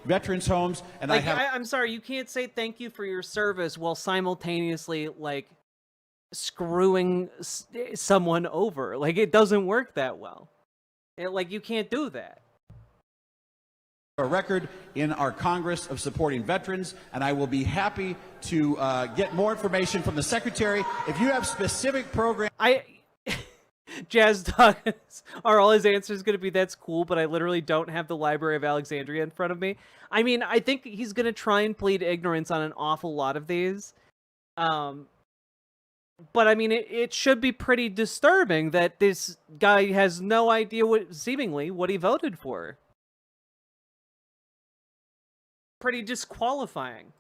Veterans homes, and like, I'm sorry, you can't say thank you for your service while simultaneously, like, screwing someone over. Like, it doesn't work that well. Like, you can't do that. A record in our Congress of supporting veterans, and I will be happy to get more information from the Secretary. If you have specific programs... Jazz Dog, are all his answers going to be, that's cool, but I literally don't have the Library of Alexandria in front of me? I mean, I think he's going to try and plead ignorance on an awful lot of these. But I mean, it should be pretty disturbing that this guy has no idea seemingly what he voted for. Pretty disqualifying.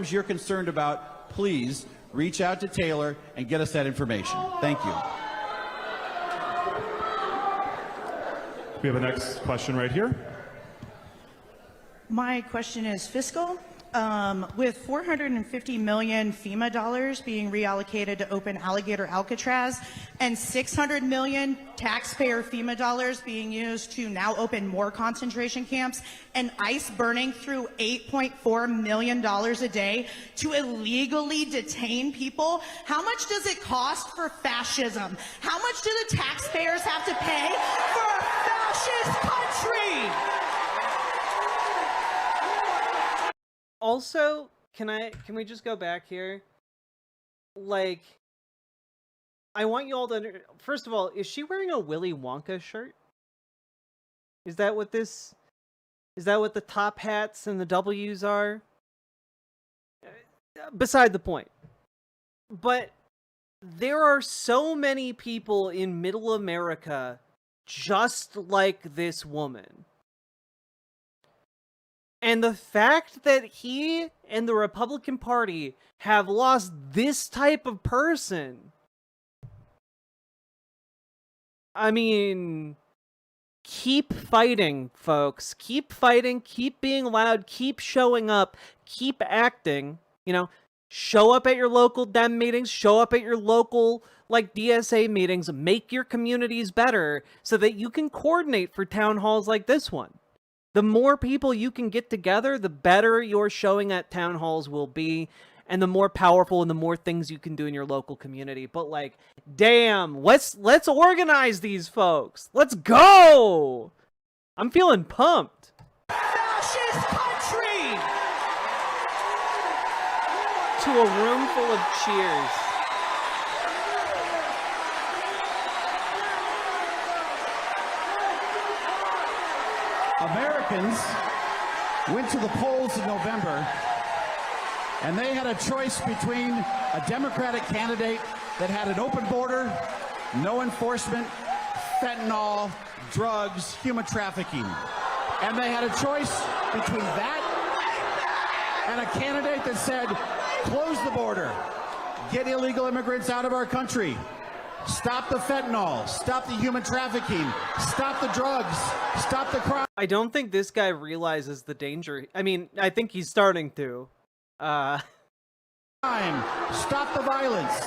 You're concerned about, please reach out to Taylor and get us that information. Thank you. We have a next question right here. My question is fiscal. With 450 million FEMA dollars being reallocated to open Alligator Alcatraz and 600 million taxpayer FEMA dollars being used to now open more concentration camps and ICE burning through $8.4 million a day to illegally detain people, how much does it cost for fascism? How much do the taxpayers have to pay for a fascist country? Also, can we just go back here? Like, I want you all to first of all, is she wearing a Willy Wonka shirt? Is that what the top hats and the W's are? Beside the point. But there are so many people in middle America just like this woman. And the fact that he and the Republican Party have lost this type of person, I mean, keep fighting, folks. Keep fighting, keep being loud, keep showing up, keep acting. You know, show up at your local Dem meetings, show up at your local, like, DSA meetings, make your communities better so that you can coordinate for town halls like this one. The more people you can get together, the better your showing at town halls will be, and the more powerful and the more things you can do in your local community. But, like, damn, let's organize these folks. Let's go! I'm feeling pumped. Fascist country! To a room full of cheers. Americans went to the polls in November, and they had a choice between a Democratic candidate that had an open border, no enforcement, fentanyl, drugs, human trafficking. And they had a choice between that and a candidate that said, close the border, get illegal immigrants out of our country, stop the fentanyl, stop the human trafficking, stop the drugs, stop the crime. I don't think this guy realizes the danger. I mean, I think he's starting to. Stop the violence.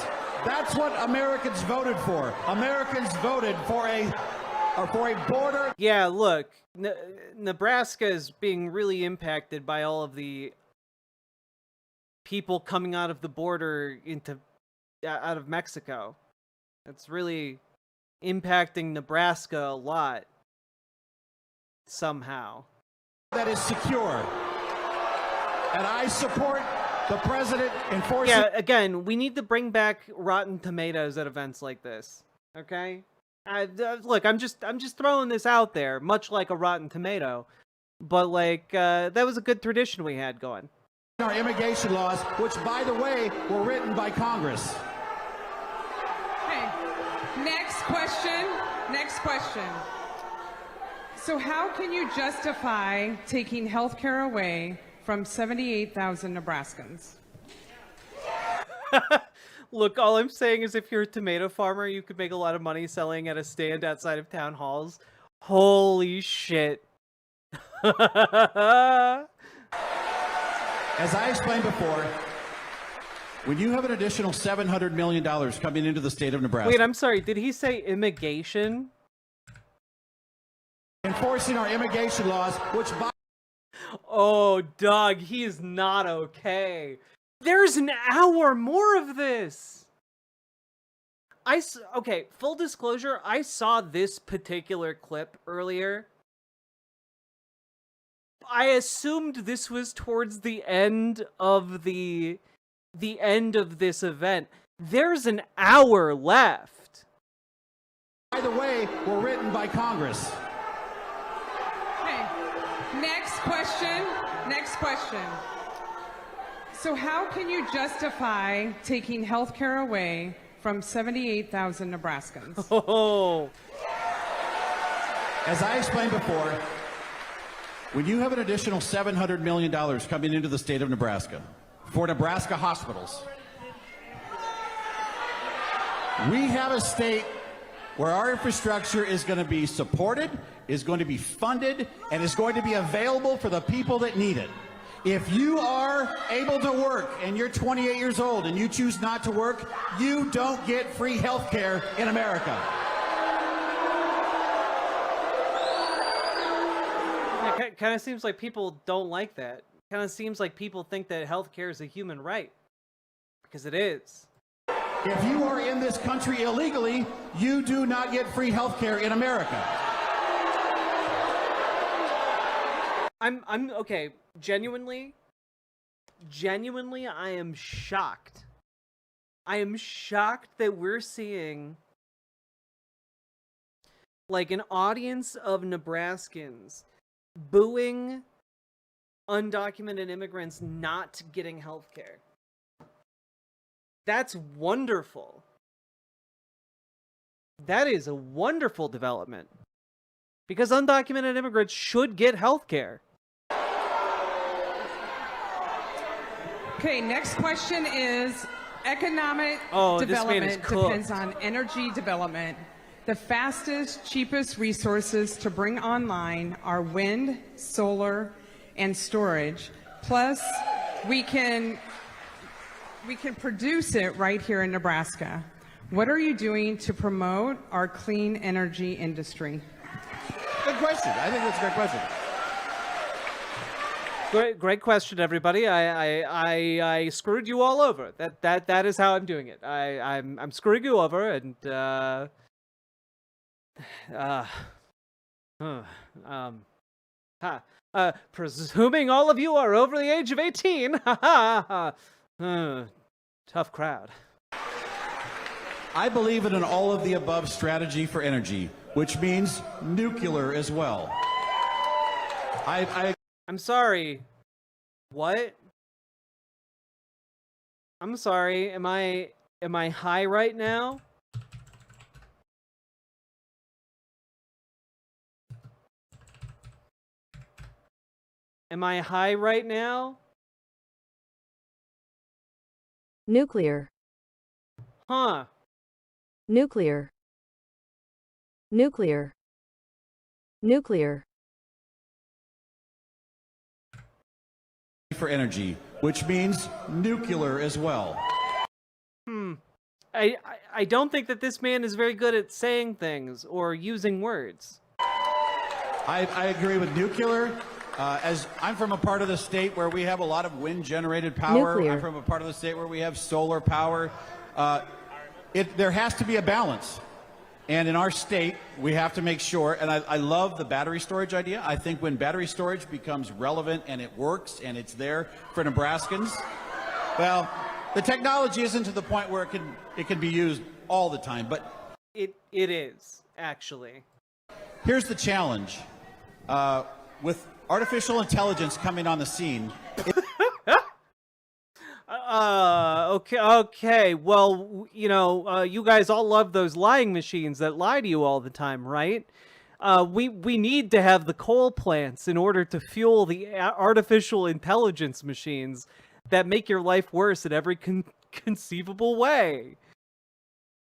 That's what Americans voted for. Americans voted for a border. Yeah, look, Nebraska is being really impacted by all of the people coming out of the border out of Mexico. It's really impacting Nebraska a lot. Somehow. That is secure. And I support the president enforcing... Yeah, again, we need to bring back Rotten Tomatoes at events like this. Okay? Look, I'm just throwing this out there, much like a Rotten Tomato. But, like, that was a good tradition we had going. Our immigration laws, which, by the way, were written by Congress. Next question. Next question. So how can you justify taking health care away from 78,000 Nebraskans? Look, all I'm saying is if you're a tomato farmer, you could make a lot of money selling at a stand outside of town halls. Holy shit. As I explained before, when you have an additional $700 million coming into the state of Nebraska... Wait, I'm sorry. Did he say immigration? Enforcing our immigration laws, which... Oh, Doug, he is not okay. There's an hour more of this. Okay, full disclosure, I saw this particular clip earlier. I assumed this was towards the end of the end of this event. There's an hour left. By the way, were written by Congress. Okay. Next question. Next question. So how can you justify taking health care away from 78,000 Nebraskans? Oh. As I explained before, when you have an additional $700 million coming into the state of Nebraska for Nebraska hospitals, we have a state where our infrastructure is going to be supported, is going to be funded, and is going to be available for the people that need it. If you are able to work and you're 28 years old and you choose not to work, you don't get free health care in America. It kind of seems like people don't like that. Kind of seems like people think that healthcare is a human right. Because it is. If you are in this country illegally, you do not get free health care in America. I'm okay. Genuinely, I am shocked. I am shocked that we're seeing like an audience of Nebraskans booing undocumented immigrants not getting health care. That's wonderful. That is a wonderful development. Because undocumented immigrants should get health care. Okay, next question is economic development depends on energy development. The fastest, cheapest resources to bring online are wind, solar, and storage. Plus, we can produce it right here in Nebraska. What are you doing to promote our clean energy industry? Good question. I think that's a great question. Great question, everybody. I screwed you all over. That is how I'm doing it. I'm screwing you over, and presuming all of you are over the age of 18. Tough crowd. I believe in an all-of-the-above strategy for energy, which means nuclear as well. I'm sorry. What? I'm sorry. Am I high right now? Am I high right now? Nuclear. Huh. Nuclear. Nuclear. Nuclear. For energy, which means nuclear as well. I don't think that this man is very good at saying things or using words. I agree with nuclear. As I'm from a part of the state where we have a lot of wind-generated power. Nuclear. I'm from a part of the state where we have solar power. There has to be a balance. And in our state, we have to make sure, and I love the battery storage idea. I think when battery storage becomes relevant and it works and it's there for Nebraskans, well, the technology isn't to the point where it can be used all the time, but it is, actually. Here's the challenge. With artificial intelligence coming on the scene. Okay. Well, you guys all love those lying machines that lie to you all the time, right? We need to have the coal plants in order to fuel the artificial intelligence machines that make your life worse in every conceivable way.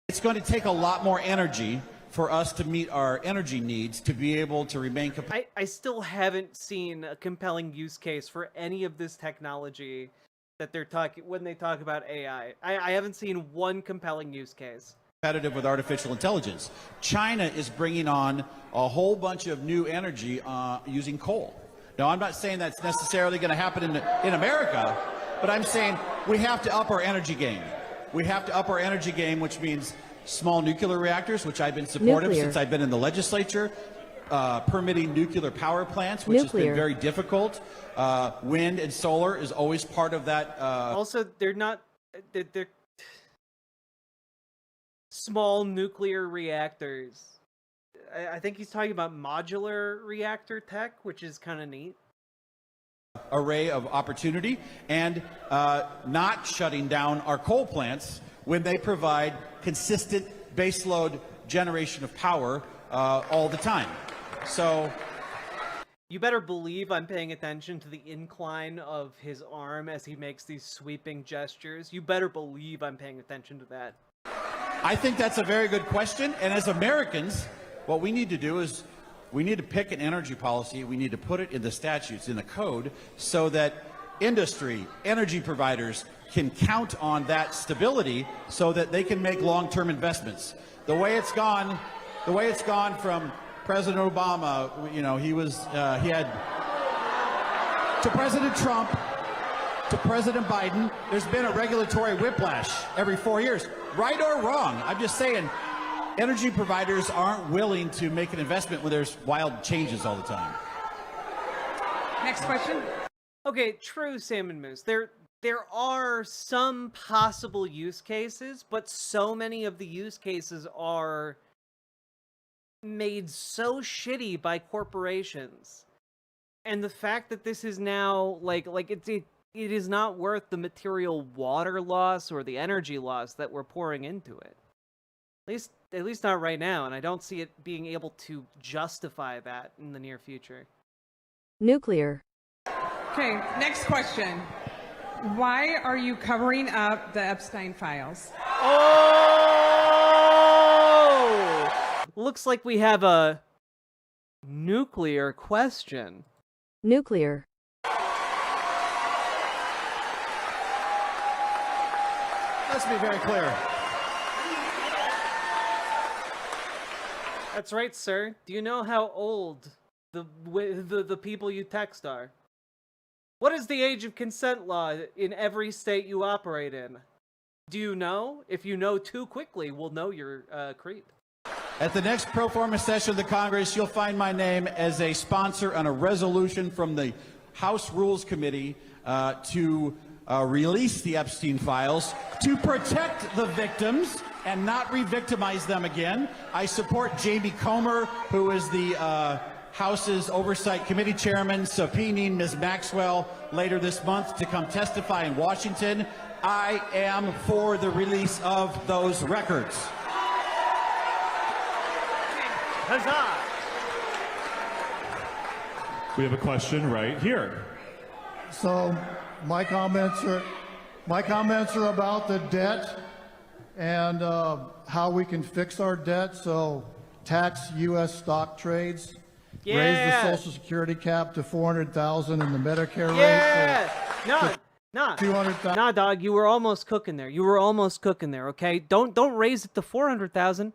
It's going to take a lot more energy for us to meet our energy needs to be able to remain competitive. I still haven't seen a compelling use case for any of this technology that they're talking when they talk about AI. I haven't seen one compelling use case. Competitive with artificial intelligence. China is bringing on a whole bunch of new energy using coal. Now, I'm not saying that's necessarily going to happen in America, but I'm saying we have to up our energy game. We have to up our energy game, which means small nuclear reactors, which I've been supportive since I've been in the legislature, permitting nuclear power plants, which has been very difficult. Wind and solar is always part of that. Also, they're small nuclear reactors. I think he's talking about modular reactor tech, which is kind of neat. Array of opportunity, and not shutting down our coal plants when they provide consistent baseload generation of power all the time. So you better believe I'm paying attention to the incline of his arm as he makes these sweeping gestures. You better believe I'm paying attention to that. I think that's a very good question, and as Americans, what we need to do is we need to pick an energy policy. We need to put it in the statutes, in the code, so that industry, energy providers can count on that stability so that they can make long-term investments. The way it's gone from President Obama, he had to President Trump, to President Biden, there's been a regulatory whiplash every 4 years. Right or wrong, I'm just saying, energy providers aren't willing to make an investment when there's wild changes all the time. Next question. Okay, true, Salmon Moose. There are some possible use cases, but so many of the use cases are made so shitty by corporations. And the fact that this is now it is not worth the material water loss or the energy loss that we're pouring into it. At least not right now, and I don't see it being able to justify that in the near future. Nuclear. Okay, next question. Why are you covering up the Epstein files? Oh! Looks like we have a nuclear question. Nuclear. Let's be very clear. That's right, sir. Do you know how old the people you text are? What is the age of consent law in every state you operate in? Do you know? If you know too quickly, we'll know you're a creep. At the next pro forma session of the Congress, you'll find my name as a sponsor on a resolution from the House Rules Committee to release the Epstein files to protect the victims and not re-victimize them again. I support Jamie Comer, who is the House's Oversight Committee Chairman, subpoenaing Ms. Maxwell later this month to come testify in Washington. I am for the release of those records. Huzzah! We have a question right here. So my comments are about the debt and how we can fix our debt. So tax U.S. stock trades, raise the Social Security cap to $400,000 and the Medicare rate. Nah, dog. You were almost cooking there. Okay, don't raise it to $400,000.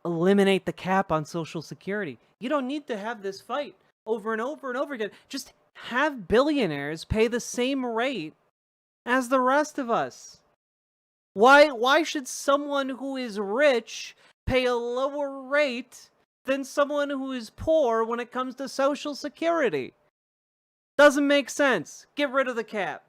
Eliminate the cap on Social Security. You don't need to have this fight over and over and over again. Just have billionaires pay the same rate as the rest of us. Why should someone who is rich pay a lower rate than someone who is poor when it comes to Social Security? Doesn't make sense. Get rid of the cap.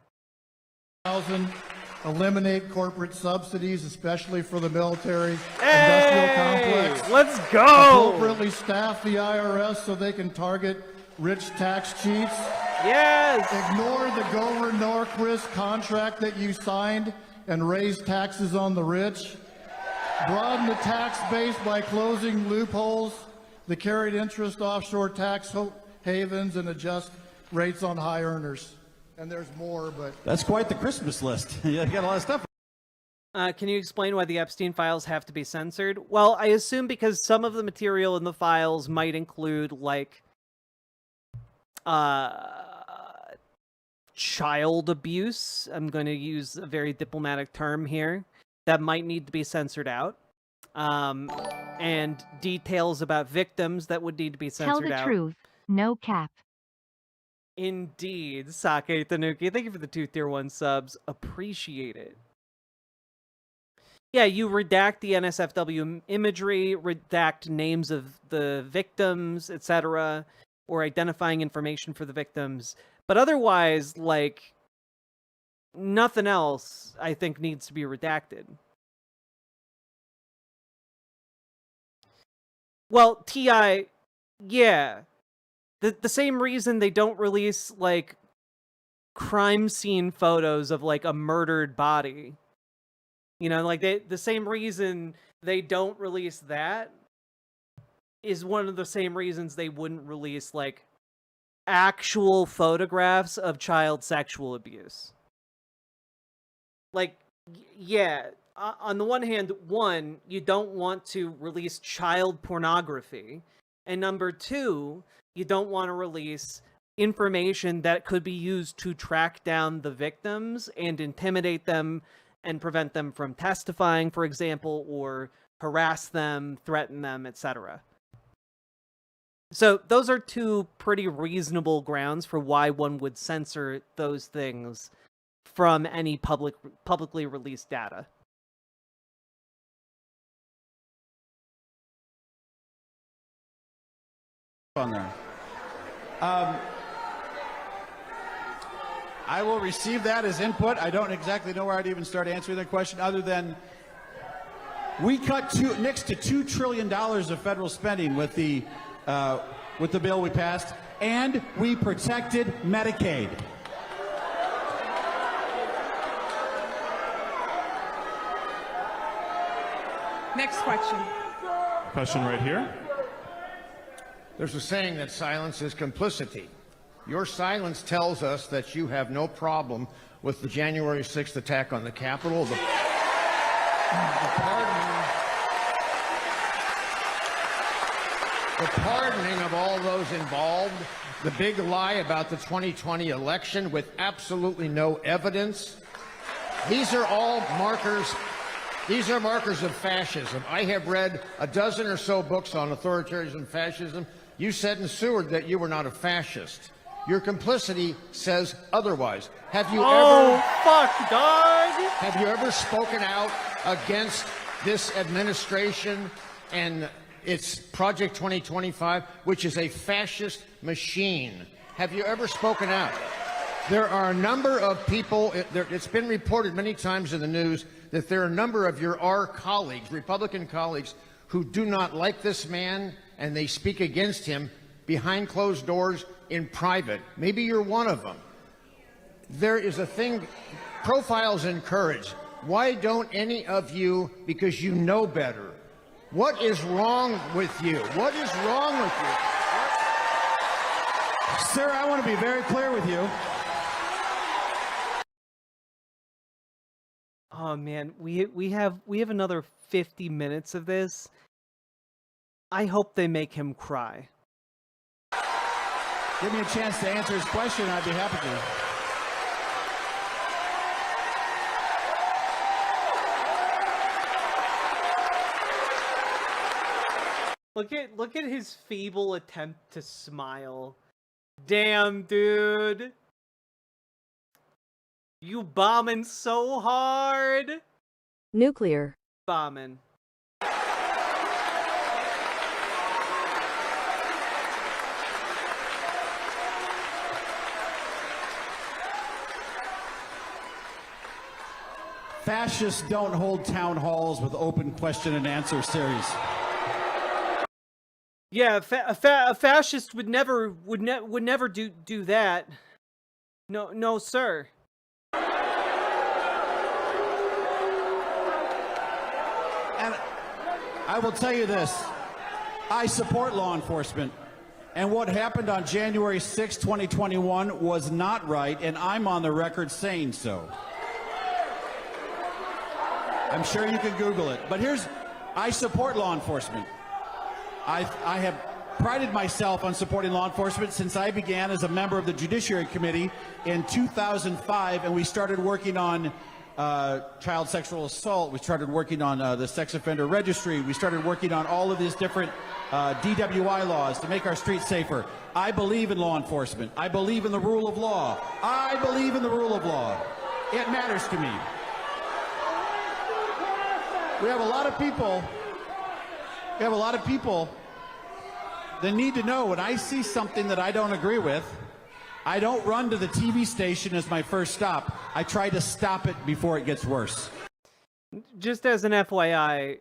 Eliminate corporate subsidies, especially for the military industrial complex. Let's go! Appropriately staff the IRS so they can target rich tax cheats. Yes! Ignore the Gover Norquist contract that you signed and raise taxes on the rich. Broaden the tax base by closing loopholes, the carried interest offshore tax havens, and adjust rates on high earners. And there's more, but... That's quite the Christmas list. You got a lot of stuff. Can you explain why the Epstein files have to be censored? Well, I assume because some of the material in the files might include, like, child abuse. I'm going to use a very diplomatic term here. That might need to be censored out. And details about victims that would need to be censored out. Tell the truth. No cap. Indeed. Sake Tanuki, thank you for the 2 tier 1 subs. Appreciate it. Yeah, you redact the NSFW imagery, redact names of the victims, etc., or identifying information for the victims. But otherwise, like, nothing else, I think, needs to be redacted. Well, T.I., yeah. The same reason they don't release, like, crime scene photos of, like, a murdered body. You know, like, the same reason they don't release that is one of the same reasons they wouldn't release, like, actual photographs of child sexual abuse. Like, yeah, on the one hand, one, you don't want to release child pornography. And number 2, you don't want to release information that could be used to track down the victims and intimidate them and prevent them from testifying, for example, or harass them, threaten them, etc. So those are 2 pretty reasonable grounds for why one would censor those things from any publicly released data. On there. I will receive that as input. I don't exactly know where I'd even start answering that question other than we cut next to $2 trillion of federal spending with the bill we passed, and we protected Medicaid. Next question. Question right here. There's a saying that silence is complicity. Your silence tells us that you have no problem with the January 6th attack on the Capitol, the pardoning of all those involved, the big lie about the 2020 election with absolutely no evidence. These are all markers. These are markers of fascism. I have read a dozen or so books on authoritarianism and fascism. You said in Seward that you were not a fascist. Your complicity says otherwise. Have you fuck, dog! Have you ever spoken out against this administration and its Project 2025, which is a fascist machine? Have you ever spoken out? There are a number of people, it's been reported many times in the news that there are a number of our colleagues, Republican colleagues, who do not like this man and they speak against him behind closed doors in private. Maybe you're one of them. There is a thing, profiles encourage. Why don't any of you, because you know better, what is wrong with you? What is wrong with you? Sir, I want to be very clear with you. Oh man, we have another 50 minutes of this. I hope they make him cry. Give me a chance to answer his question, I'd be happy to. Look at his feeble attempt to smile. Damn, dude. You bombing so hard. Nuclear. Bombing. Fascists don't hold town halls with open question and answer series. Yeah, a fascist would never do that. No, no, sir. And I will tell you this, I support law enforcement, and what happened on January 6, 2021 was not right, and I'm on the record saying so. I'm sure you can Google it, but I support law enforcement. I have prided myself on supporting law enforcement since I began as a member of the Judiciary Committee in 2005, and we started working on child sexual assault. We started working on the sex offender registry. We started working on all of these different DWI laws to make our streets safer. I believe in law enforcement. I believe in the rule of law. I believe in the rule of law. It matters to me. We have a lot of people that need to know when I see something that I don't agree with, I don't run to the TV station as my first stop. I try to stop it before it gets worse. Just as an FYI,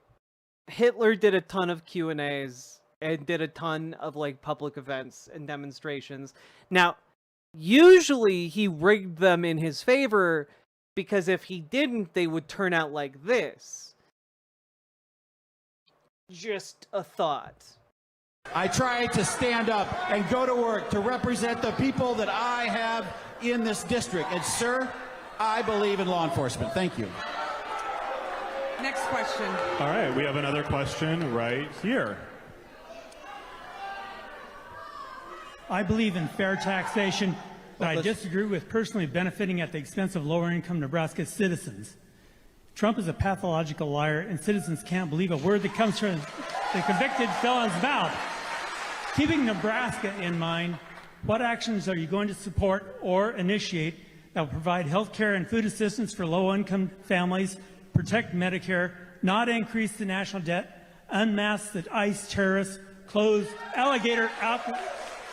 Hitler did a ton of Q&As and did a ton of like public events and demonstrations. Now, usually he rigged them in his favor because if he didn't, they would turn out like this. Just a thought. I try to stand up and go to work to represent the people that I have in this district. And sir, I believe in law enforcement. Thank you. Next question. All right, we have another question right here. I believe in fair taxation, but I disagree with personally benefiting at the expense of lower-income Nebraska citizens. Trump is a pathological liar, and citizens can't believe a word that comes from the convicted felon's mouth. Keeping Nebraska in mind, what actions are you going to support or initiate that will provide health care and food assistance for low-income families, protect Medicare, not increase the national debt, unmask the ICE terrorists, close alligator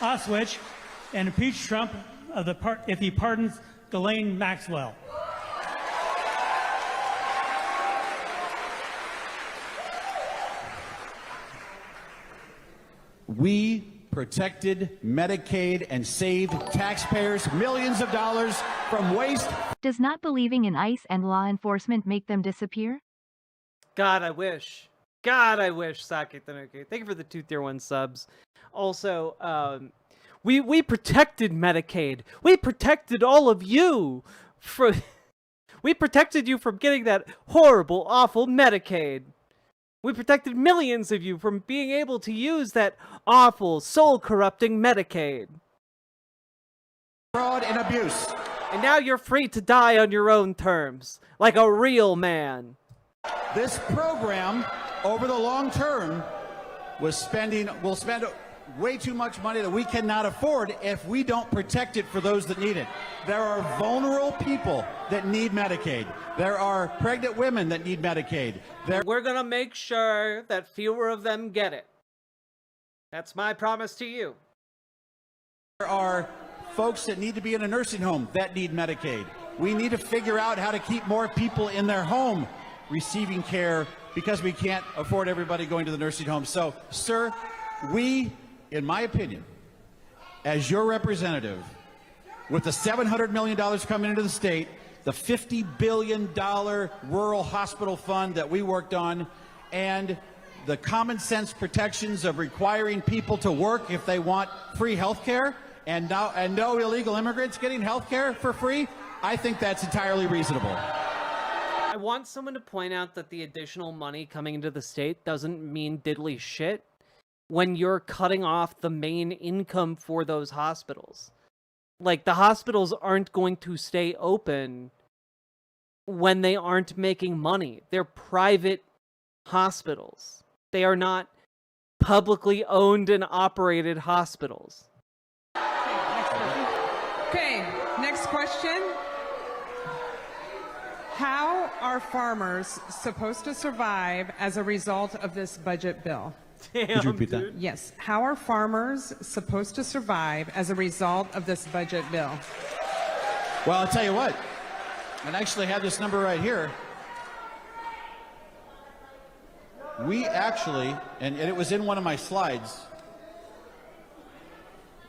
Auschwitz, and impeach Trump if he pardons Ghislaine Maxwell? We protected Medicaid and saved taxpayers millions of dollars from waste. Does not believing in ICE and law enforcement make them disappear? God, I wish. God, I wish. Sake Tanuki. Thank you for the 2 tier 1 subs. Also, we protected Medicaid. We protected all of you from. We protected you from getting that horrible, awful Medicaid. We protected millions of you from being able to use that awful, soul-corrupting Medicaid. Fraud and abuse. And now you're free to die on your own terms, like a real man. This program, over the long term, will spend way too much money that we cannot afford if we don't protect it for those that need it. There are vulnerable people that need Medicaid. There are pregnant women that need Medicaid. We're gonna make sure that fewer of them get it. That's my promise to you. There are folks that need to be in a nursing home that need Medicaid. We need to figure out how to keep more people in their home receiving care because we can't afford everybody going to the nursing home. So, sir, we, in my opinion, as your representative, with the $700 million coming into the state, the $50 billion rural hospital fund that we worked on, and the common sense protections of requiring people to work if they want free health care, and no illegal immigrants getting health care for free, I think that's entirely reasonable. I want someone to point out that the additional money coming into the state doesn't mean diddly shit when you're cutting off the main income for those hospitals. Like, the hospitals aren't going to stay open when they aren't making money. They're private hospitals. They are not publicly owned and operated hospitals. Okay, next question. How are farmers supposed to survive as a result of this budget bill? Damn, could you repeat that? Yes. How are farmers supposed to survive as a result of this budget bill? Well, I'll tell you what. I actually have this number right here. We actually, and it was in one of my slides,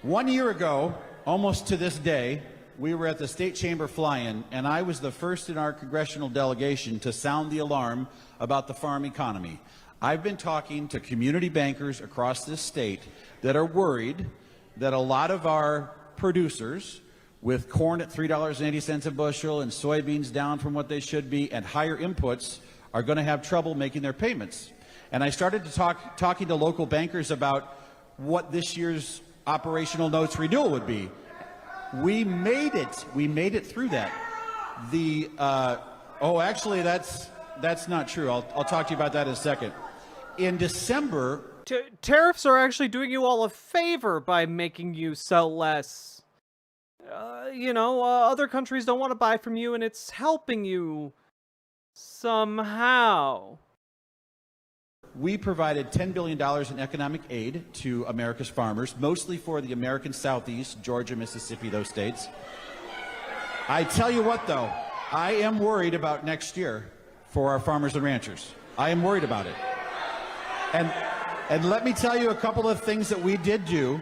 1 year ago, almost to this day, we were at the State Chamber fly-in, and I was the first in our congressional delegation to sound the alarm about the farm economy. I've been talking to community bankers across this state that are worried that a lot of our producers, with corn at $3.80 a bushel and soybeans down from what they should be and higher inputs, are going to have trouble making their payments. And I started to talking to local bankers about what this year's operational notes renewal would be. We made it. We made it through that. The actually, that's not true. I'll talk to you about that in a second. In December, tariffs are actually doing you all a favor by making you sell less. Other countries don't want to buy from you, and it's helping you somehow. we provided $10 billion in economic aid to America's farmers, mostly for the American Southeast, Georgia, Mississippi, those states. I tell you what, though, I am worried about next year for our farmers and ranchers. I am worried about it. And let me tell you a couple of things that we did do.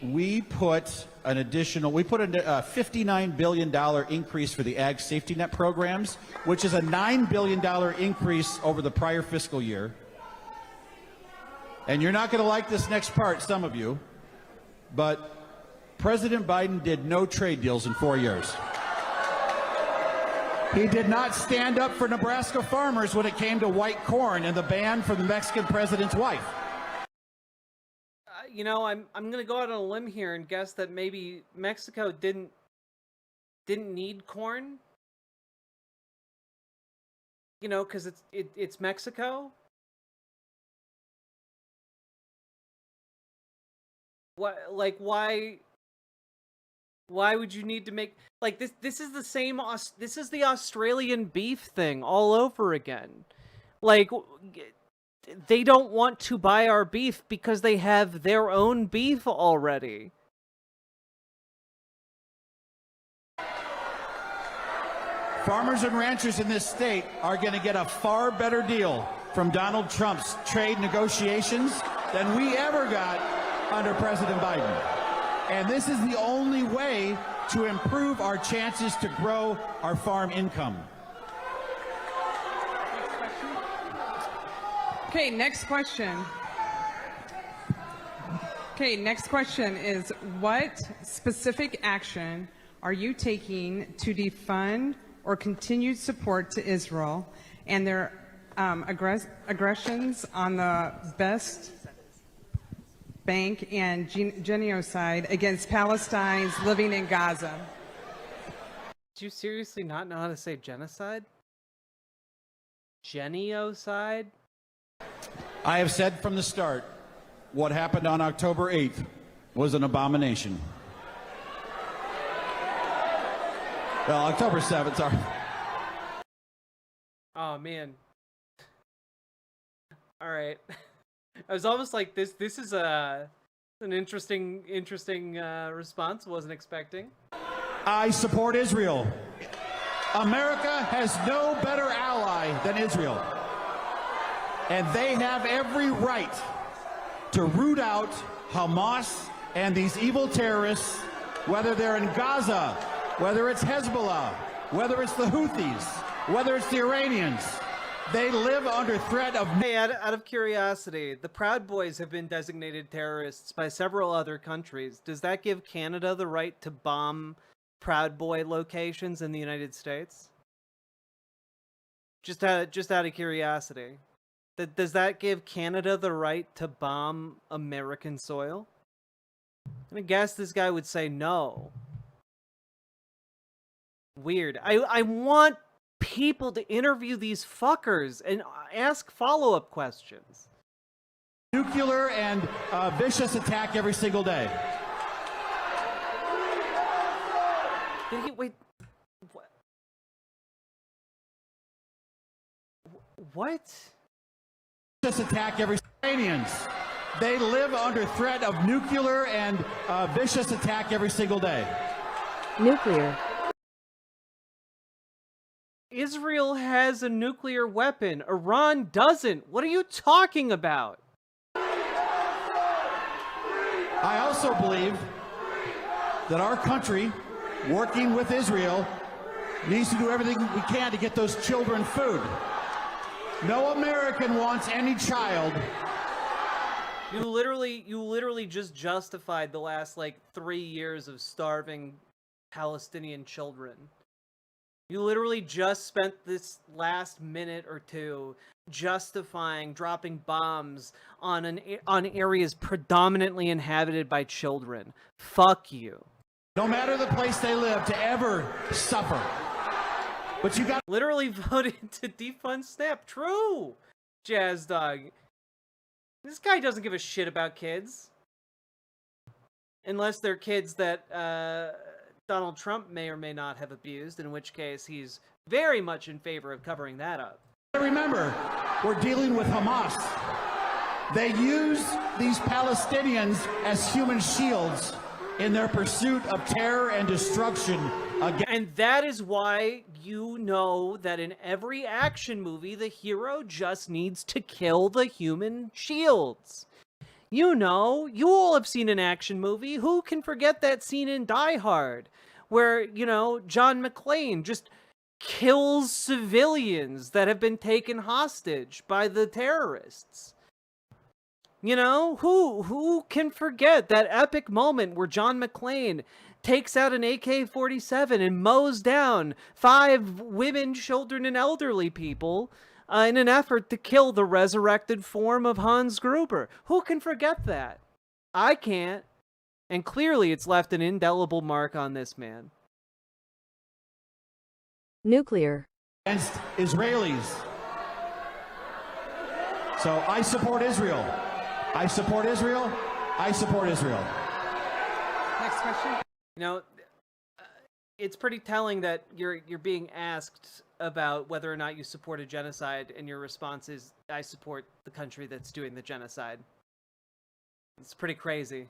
We put a $59 billion increase for the Ag Safety Net programs, which is a $9 billion increase over the prior fiscal year. And you're not going to like this next part, some of you, but President Biden did no trade deals in 4 years. He did not stand up for Nebraska farmers when it came to white corn and the ban from the Mexican president's wife. I'm gonna go out on a limb here and guess that maybe Mexico didn't need corn. Because it's Mexico. Why would you need to make this? This is the same. This is the Australian beef thing all over again. They don't want to buy our beef because they have their own beef already. Farmers and ranchers in this state are going to get a far better deal from Donald Trump's trade negotiations than we ever got under President Biden. And this is the only way to improve our chances to grow our farm income. Okay, next question. Okay, next question is, what specific action are you taking to defund or continued support to Israel and their aggressions on the West Bank and genocide against Palestinians living in Gaza? Do you seriously not know how to say genocide? Genocide? I have said from the start, what happened on October 8th was an abomination. Well, October 7th, sorry. Oh, man. All right. I was almost like, this is an interesting response. Wasn't expecting. I support Israel. America has no better ally than Israel. And they have every right to root out Hamas and these evil terrorists, whether they're in Gaza, whether it's Hezbollah, whether it's the Houthis, whether it's the Iranians. They live under threat of... Hey, out of curiosity, the Proud Boys have been designated terrorists by several other countries. Does that give Canada the right to bomb Proud Boy locations in the United States? Just out of curiosity. Does that give Canada the right to bomb American soil? I guess this guy would say no. Weird. I want people to interview these fuckers and ask follow-up questions. Nuclear and vicious attack every single day. Did he wait? What? Attack every Iranians. They live under threat of nuclear and vicious attack every single day. Nuclear. Israel has a nuclear weapon. Iran doesn't. What are you talking about? I also believe that our country working with Israel, needs to do everything we can to get those children food. No American wants any child. You literally just justified the last, like, 3 years of starving Palestinian children. You literally just spent this last minute or two justifying dropping bombs on areas predominantly inhabited by children. Fuck you. No matter the place they live, to ever suffer. But you got literally voted to defund SNAP. True, Jazz Dog. This guy doesn't give a shit about kids. Unless they're kids that Donald Trump may or may not have abused, in which case he's very much in favor of covering that up. Remember, we're dealing with Hamas. They use these Palestinians as human shields in their pursuit of terror and destruction. And that is why you know that in every action movie, the hero just needs to kill the human shields. You know, you all have seen an action movie. Who can forget that scene in Die Hard where, you know, John McClane just kills civilians that have been taken hostage by the terrorists? You know, who can forget that epic moment where John McClane takes out an AK-47 and mows down 5 women, children, and elderly people in an effort to kill the resurrected form of Hans Gruber? Who can forget that? I can't. And clearly it's left an indelible mark on this man. Nuclear. Against Israelis. So I support Israel. I support Israel. I support Israel. Next question. You know, it's pretty telling that you're being asked about whether or not you support a genocide, and your response is, I support the country that's doing the genocide. It's pretty crazy.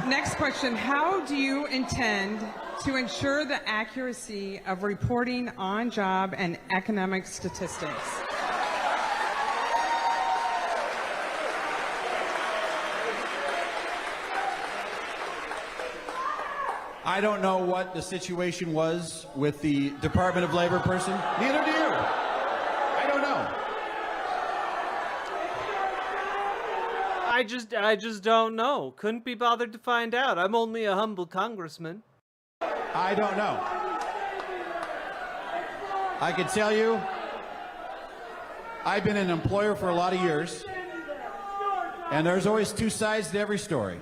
Next question. How do you intend to ensure the accuracy of reporting on-job and economic statistics? I don't know what the situation was with the Department of Labor person. Neither do you. I don't know. I just don't know. Couldn't be bothered to find out. I'm only a humble congressman. I don't know. I can tell you, I've been an employer for a lot of years, and there's always two sides to every story.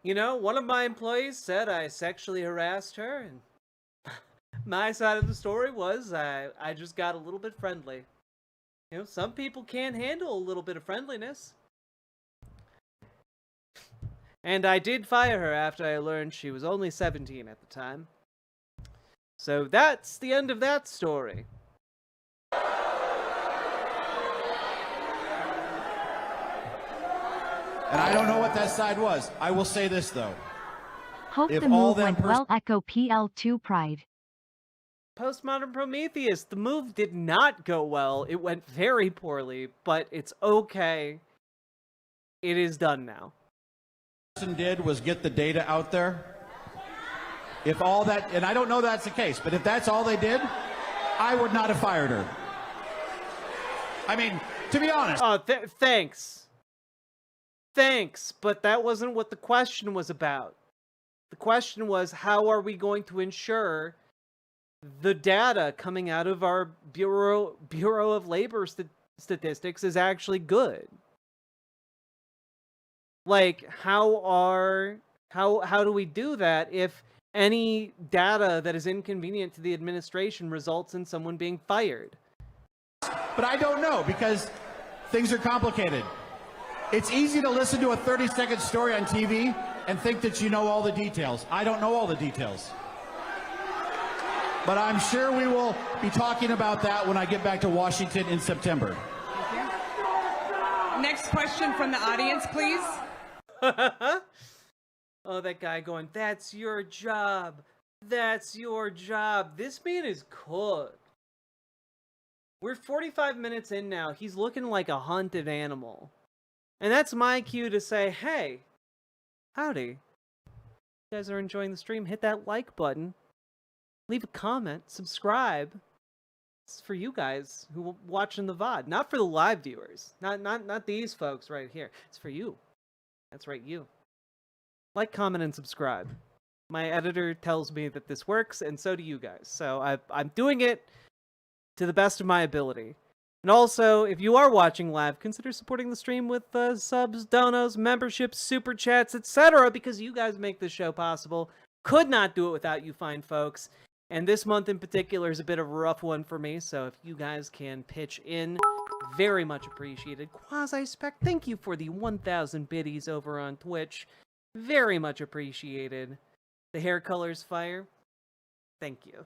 You know, one of my employees said I sexually harassed her, and my side of the story was I just got a little bit friendly. You know, some people can't handle a little bit of friendliness. And I did fire her after I learned she was only 17 at the time. So that's the end of that story. And I don't know what that side was. I will say this, though. Hope If the all move them went well. Echo PL2 Pride. Postmodern Prometheus, the move did not go well. It went very poorly, but it's okay. It is done now. Person did was get the data out there. If all that, and I don't know that's the case, but if that's all they did, I would not have fired her. I mean, to be honest. Oh, thanks. Thanks, but that wasn't what the question was about. The question was, how are we going to ensure the data coming out of our Bureau of Labor statistics is actually good? Like, how do we do that if any data that is inconvenient to the administration results in someone being fired? But I don't know, because things are complicated. It's easy to listen to a 30-second story on TV and think that you know all the details. I don't know all the details. But I'm sure we will be talking about that when I get back to Washington in September. Thank you. Next question from the audience, please. Oh, that guy going, that's your job. That's your job. This man is cooked. We're 45 minutes in now. He's looking like a hunted animal. And that's my cue to say, hey, howdy. You guys are enjoying the stream, hit that like button. Leave a comment, subscribe. It's for you guys who are watching the VOD, not for the live viewers. Not these folks right here. It's for you. That's right, you. Like, comment, and subscribe. My editor tells me that this works, and so do you guys. So I'm doing it to the best of my ability. And also, if you are watching live, consider supporting the stream with subs, donos, memberships, super chats, etc. because you guys make this show possible. Could not do it without you fine folks. And this month in particular is a bit of a rough one for me, so if you guys can pitch in, very much appreciated. Quasi-Spec, thank you for the 1,000 biddies over on Twitch. Very much appreciated. The hair color's fire. Thank you.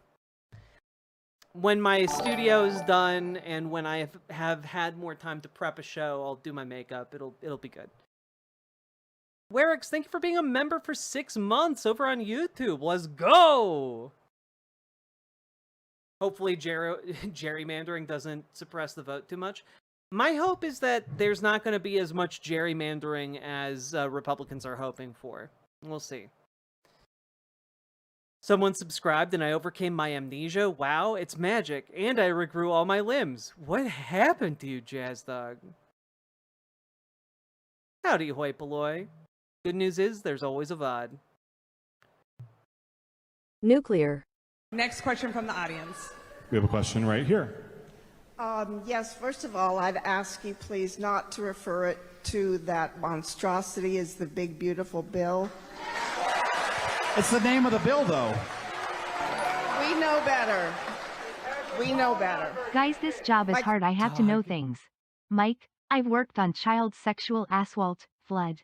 When my studio's done and when I have had more time to prep a show, I'll do my makeup. It'll be good. Werix, thank you for being a member for 6 months over on YouTube. Let's go! Hopefully gerrymandering doesn't suppress the vote too much. My hope is that there's not going to be as much gerrymandering as Republicans are hoping for. We'll see. Someone subscribed and I overcame my amnesia. Wow, it's magic. And I regrew all my limbs. What happened to you, Jazz Dog? Howdy, hoi polloi. Good news is there's always a VOD. Nuclear. Next question from the audience. We have a question right here. Yes, first of all, I'd ask you please not to refer it to that monstrosity as the big beautiful bill. It's the name of the bill, though. We know better. We know better. Guys, this job is hard. I have to know things. Mike, I've worked on child sexual assault, flood.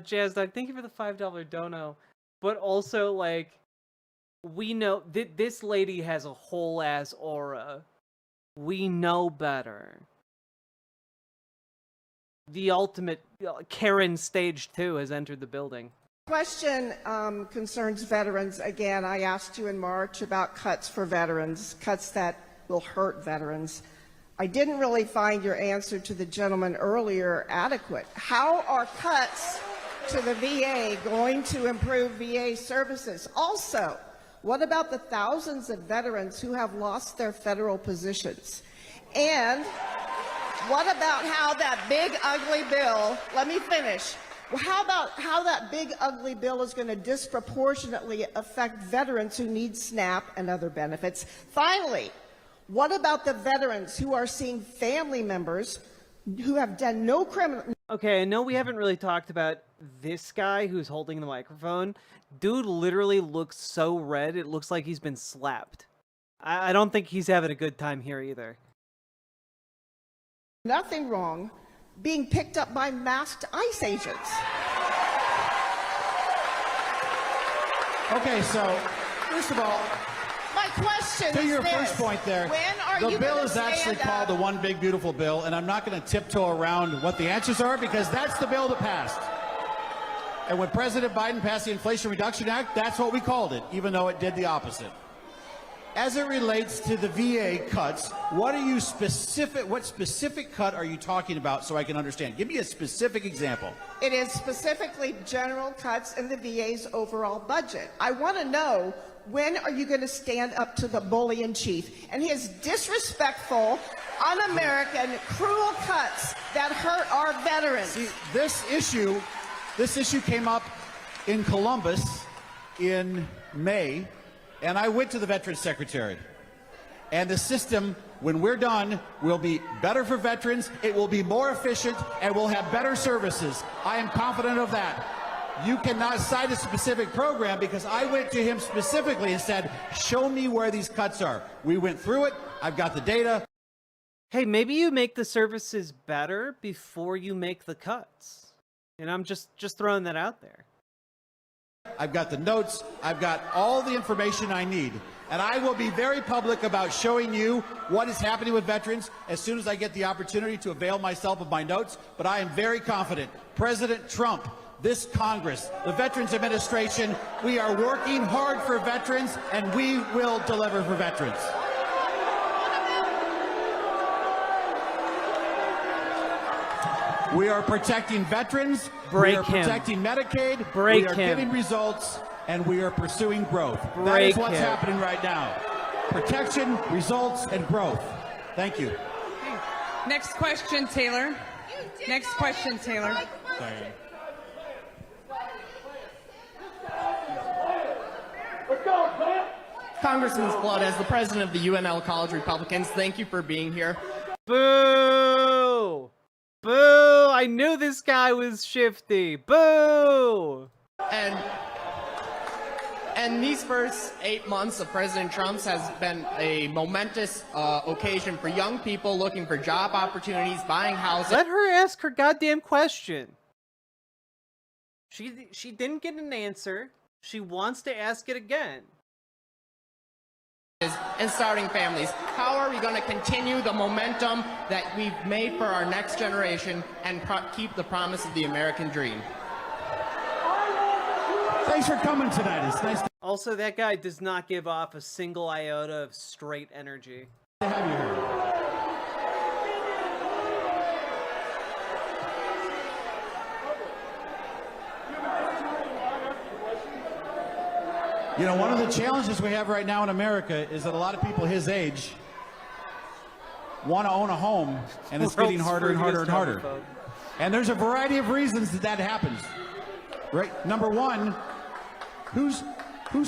Jazz Dog, thank you for the $5 dono. But also, like, we know this lady has a whole ass aura. We know better. The ultimate Karen stage 2 has entered the building. Question concerns veterans. Again, I asked you in March about cuts for veterans, cuts that will hurt veterans. I didn't really find your answer to the gentleman earlier adequate. How are cuts to the VA going to improve VA services? Also, what about the thousands of veterans who have lost their federal positions? And what about how that big ugly bill, let me finish. How about how that big ugly bill is going to disproportionately affect veterans who need SNAP and other benefits? Finally, what about the veterans who are seeing family members who have done no criminal... Okay, I know we haven't really talked about this guy who's holding the microphone. Dude literally looks so red, it looks like he's been slapped. I don't think he's having a good time here either. Nothing wrong being picked up by masked ICE agents. Okay, so, first of all, my question to is your this. first point there, When are the you bill gonna is actually stand called up? the One Big Beautiful Bill, and I'm not going to tiptoe around what the answers are because that's the bill that passed. And when President Biden passed the Inflation Reduction Act, that's what we called it, even though it did the opposite. As it relates to the VA cuts, what specific cut are you talking about so I can understand? Give me a specific example. It is specifically general cuts in the VA's overall budget. I want to know, when are you going to stand up to the bully in chief and his disrespectful, un-American, cruel cuts that hurt our veterans? See, this issue came up in Columbus in May, and I went to the Veterans Secretary. And the system, when we're done, will be better for veterans, it will be more efficient, and we'll have better services. I am confident of that. You cannot cite a specific program because I went to him specifically and said, show me where these cuts are. We went through it. I've got the data. Hey, maybe you make the services better before you make the cuts. And I'm just throwing that out there. I've got the notes. I've got all the information I need. And I will be very public about showing you what is happening with veterans as soon as I get the opportunity to avail myself of my notes. But I am very confident. President Trump, this Congress, the Veterans Administration, we are working hard for veterans, and we will deliver for veterans. We are protecting veterans. Break we are him. protecting Medicaid. Break we are him. getting results, and we are pursuing growth. That Break is what's him. happening right now. Protection, results, and growth. Thank you. Next question, Taylor. Next question, Taylor. Congressman Flood, as the president of the UNL College Republicans, thank you for being here. Boo! Boo! I knew this guy was shifty. Boo! And these first 8 months of President Trump's has been a momentous occasion for young people looking for job opportunities, buying houses. Let her ask her goddamn question. She didn't get an answer. She wants to ask it again. And starting families. How are we going to continue the momentum that we've made for our next generation and keep the promise of the American dream? Thanks for coming tonight. It's nice Also, that guy does not give off a single iota of straight energy. to have you here. You know, one of the challenges we have right now in America is that a lot of people his age want to own a home, and it's getting harder and harder and harder. And there's a variety of reasons that happens. Right? Number one, whose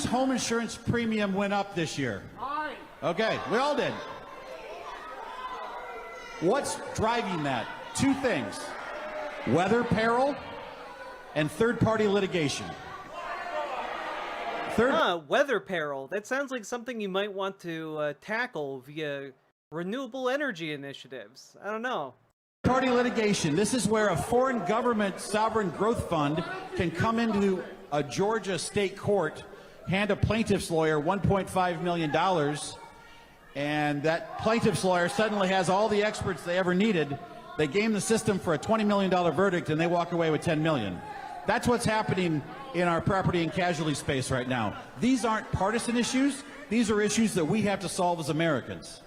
home insurance premium went up this year? Mine. Okay, we all did. What's driving that? Two things: weather peril and third-party litigation. Weather peril. That sounds like something you might want to tackle via renewable energy initiatives. I don't know. Party litigation. This is where a foreign government sovereign growth fund can come into a Georgia state court, hand a plaintiff's lawyer $1.5 million, and that plaintiff's lawyer suddenly has all the experts they ever needed. They game the system for a $20 million verdict, and they walk away with $10 million. That's what's happening in our property and casualty space right now. These aren't partisan issues. These are issues that we have to solve as Americans.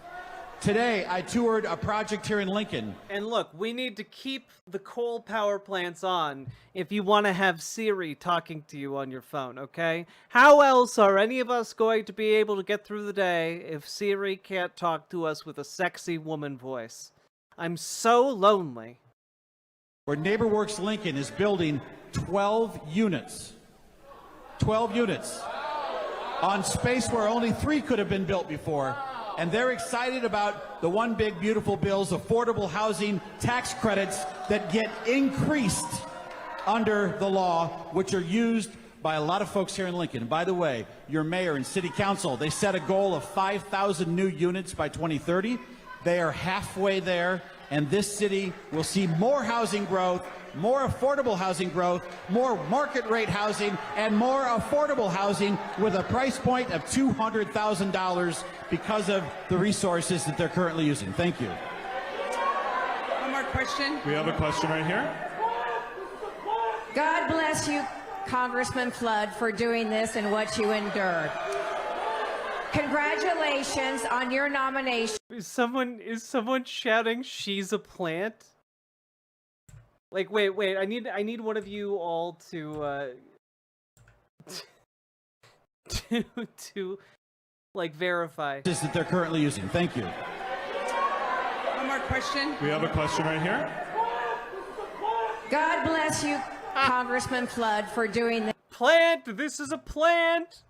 Today, I toured a project here in Lincoln. And look, we need to keep the coal power plants on if you want to have Siri talking to you on your phone, okay? How else are any of us going to be able to get through the day if Siri can't talk to us with a sexy woman voice? I'm so lonely. Where NeighborWorks Lincoln is building 12 units. 12 units on space where only 3 could have been built before. And they're excited about the One Big Beautiful Bill's affordable housing tax credits that get increased under the law, which are used by a lot of folks here in Lincoln. By the way, your mayor and city council, they set a goal of 5,000 new units by 2030. They are halfway there, and this city will see more housing growth, more affordable housing growth, more market rate housing, and more affordable housing with a price point of $200,000 because of the resources that they're currently using. Thank you. One more question. We have a question right here. God bless you, Congressman Flood, for doing this and what you endured. Congratulations on your nomination. Is someone shouting she's a plant? Like, wait, I need one of you all to to like verify. That they're currently using. Thank you. One more question. We have a question right here. God bless you, Congressman Flood, for doing this. Plant! This is a plant!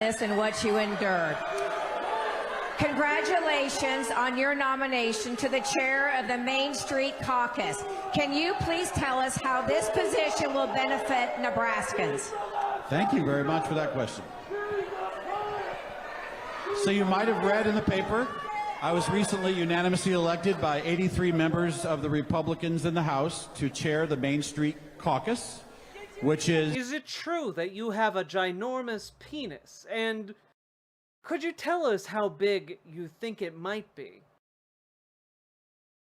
This and what you endured. Congratulations on your nomination to the chair of the Main Street Caucus. Can you please tell us how this position will benefit Nebraskans? Thank you very much for that question. So you might have read in the paper, I was recently unanimously elected by 83 members of the Republicans in the House to chair the Main Street Caucus, which is... Is it true that you have a ginormous penis? And could you tell us how big you think it might be?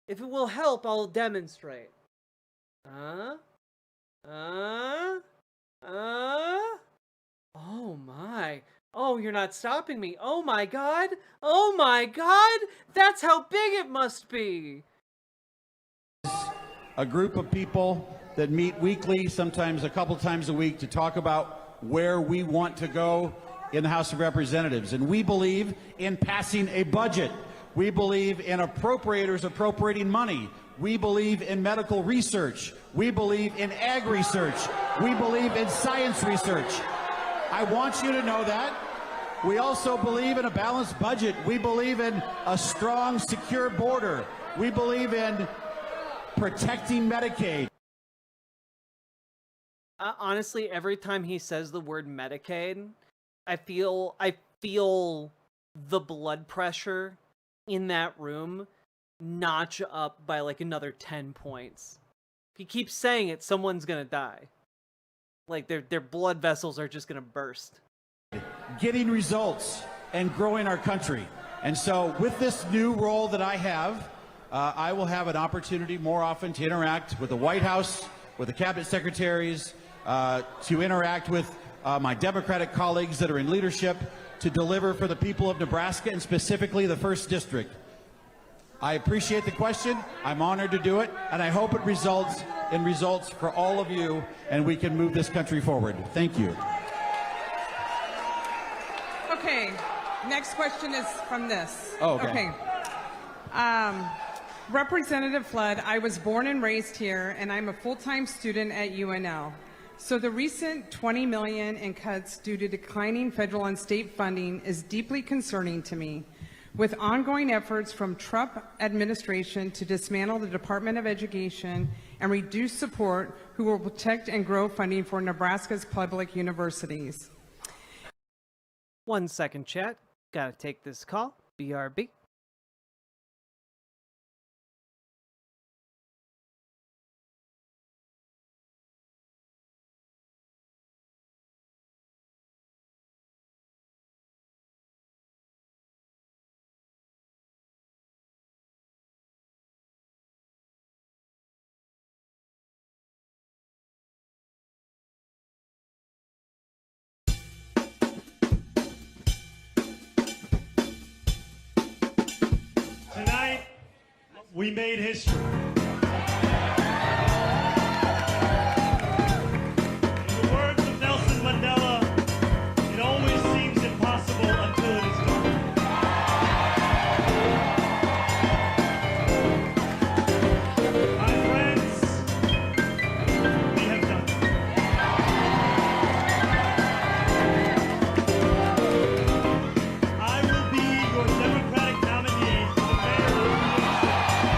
If it will help, I'll demonstrate. Oh my. Oh, you're not stopping me. Oh my god. Oh my god. That's how big it must be. a group of people that meet weekly, sometimes a couple times a week, to talk about where we want to go in the House of Representatives. And we believe in passing a budget. We believe in appropriators appropriating money. We believe in medical research. We believe in ag research. We believe in science research. I want you to know that. We also believe in a balanced budget. We believe in a strong, secure border. We believe in protecting Medicaid. Honestly, every time he says the word Medicaid, I feel the blood pressure in that room notch up by like another 10 points. If he keeps saying it, someone's gonna die. Like their blood vessels are just gonna burst. Getting results and growing our country. And so with this new role that I have, I will have an opportunity more often to interact with the White House, with the cabinet secretaries, to interact with my Democratic colleagues that are in leadership, to deliver for the people of Nebraska and specifically the 1st District. I appreciate the question. I'm honored to do it, and I hope it results in results for all of you, and we can move this country forward. Thank you. Okay, next question is from this. Oh, okay. Representative Flood, I was born and raised here, and I'm a full-time student at UNL. So the recent $20 million in cuts due to declining federal and state funding is deeply concerning to me. With ongoing efforts from Trump administration to dismantle the Department of Education and reduce support, who will protect and grow funding for Nebraska's public universities. 1 second, chat. Gotta take this call. BRB. Tonight, we made history. In the words of Nelson Mandela, it always seems impossible until it is done. My friends, we have done it. I will be your Democratic nominee for the mayor of New York City.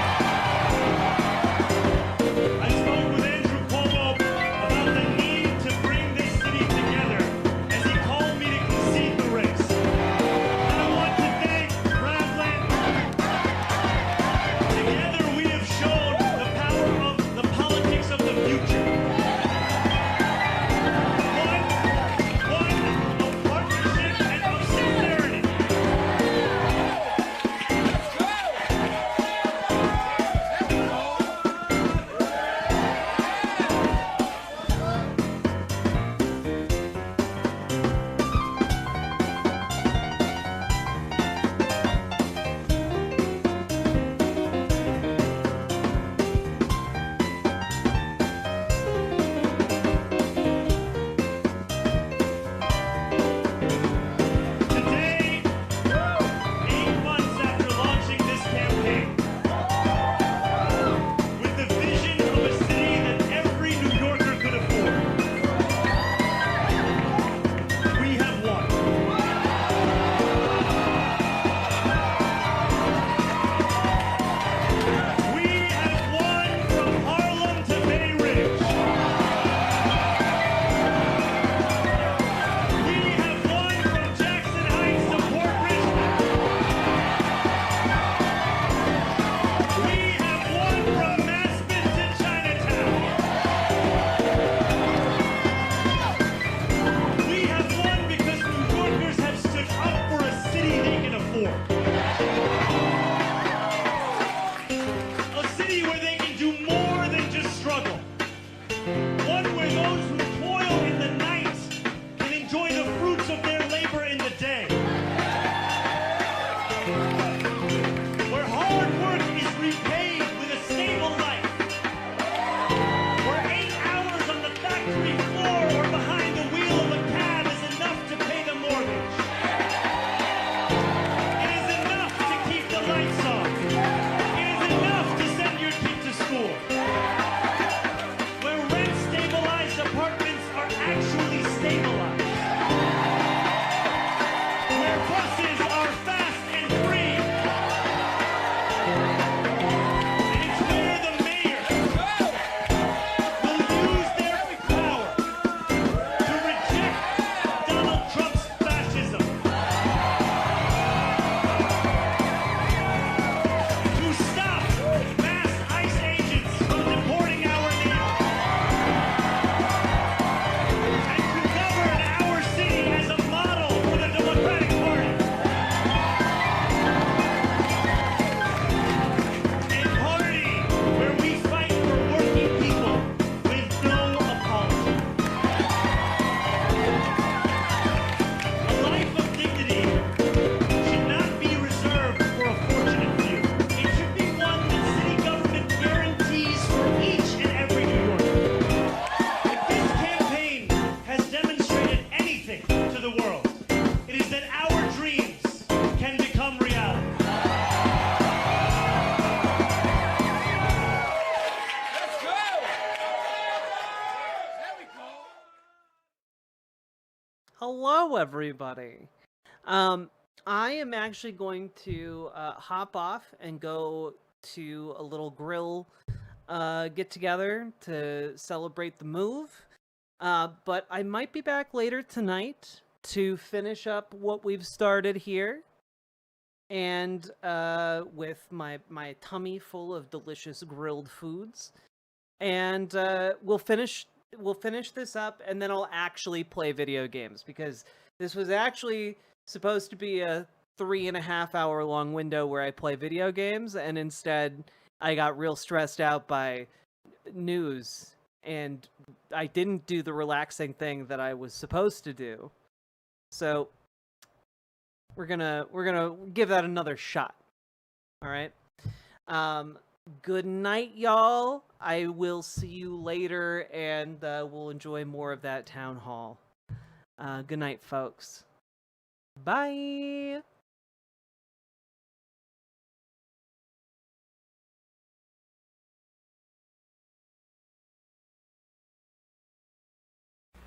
Hello, everybody. I am actually going to hop off and go to a little grill get together to celebrate the move. But I might be back later tonight to finish up what we've started here. And with my tummy full of delicious grilled foods. And we'll finish this up, and then I'll actually play video games, because this was actually supposed to be a 3.5 hour long window where I play video games, and instead I got real stressed out by news, and I didn't do the relaxing thing that I was supposed to do. So we're gonna give that another shot. All right. Good night, y'all. I will see you later, and we'll enjoy more of that town hall. Good night, folks. Bye.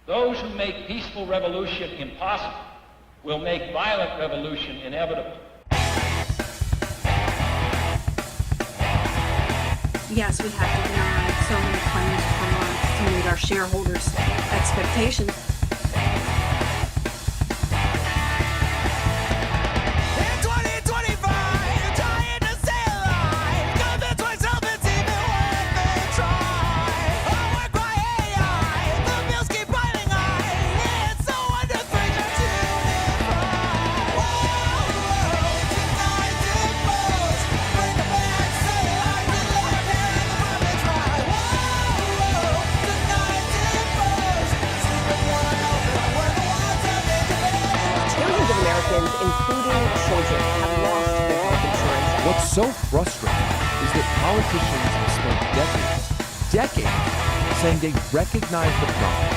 Those who make peaceful revolution impossible will make violent revolution inevitable. Yes, we have to deny so many claims per month to meet our shareholders' expectations. Including children, have lost their health insurance. What's so frustrating is that politicians have spent decades saying they recognize the problem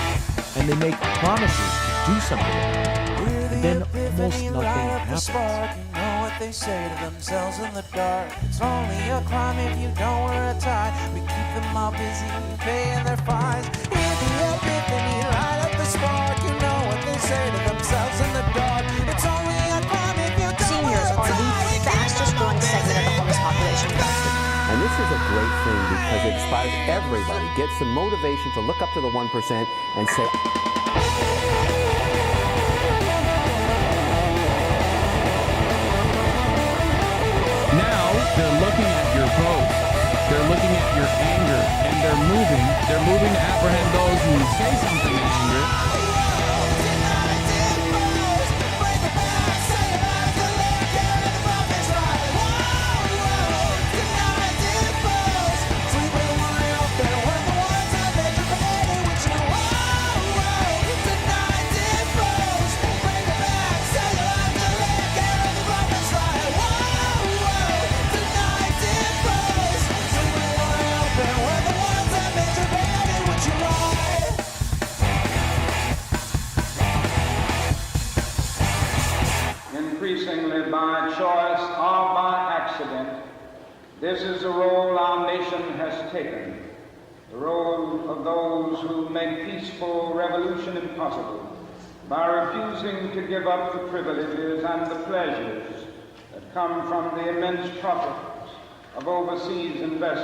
and they make promises to do something about it, and then almost nothing happens. You know what they say to themselves in the dark. It's only a crime if you don't wear a tie. We keep them all busy paying their fines. With the epiphany, light up the spark. You know what they say to themselves in the dark. It's only a crime if you don't Seniors are the fastest growing segment of the homeless population. And this is a great thing because it inspires everybody, gets some motivation to look up to the 1% and say, Now they're looking at your posts, they're looking at your anger, and they're moving to apprehend those who say something in anger. Increasingly by choice or by accident, this is the role our nation has taken, the role of those who make peaceful revolution impossible by refusing to give up the privileges and the pleasures that come from the immense profits of overseas investment.